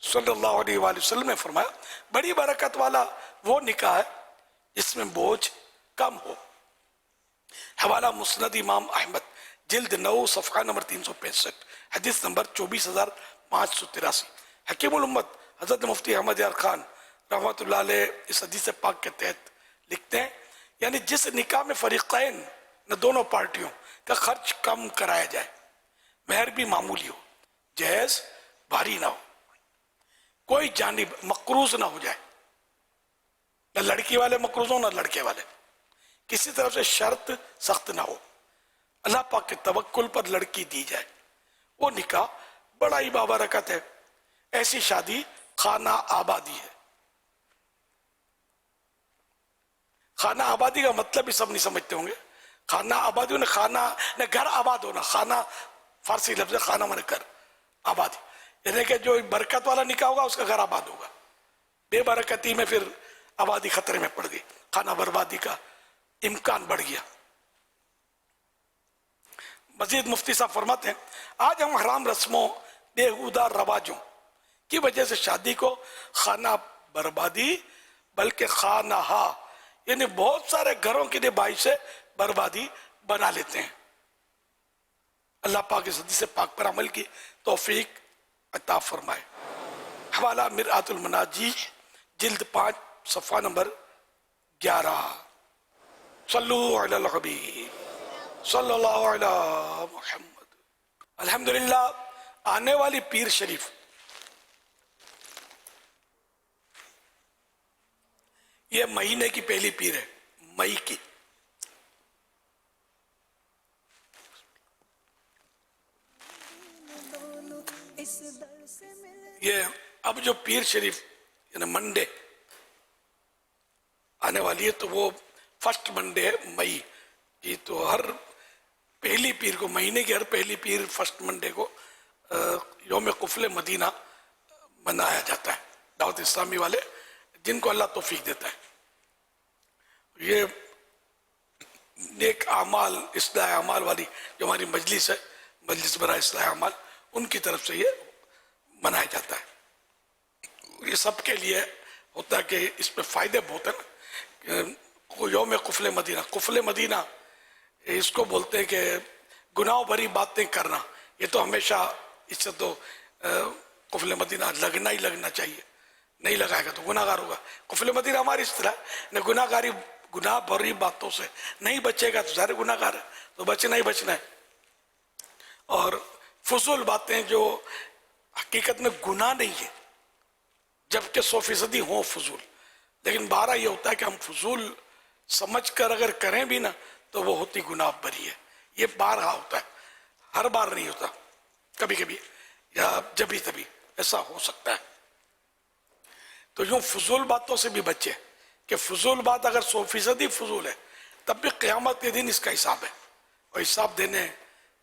सल्लल्लाहु अलैहि वसल्लम ने फरमाया बड़ी बरकत वाला वो निकाह है जिसमें बोझ कम हो। हवाला मुस्नद इमाम अहमद जिल्द 9 सफ़हा नंबर 365, हदीस नंबर 24,583। हकीमुल उम्मत हजरत मुफ्ती अहमद यार खान रहमतुल्लाह अलैह इस हदीस पाक के तहत लिखते हैं, यानी जिस निकाह में फरीक़ैन न दोनों पार्टियों का खर्च कम कराया जाए, महर भी मामूली हो, जहेज भारी ना हो, कोई जानिब मकरूज ना हो जाए, न लड़की वाले मकरूज हो न लड़के वाले, किसी तरफ से शर्त सख्त ना हो, अल्लाह पाक के तवक्कुल पर लड़की दी जाए, वो निकाह बड़ा ही बाबरकत है। ऐसी शादी खाना आबादी है। खाना आबादी का मतलब भी सब नहीं समझते होंगे। खाना आबादी ने खाना ने घर आबाद होना, खाना फारसी लफ्ज है, खाना माने घर, आबादी यानी कि जो बरकत वाला निकाह होगा उसका घर आबाद होगा। बेबरकती में फिर आबादी खतरे में पड़ गई, खाना बर्बादी का इम्कान बढ़ गया। मजीद मुफ्ती साहब फरमाते हैं आज हम हराम रस्मों बेहुदा रवाजों की वजह से शादी को खाना बर्बादी बल्कि खाना यानी बहुत सारे घरों के लिए बाई से बर्बादी बना लेते हैं। अल्लाह पाक इस हदीस पाक पर अमल की तौफीक अता फरमाए। हवाला मिरआतुल मनाजी जिल्द 5 सफ़ा नंबर 11। सल्लु अलल हबीब सल्लल्लाहु अलैहि मुहम्मद। अल्हम्दुलिल्लाह आने वाली पीर शरीफ ये महीने की पहली पीर है, मई की। ये अब जो पीर शरीफ यानी मंडे आने वाली है तो वो फर्स्ट मंडे है मई की। तो हर पहली पीर को, महीने की हर पहली पीर फर्स्ट मंडे को यौम कुफले मदीना मनाया जाता है। दावत इस्लामी वाले जिनको अल्लाह तौफीक देता है, ये नेक आमाल इस्लाह आमाल वाली जो हमारी मजलिस है, मजलिस बरा इस्लाह आमाल, उनकी तरफ से ये मनाया जाता है। ये सबके लिए होता है कि इसमें फ़ायदे बहुत हैं ना। यौम कुफले मदीना, कुफले मदीना इसको बोलते हैं कि गुनाह भरी बातें करना। ये तो हमेशा इससे तो कुफले मदीना लगना ही लगना चाहिए। नहीं लगाएगा तो गुनाहगार होगा। कुफल मदीना हमारी इस्तिलाह है, गुनाह भरी बातों से नहीं बचेगा तो सारे गुनाहगार है, तो बचना ही बचना है। और फजूल बातें जो हकीकत में गुनाह नहीं है, जबकि 100% हो फजूल, लेकिन 12 ये होता है कि हम फजूल समझ कर अगर करें भी ना तो वो होती गुनाह भरी है। ये बार होता है, हर बार नहीं होता, कभी कभी या जब भी तभी ऐसा हो सकता है। तो यूं फजूल बातों से भी बचे कि फजूल बात अगर 100% फजूल है तब भी क़यामत के दिन इसका हिसाब है, और हिसाब देने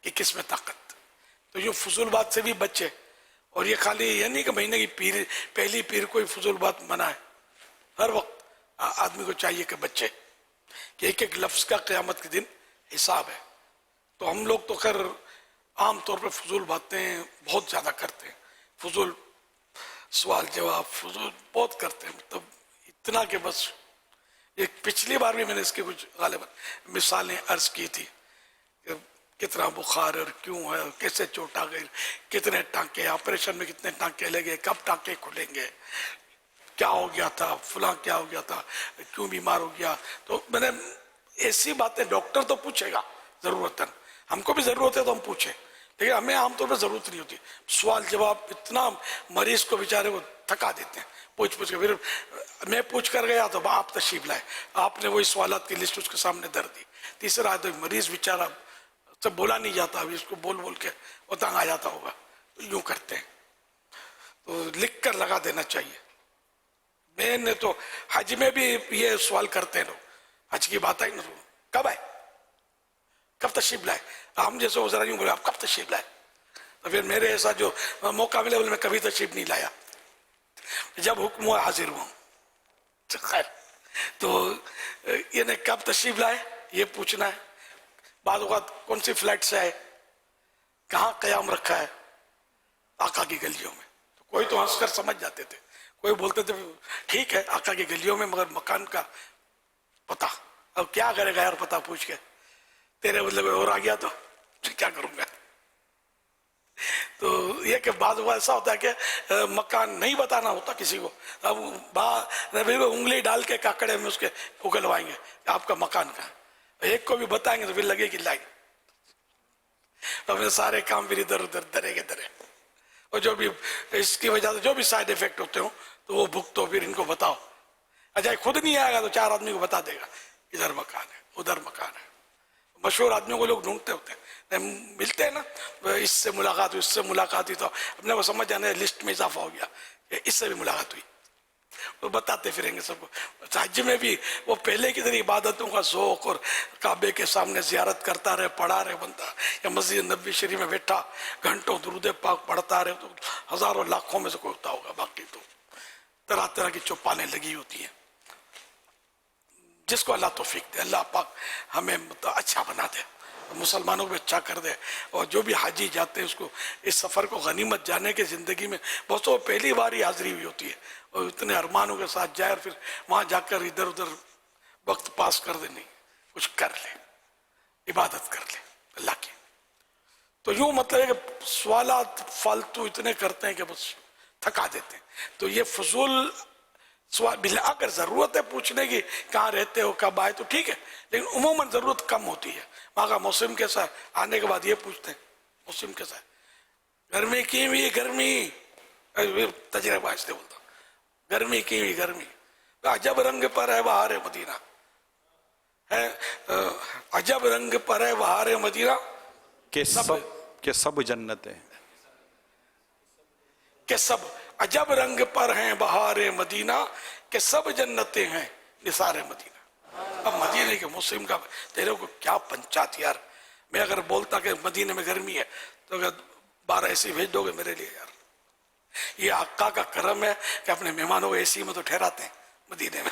की किस में ताकत। तो यूं फजूल बात से भी बचे। और ये खाली ये नहीं कि महीने की पहली पीर कोई फजूल बात मना है, हर वक्त आदमी को चाहिए कि बच्चे कि एक एक लफ्ज़ का क़यामत के दिन हिसाब है। तो हम लोग तो खैर आम तौर पर फजूल बातें बहुत ज़्यादा करते हैं, फजूल सवाल जवाब फजूल बहुत करते हैं, मतलब इतना कि बस। एक पिछली बार भी मैंने इसके कुछ गालिबन मिसालें अर्ज की थी, कितना बुखार और क्यों है, कैसे चोट आ गई, कितने टांके, ऑपरेशन में कितने टांके लगे, कब टांके खुलेंगे, क्या हो गया था, फलां क्या हो गया था, क्यों बीमार हो गया। तो मैंने ऐसी बातें डॉक्टर तो पूछेगा ज़रूरतन, हमको भी ज़रूरत है तो हम पूछें, लेकिन हमें आमतौर पर ज़रूरत नहीं होती। सवाल जवाब इतना मरीज़ को बेचारे को थका देते हैं पूछ के। फिर मैं पूछ कर गया तो आप तशरीफ लाए, आपने वही सवालात की लिस्ट उसके सामने धर दी। तीसरा है तो मरीज़ बेचारा सब बोला नहीं जाता, अभी इसको बोल बोल के वो तंग आ जाता होगा, तो यूँ करते हैं। तो लिख कर लगा देना चाहिए। मैंने तो हज में भी ये सवाल करते हैं लोग, हज की बात आई ना तो कब आए, कब तशरीफ लाए, हम जैसे वो जरा यूँ बोले आप कब तशरीफ लाए, तो फिर मेरे ऐसा जो मौका मिले मैं कभी तशरीफ नहीं लाया, जब हुक्म हुआ हाजिर हुआ। खैर तो ये कब तशरीफ लाए ये पूछना है, बाद कौन सी फ्लाइट से आए, कहाँ क़याम रखा है आका की गलियों में। तो कोई तो हंसकर समझ जाते थे, कोई बोलते थे ठीक है आका की गलियों में मगर मकान का पता, अब क्या करेगा यार पता पूछ के, तेरे मतलब और आ गया तो क्या करूंगा। तो ये कि बाद ऐसा होता है कि मकान नहीं बताना होता किसी को, अब उंगली डाल के काकड़े में उसके उगलवाएंगे आपका मकान का, एक को भी बताएंगे तो फिर लगे कि लाई, तो सारे काम फिर इधर उधर धरे के धरे। और जो भी इसकी वजह से जो भी साइड इफेक्ट होते हो तो वो भुगतो, फिर इनको बताओ। अच्छा खुद नहीं आएगा तो 4 आदमी को बता देगा इधर मकान है उधर मकान है। मशहूर आदमियों को लोग ढूंढते होते हैं, मिलते हैं ना, इससे मुलाकात हुई उससे मुलाकात हुई, तो अपने को समझ जाने लिस्ट में इजाफा हो गया, इससे भी मुलाकात हुई, वो बताते फिरेंगे सबको। हज में भी वो पहले की तरह इबादतों का ज़ौक़ और काबे के सामने ज़ियारत करता रहे, पढ़ा रहे बंदा, या मस्जिद नबी शरीफ में बैठा घंटों दुरूद पाक पढ़ता रहे, तो हज़ारों लाखों में से कोई होता होगा, बाकी तो तरह तरह की चौपालें लगी होती हैं। जिसको अल्लाह तौफीक दे, अल्लाह पाक हमें मतलब अच्छा बना दे, मुसलमानों को अच्छा कर दे। और जो भी हाजी जाते हैं उसको इस सफ़र को गनीमत जाने के ज़िंदगी में बहुत सौ पहली बार ही हाज़िरी हुई होती है, और इतने अरमानों के साथ जाए और फिर वहाँ जाकर इधर उधर वक्त पास कर दे, नहीं कुछ कर ले, इबादत कर ले अल्लाह की। तो यूँ मतलब है कि सवालात फालतू इतने करते हैं कि बस थका देते हैं। तो ये फजूल सवाल बिल्ला अगर ज़रूरत है पूछने की कहाँ रहते हो कब आए तो ठीक है, लेकिन उमूमन ज़रूरत कम होती है। वहाँ का मौसम कैसा है, आने के बाद ये पूछते हैं मौसम कैसा है, गर्मी की हुई गर्मी, तजर्बा इससे बोलता गर्मी की हुई गर्मी, अजब रंग पर है बहार मदीना है, अजब रंग पर है बहार मदीना के सब जन्नत है, के सब अजब रंग पर हैं बहार मदीना, के सब जन्नतें हैं निसार मदीना। अब मदीने के मौसम का तेरे को क्या पंचायत यार, मैं अगर बोलता कि मदीने में गर्मी है तो अगर 12 एसी भेज दोगे मेरे लिए यार। ये आका का करम है कि अपने मेहमानों को एसी में तो ठहराते हैं मदीने में।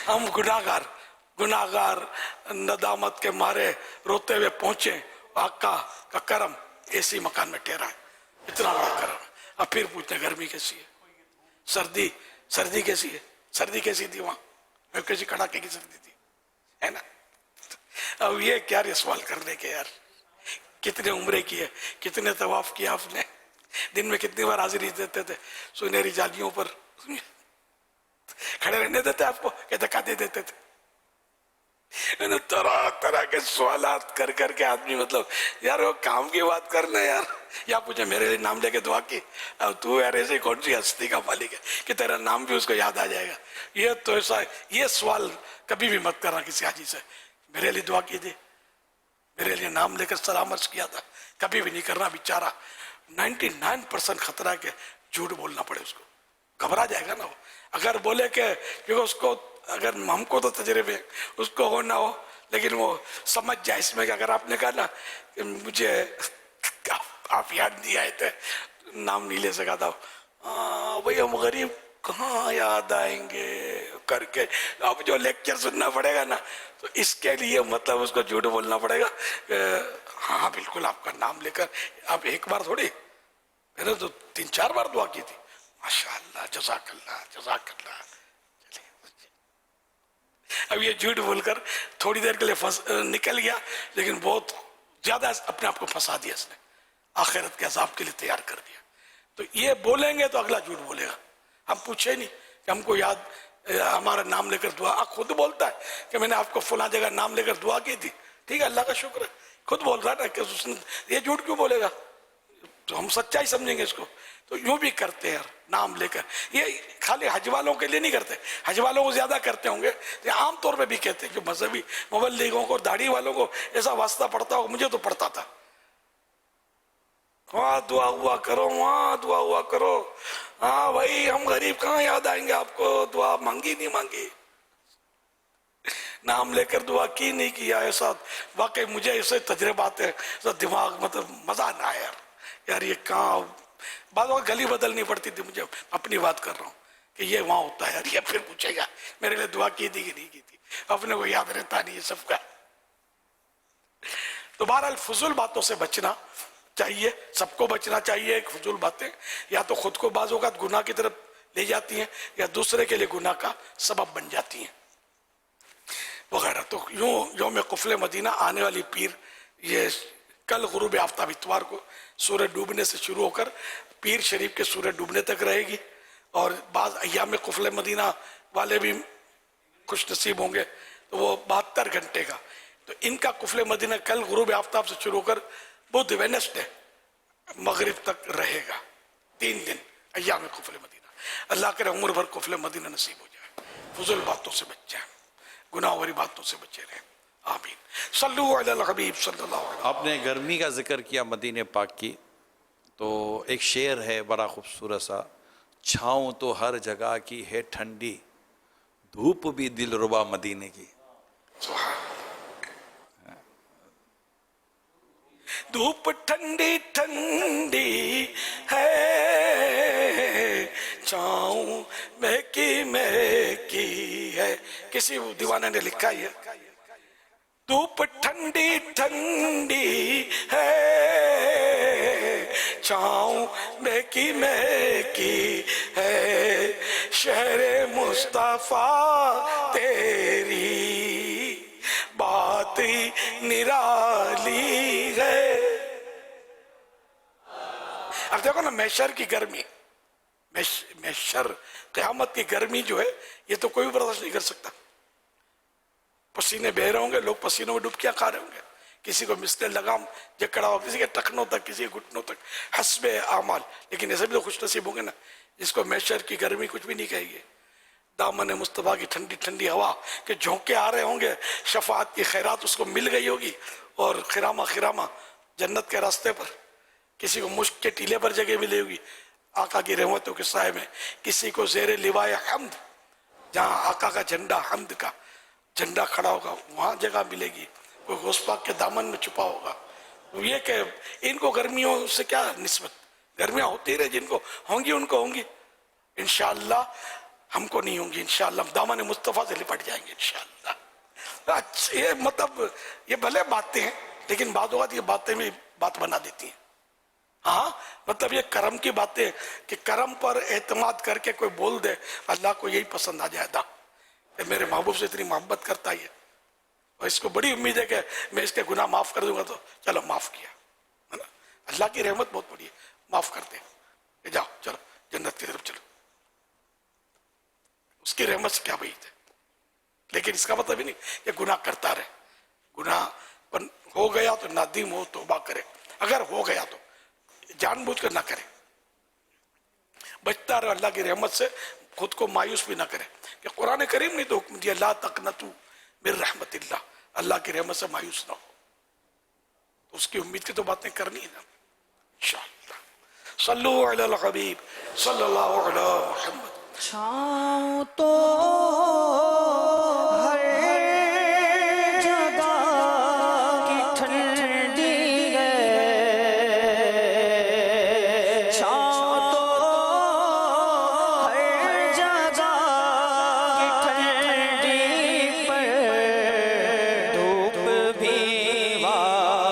हम गुनाहगार नदामत के मारे रोते हुए पहुंचे, आका का करम एसी मकान में ठहरा है, इतना बड़ा करम है। अब फिर पूछते गर्मी कैसी है, सर्दी कैसी है, सर्दी कैसी थी वहां, मैं कैसी कड़ाके की सर्दी थी, है ना। अब ये क्या रे सवाल करने के यार, कितने उम्रे की है, कितने तवाफ किया आपने, दिन में कितनी बार हाजिरी देते थे सुनहरी जालियों पर کھڑے رہنے دیتے آپ کو کہ دھکا دے دیتے تھے. طرح طرح کے سوالات کر کر کے آدمی مطلب یار وہ کام کی بات کرنا یار. یا پوچھے میرے لیے نام لے کے دعا کی, اب تو یار ایسے کون سی ہستی کا مالک ہے کہ تیرا نام بھی اس کو یاد آ جائے گا. یہ تو ایسا, یہ سوال کبھی بھی مت کرنا کسی حاجی سے, میرے لیے دعا کی تھی, میرے لیے نام لے کر سلام عرض کیا تھا, کبھی بھی نہیں کرنا. بیچارہ 99% خطرہ ہے کہ جھوٹ بولنا پڑے اس کو, گھبرا جائے گا نا وہ. اگر بولے کہ کیونکہ اس کو, اگر ہم کو تو تجربے اس کو ہو نہ ہو, لیکن وہ سمجھ جائے اس میں کہ اگر آپ نے کہا نا کہ مجھے آپ یاد نہیں آئے تھے, نام نہیں لے سکا تھا, بھئی ہم غریب کہاں یاد آئیں گے کر کے, اب جو لیکچر سننا پڑے گا نا تو اس کے لیے مطلب اس کو جھوٹ بولنا پڑے گا. ہاں بالکل آپ کا نام لے کر, آپ ایک بار تھوڑی, میں نے تو 3-4 بار دعا کی تھی. ماشاءاللہ, جزاک اللہ, جزاک اللہ. اب یہ جھوٹ بول کر تھوڑی دیر کے لیے نکل گیا, لیکن بہت زیادہ اپنے آپ کو پھنسا دیا اس نے, آخرت کے عذاب کے لیے تیار کر دیا. تو یہ بولیں گے تو اگلا جھوٹ بولے گا. ہم پوچھے نہیں کہ ہم کو یاد, ہمارا نام لے کر دعا, خود بولتا ہے کہ میں نے آپ کو فلاں جگہ نام لے کر دعا کی تھی, ٹھیک ہے اللہ کا شکر ہے, خود بول رہا ہے نا کہ اس نے, یہ جھوٹ کیوں بولے گا, تو ہم سچائی سمجھیں گے اس کو. تو یوں بھی کرتے ہیں نام لے کر. یہ خالی حج والوں کے لیے نہیں کرتے, حج والوں کو زیادہ کرتے ہوں گے, یہ عام طور پہ بھی کہتے ہیں جو مذہبی مبلغوں کو, داڑھی والوں کو ایسا واسطہ پڑتا ہو, مجھے تو پڑتا تھا, وہاں دعا ہوا کرو, وہاں دعا ہوا کرو. ہاں بھائی ہم غریب کہاں یاد آئیں گے آپ کو, دعا مانگی نہیں مانگی, نام لے کر دعا کی نہیں کیا. ایسا واقعی مجھے ایسے تجربات ہیں, دماغ مطلب مزہ نہ آیا یار یہ کہاں. بعض وقت گلی بدلنی پڑتی تھی مجھے, اپنی بات کر رہا ہوں کہ یہ وہاں ہوتا ہے یار, یہ پھر پوچھے گا میرے لیے دعا کی تھی کہ نہیں کی تھی, اپنے کو یاد رہتا نہیں یہ سب کا. تو بہرحال فضول باتوں سے بچنا چاہیے, سب کو بچنا چاہیے. فضول باتیں یا تو خود کو بعض اوقات گناہ کی طرف لے جاتی ہیں, یا دوسرے کے لیے گناہ کا سبب بن جاتی ہیں وغیرہ. تو یوں یوم قفل مدینہ آنے والی پیر, یہ کل غروب آفتاب اتوار کو سورج ڈوبنے سے شروع ہو کر پیر شریف کے سورج ڈوبنے تک رہے گی. اور بعض ایام قفل مدینہ والے بھی خوش نصیب ہوں گے تو وہ 72 گھنٹے کا. تو ان کا قفل مدینہ کل غروب آفتاب سے شروع ہو کر بدھ وینسڈے مغرب تک رہے گا, 3 دن ایام قفل مدینہ. اللہ کرے عمر بھر قفل مدینہ نصیب ہو جائے. فضول باتوں سے بچ جائیں, گناہ والی باتوں سے بچے رہیں. آمین. صلو علی الحبیب صلی اللہ علیہ وسلم. آپ نے گرمی کا ذکر کیا مدینہ پاک کی, تو ایک شعر ہے بڑا خوبصورت سا, چھاؤں تو ہر جگہ کی ہے ٹھنڈی, دھوپ بھی دل ربا مدینے کی. دھوپ ٹھنڈی ٹھنڈی ہے, چھاؤں مہکی ہے. کسی دیوانے نے لکھا ہے دھوپ ٹھنڈی ٹھنڈی ہے, چھاؤں مہکی ہے, شہر مصطفیٰ تیری بات ہی نرالی ہے. اب دیکھو نا محشر کی گرمی, محشر قیامت کی گرمی جو ہے یہ تو کوئی برداشت نہیں کر سکتا. پسینے بہ رہے ہوں گے, لوگ پسینوں میں ڈبکیاں کھا رہے ہوں گے, کسی کو مسلے لگام جکڑا ہو, کسی کے ٹخنوں تک, کسی کے گھٹنوں تک, حسب اعمال. لیکن ایسے بھی تو خوش نصیب ہوں گے نا جس کو محشر کی گرمی کچھ بھی نہیں کہے گی. دامن مصطفیٰ کی ٹھنڈی ٹھنڈی ہوا کے جھونکے آ رہے ہوں گے, شفاعت کی خیرات اس کو مل گئی ہوگی, اور خرامہ جنت کے راستے پر. کسی کو مشک کے ٹیلے پر جگہ ملے ہوگی آقا کی رحمتوں کے سائے میں, کسی کو زیر لوائے حمد جہاں آقا کا جھنڈا, حمد کا جھنڈا کھڑا ہوگا, وہاں جگہ ملے گی. کوئی غوث پاک کے دامن میں چھپا ہوگا. یہ کہ ان کو گرمیوں سے کیا نسبت, گرمیاں ہوتی رہے, جن کو ہوں گی ان کو ہوں گی, انشاءاللہ ہم کو نہیں ہوں گی. انشاءاللہ دامن مصطفیٰ سے لپٹ جائیں گے انشاءاللہ. یہ مطلب یہ بھلے باتیں ہیں, لیکن بعض اوقات یہ باتیں بھی بات بنا دیتی ہیں. ہاں مطلب یہ کرم کی باتیں کہ کرم پر اعتماد کر کے کوئی بول دے, اللہ کو یہی پسند آ جائے گا کہ میرے محبوب سے اتنی محبت کرتا ہے, اور اس کو بڑی امید ہے کہ میں اس کے گناہ معاف کر دوں گا, تو چلو معاف کیا. اللہ کی رحمت بہت بڑی ہے, معاف کر دے, جاؤ چلو جنت کی طرف چلو. اس کی رحمت سے کیا بعید ہے. لیکن اس کا مطلب ہی نہیں کہ گناہ کرتا رہے. گناہ ہو گیا تو نادم ہو، توبہ کرے. اگر ہو گیا تو جان بوجھ کر نہ کرے، بچتا رہے اللہ کی رحمت سے، خود کو مایوس بھی نہ کرے. کہ قرآن کریم نے تو حکم دیا لا تقنطوا من رحمت اللہ، اللہ کی رحمت سے مایوس نہ ہو. تو اس کی امید کی تو باتیں کرنی ہے نا انشاءاللہ. صلو علی الحبیب صلی اللہ علی محمد. چھاؤں تو ہر جگہ کی ٹھنڈی ہے، چھاؤں تو ہر جگہ کی ٹھنڈی پر، دھوپ بھی مدینے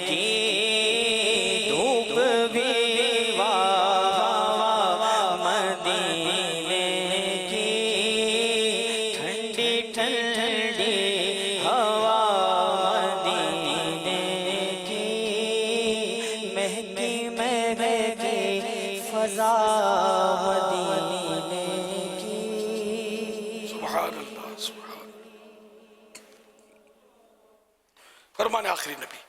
کی، دھوپ بھی مدینے کی، ٹھنڈی ٹھنڈی ہوا مدینے کی، مہنگی مہنگی فضا مدینے کی. سبحان اللہ سبحان. فرمان آخری نبی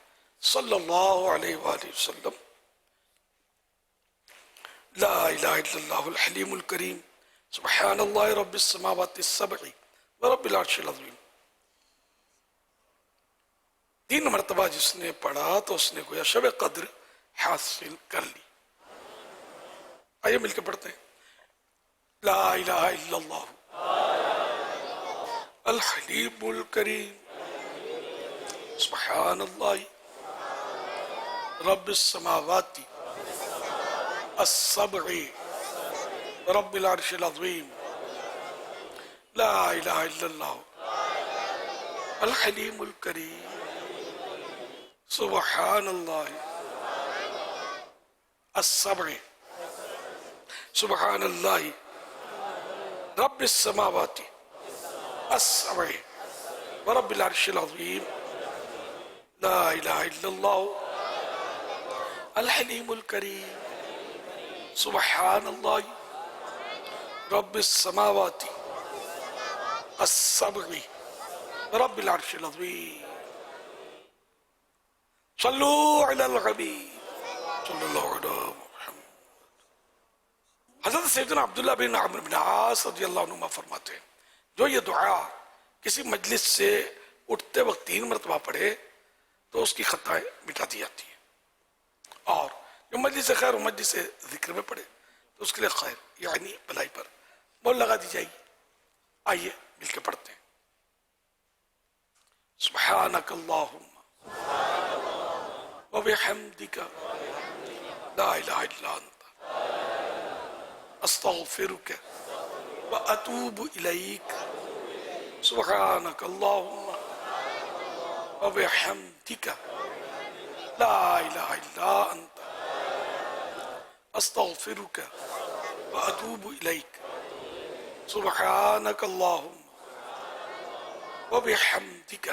صلی اللہ علیہ وآلہ وسلم لا الہ الا اللہ الحلیم الکریم سبحان اللہ رب السماوات السبع ورب العرش العظیم. 3 مرتبہ جس نے پڑھا تو اس نے گویا شب قدر حاصل کر لی. آئیے مل کے پڑھتے ہیں. لا الہ الا اللہ الحلیم الکریم سبحان اللہ رب السماوات السبع رب العرش العظیم. لا الہ الا اللہ الحلیم الکریم سبحان اللہ السبع سبحان اللہ رب السماوات السبع ورب العرش العظیم. لا الہ الا اللہ الحلیم الکریم سبحان اللہ رب السماوات السبع رب العرش العظیم. صلو علی الحبیب صلی اللہ علیہ وسلم. حضرت سیدنا عبداللہ بن عمرو بن عاص رضی اللہ عنہ فرماتے ہیں جو یہ دعا کسی مجلس سے اٹھتے وقت 3 مرتبہ پڑھے تو اس کی خطائیں مٹا دی جاتی ہیں، اور جو مجلس خیر و مجلس ذکر میں پڑھے تو اس کے لئے خیر یعنی بھلائی پر مول لگا دی جائے گی. آئیے مل کے پڑھتے ہیں. سبحانک اللہم وبحمدک لا الہ الا انت استغفرک واتوب الیک. سبحانک اللہم وبحمدک لا الہ الا انت استغفرک واتوب الیک. سبحانک اللہم وبحمدک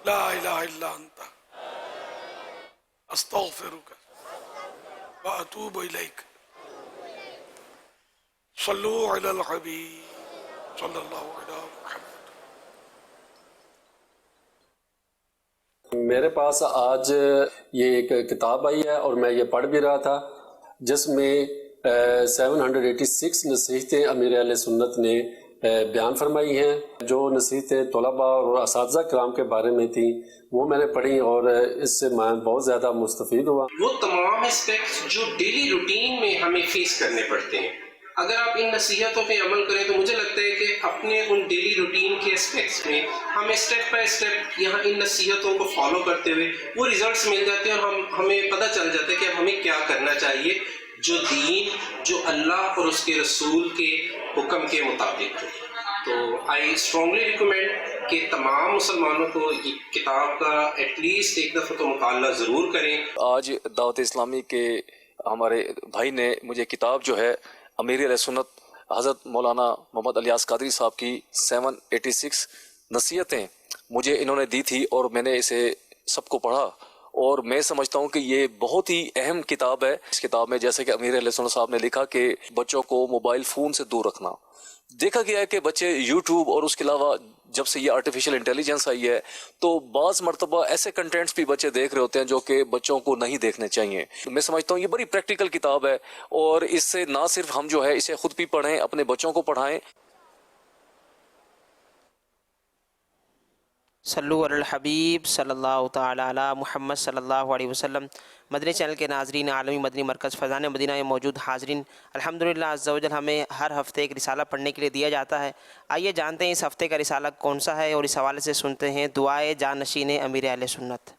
لا الہ الا انت استغفرک واتوب الیک. صلو علی الحبیب صلی اللہ علیہ وسلم. میرے پاس آج یہ ایک کتاب آئی ہے اور میں یہ پڑھ بھی رہا تھا جس میں 786 نصیحتیں امیر اہل سنت نے بیان فرمائی ہیں. جو نصیحتیں طلباء اور اساتذہ کرام کے بارے میں تھیں وہ میں نے پڑھی اور اس سے میں بہت زیادہ مستفید ہوا. وہ تمام اسپیکٹس جو ڈیلی روٹین میں ہمیں فیس کرنے پڑتے ہیں، اگر آپ ان نصیحتوں پہ عمل کریں تو مجھے لگتا ہے کہ اپنے ان ڈیلی روٹین کے اسپیکٹس میں ہمیں اسٹیپ بائی اسٹیپ یہاں ان نصیحتوں کو فالو کرتے ہوئے وہ ریزلٹس مل جاتے ہیں اور ہمیں پتہ چل جاتا ہے کہ اب ہمیں کیا کرنا چاہیے جو دین، جو اللہ اور اس کے رسول کے حکم کے مطابق. تو آئی اسٹرانگلی ریکمینڈ کہ تمام مسلمانوں کو یہ کتاب کا ایٹ لیسٹ ایک دفعہ تو مطالعہ ضرور کریں. آج دعوت اسلامی کے ہمارے بھائی نے مجھے کتاب جو ہے امیر علیہ سنت حضرت مولانا محمد الیاس قادری صاحب کی 786 نصیحتیں مجھے انہوں نے دی تھی اور میں نے اسے سب کو پڑھا اور میں سمجھتا ہوں کہ یہ بہت ہی اہم کتاب ہے. اس کتاب میں جیسے کہ امیر اہل سنت صاحب نے لکھا کہ بچوں کو موبائل فون سے دور رکھنا. دیکھا گیا ہے کہ بچے یوٹیوب اور اس کے علاوہ جب سے یہ آرٹیفیشل انٹیلیجنس آئی ہے تو بعض مرتبہ ایسے کنٹینٹس بھی بچے دیکھ رہے ہوتے ہیں جو کہ بچوں کو نہیں دیکھنے چاہیے. میں سمجھتا ہوں یہ بڑی پریکٹیکل کتاب ہے اور اس سے نہ صرف ہم جو ہے اسے خود بھی پڑھیں، اپنے بچوں کو پڑھائیں. صلو علی الحبیب صلی اللہ تعالی علی محمد صلی اللہ علیہ وسلم. مدنی چینل کے ناظرین، عالمی مدنی مرکز فیضان مدینہ میں موجود حاضرین، الحمدللہ عز و جل ہمیں ہر ہفتے ایک رسالہ پڑھنے کے لیے دیا جاتا ہے. آئیے جانتے ہیں اس ہفتے کا رسالہ کون سا ہے اور اس حوالے سے سنتے ہیں دعائے جانشین امیر اہل سنت.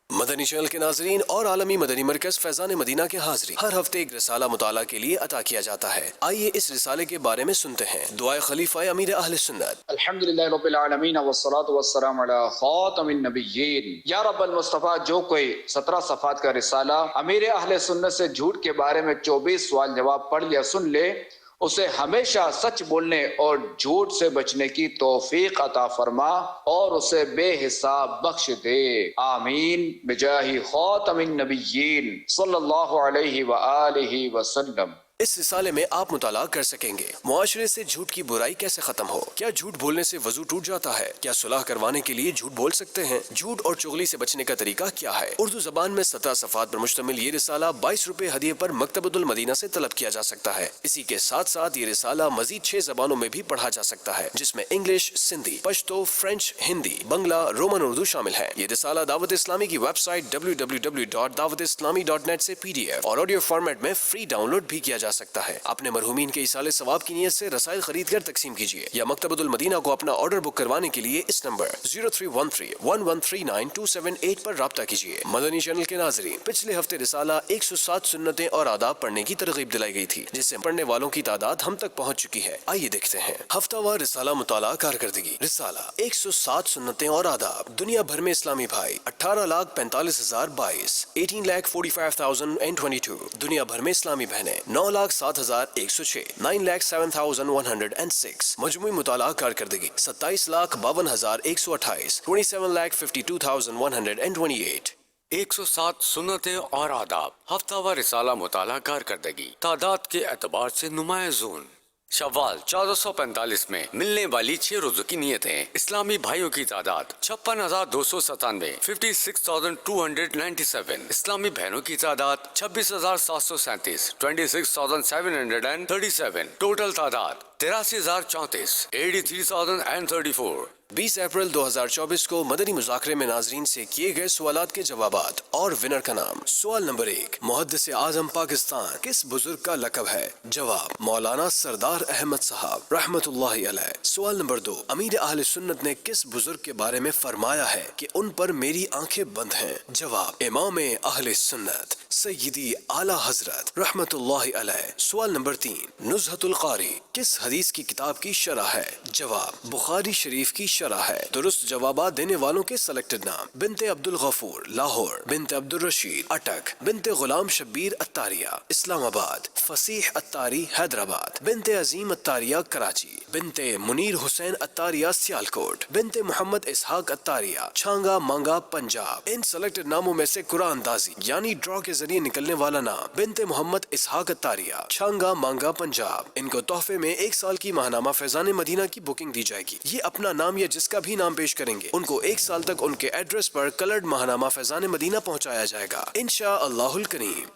مدنی چینل کے ناظرین اور عالمی مدنی مرکز فیضان مدینہ کے حاضرین، ہر ہفتے ایک رسالہ مطالعہ کے لیے عطا کیا جاتا ہے. آئیے اس رسالے کے بارے میں سنتے ہیں دعائے خلیفہ امیر اہل سنت. الحمدللہ رب العالمین والصلاة والسلام علی خاتم النبیین. یا رب المصطفیٰ، جو کوئی 17 صفحات کا رسالہ امیر اہل سنت سے جھوٹ کے بارے میں 24 سوال جواب پڑھ لیا سن لے، اسے ہمیشہ سچ بولنے اور جھوٹ سے بچنے کی توفیق عطا فرما اور اسے بے حساب بخش دے. آمین بجاہ خاتم النبیین صلی اللہ علیہ وآلہ وسلم. اس رسالے میں آپ مطالعہ کر سکیں گے معاشرے سے جھوٹ کی برائی کیسے ختم ہو، کیا جھوٹ بولنے سے وضو ٹوٹ جاتا ہے، کیا صلح کروانے کے لیے جھوٹ بول سکتے ہیں، جھوٹ اور چغلی سے بچنے کا طریقہ کیا ہے. اردو زبان میں 17 صفحات پر مشتمل یہ رسالہ 22 روپے ہدیے پر مکتبۃ المدینہ سے طلب کیا جا سکتا ہے. اسی کے ساتھ ساتھ یہ رسالہ مزید 6 زبانوں میں بھی پڑھا جا سکتا ہے، جس میں انگلش، سندھی، پشتو، فرینچ، ہندی، بنگلہ، رومن اردو شامل ہے. یہ رسالہ دعوت اسلامی کی ویب سائٹ www.dawatislami.net سے PDF اور آڈیو فارمیٹ میں فری ڈاؤن لوڈ بھی کیا جا سکتا ہے. اپنے مرحومین کے ایصال ثواب کی نیت سے رسائل خرید کر تقسیم کیجیے یا مکتبۃ المدینہ کو اپنا آرڈر بک کروانے کے لیے اس نمبر 0313113927 پر رابطہ کیجیے. مدنی چینل کے ناظرین، پچھلے ہفتے رسالہ 107 سنتیں اور آداب پڑھنے کی ترغیب دلائی گئی تھی، جس سے پڑھنے والوں کی تعداد ہم تک پہنچ چکی ہے. آئیے دیکھتے ہیں ہفتہ وار رسالہ مطالعہ کارکردگی. رسالہ 107 سنتیں اور آداب. دنیا بھر میں اسلامی بھائی 18,45,022 18,45,022. دنیا بھر میں اسلامی بہنیں 9,07,106 9,07,106. مجموعی مطالعہ کارکردگی 27,52,128 27,52,128. 107 سنتیں اور آداب. ہفتہ وار رسالہ مطالعہ کارکردگی. تعداد کے اعتبار سے نمایاں زون. شوال 1445 میں ملنے والی 6 روزوں کی نیتیں. اسلامی بھائیوں کی تعداد 56,297 56,297. اسلامی بہنوں کی تعداد 26,737 26,737. ٹوٹل تعداد 83,034 83,034. 20 اپریل 2024 کو مدنی مذاکرے میں ناظرین سے کیے گئے سوالات کے جوابات اور ونر کا نام. سوال نمبر 1، محدث اعظم پاکستان کس بزرگ کا لقب ہے؟ جواب، مولانا سردار احمد صاحب رحمت اللہ علیہ. سوال نمبر 2، امیر اہل سنت نے کس بزرگ کے بارے میں فرمایا ہے کہ ان پر میری آنکھیں بند ہیں؟ جواب، امام اہل سنت سیدی اعلی حضرت رحمت اللہ علیہ. سوال نمبر 3، نزہۃ القاری کس حدیث کی کتاب کی شرح ہے؟ جواب، بخاری شریف کی شرح ہے. درست جوابات دینے والوں کے سلیکٹڈ نام: بنت عبد الغفور لاہور، بنت عبد الرشید اٹک، بنت غلام شبیر اتاریہ اسلام آباد، فصیح اتاری حیدرآباد، بنت عظیم اتاریہ کراچی، بنت منیر حسین اتاریہ سیالکوٹ، بنت محمد اسحاق اتاریہ چھانگا مانگا پنجاب. ان سلیکٹڈ ناموں میں سے قرآن اندازی یعنی ڈرا کے ذریعے نکلنے والا نام بنت محمد اسحاق اتاریہ چھانگا مانگا پنجاب. ان کو تحفے میں 1 سال کی ماہنامہ فیضان مدینہ کی بکنگ دی جائے گی. یہ اپنا نام یا جس کا بھی نام پیش کریں گے ان کو 1 سال تک ان کے ایڈریس پر کلرڈ ماہنامہ فیضان مدینہ پہنچایا جائے گا انشاءاللہ الکریم.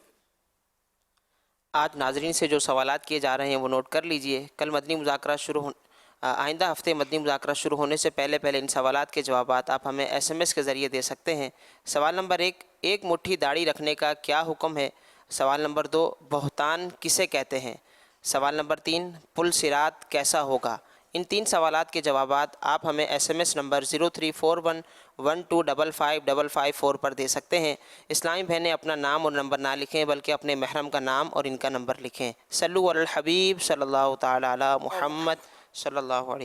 آج ناظرین سے جو سوالات کیے جا رہے ہیں وہ نوٹ کر لیجئے. کل مدنی مذاکرہ آئندہ ہفتے مدنی مذاکرہ شروع ہونے سے پہلے ان سوالات کے جوابات آپ ہمیں SMS کے ذریعے دے سکتے ہیں. سوال نمبر 1، ایک مٹھی داڑھی رکھنے کا کیا حکم ہے؟ سوال نمبر 2، بہتان کسے کہتے ہیں؟ سوال نمبر 3، پل صراط کیسا ہوگا؟ ان 3 سوالات کے جوابات آپ ہمیں SMS نمبر 0341125555 پر دے سکتے ہیں. اسلامی بہنیں اپنا نام اور نمبر نہ لکھیں بلکہ اپنے محرم کا نام اور ان کا نمبر لکھیں. صلو علی الحبیب صلی اللہ تعالی علی محمد صلی اللہ علیہ وسلم.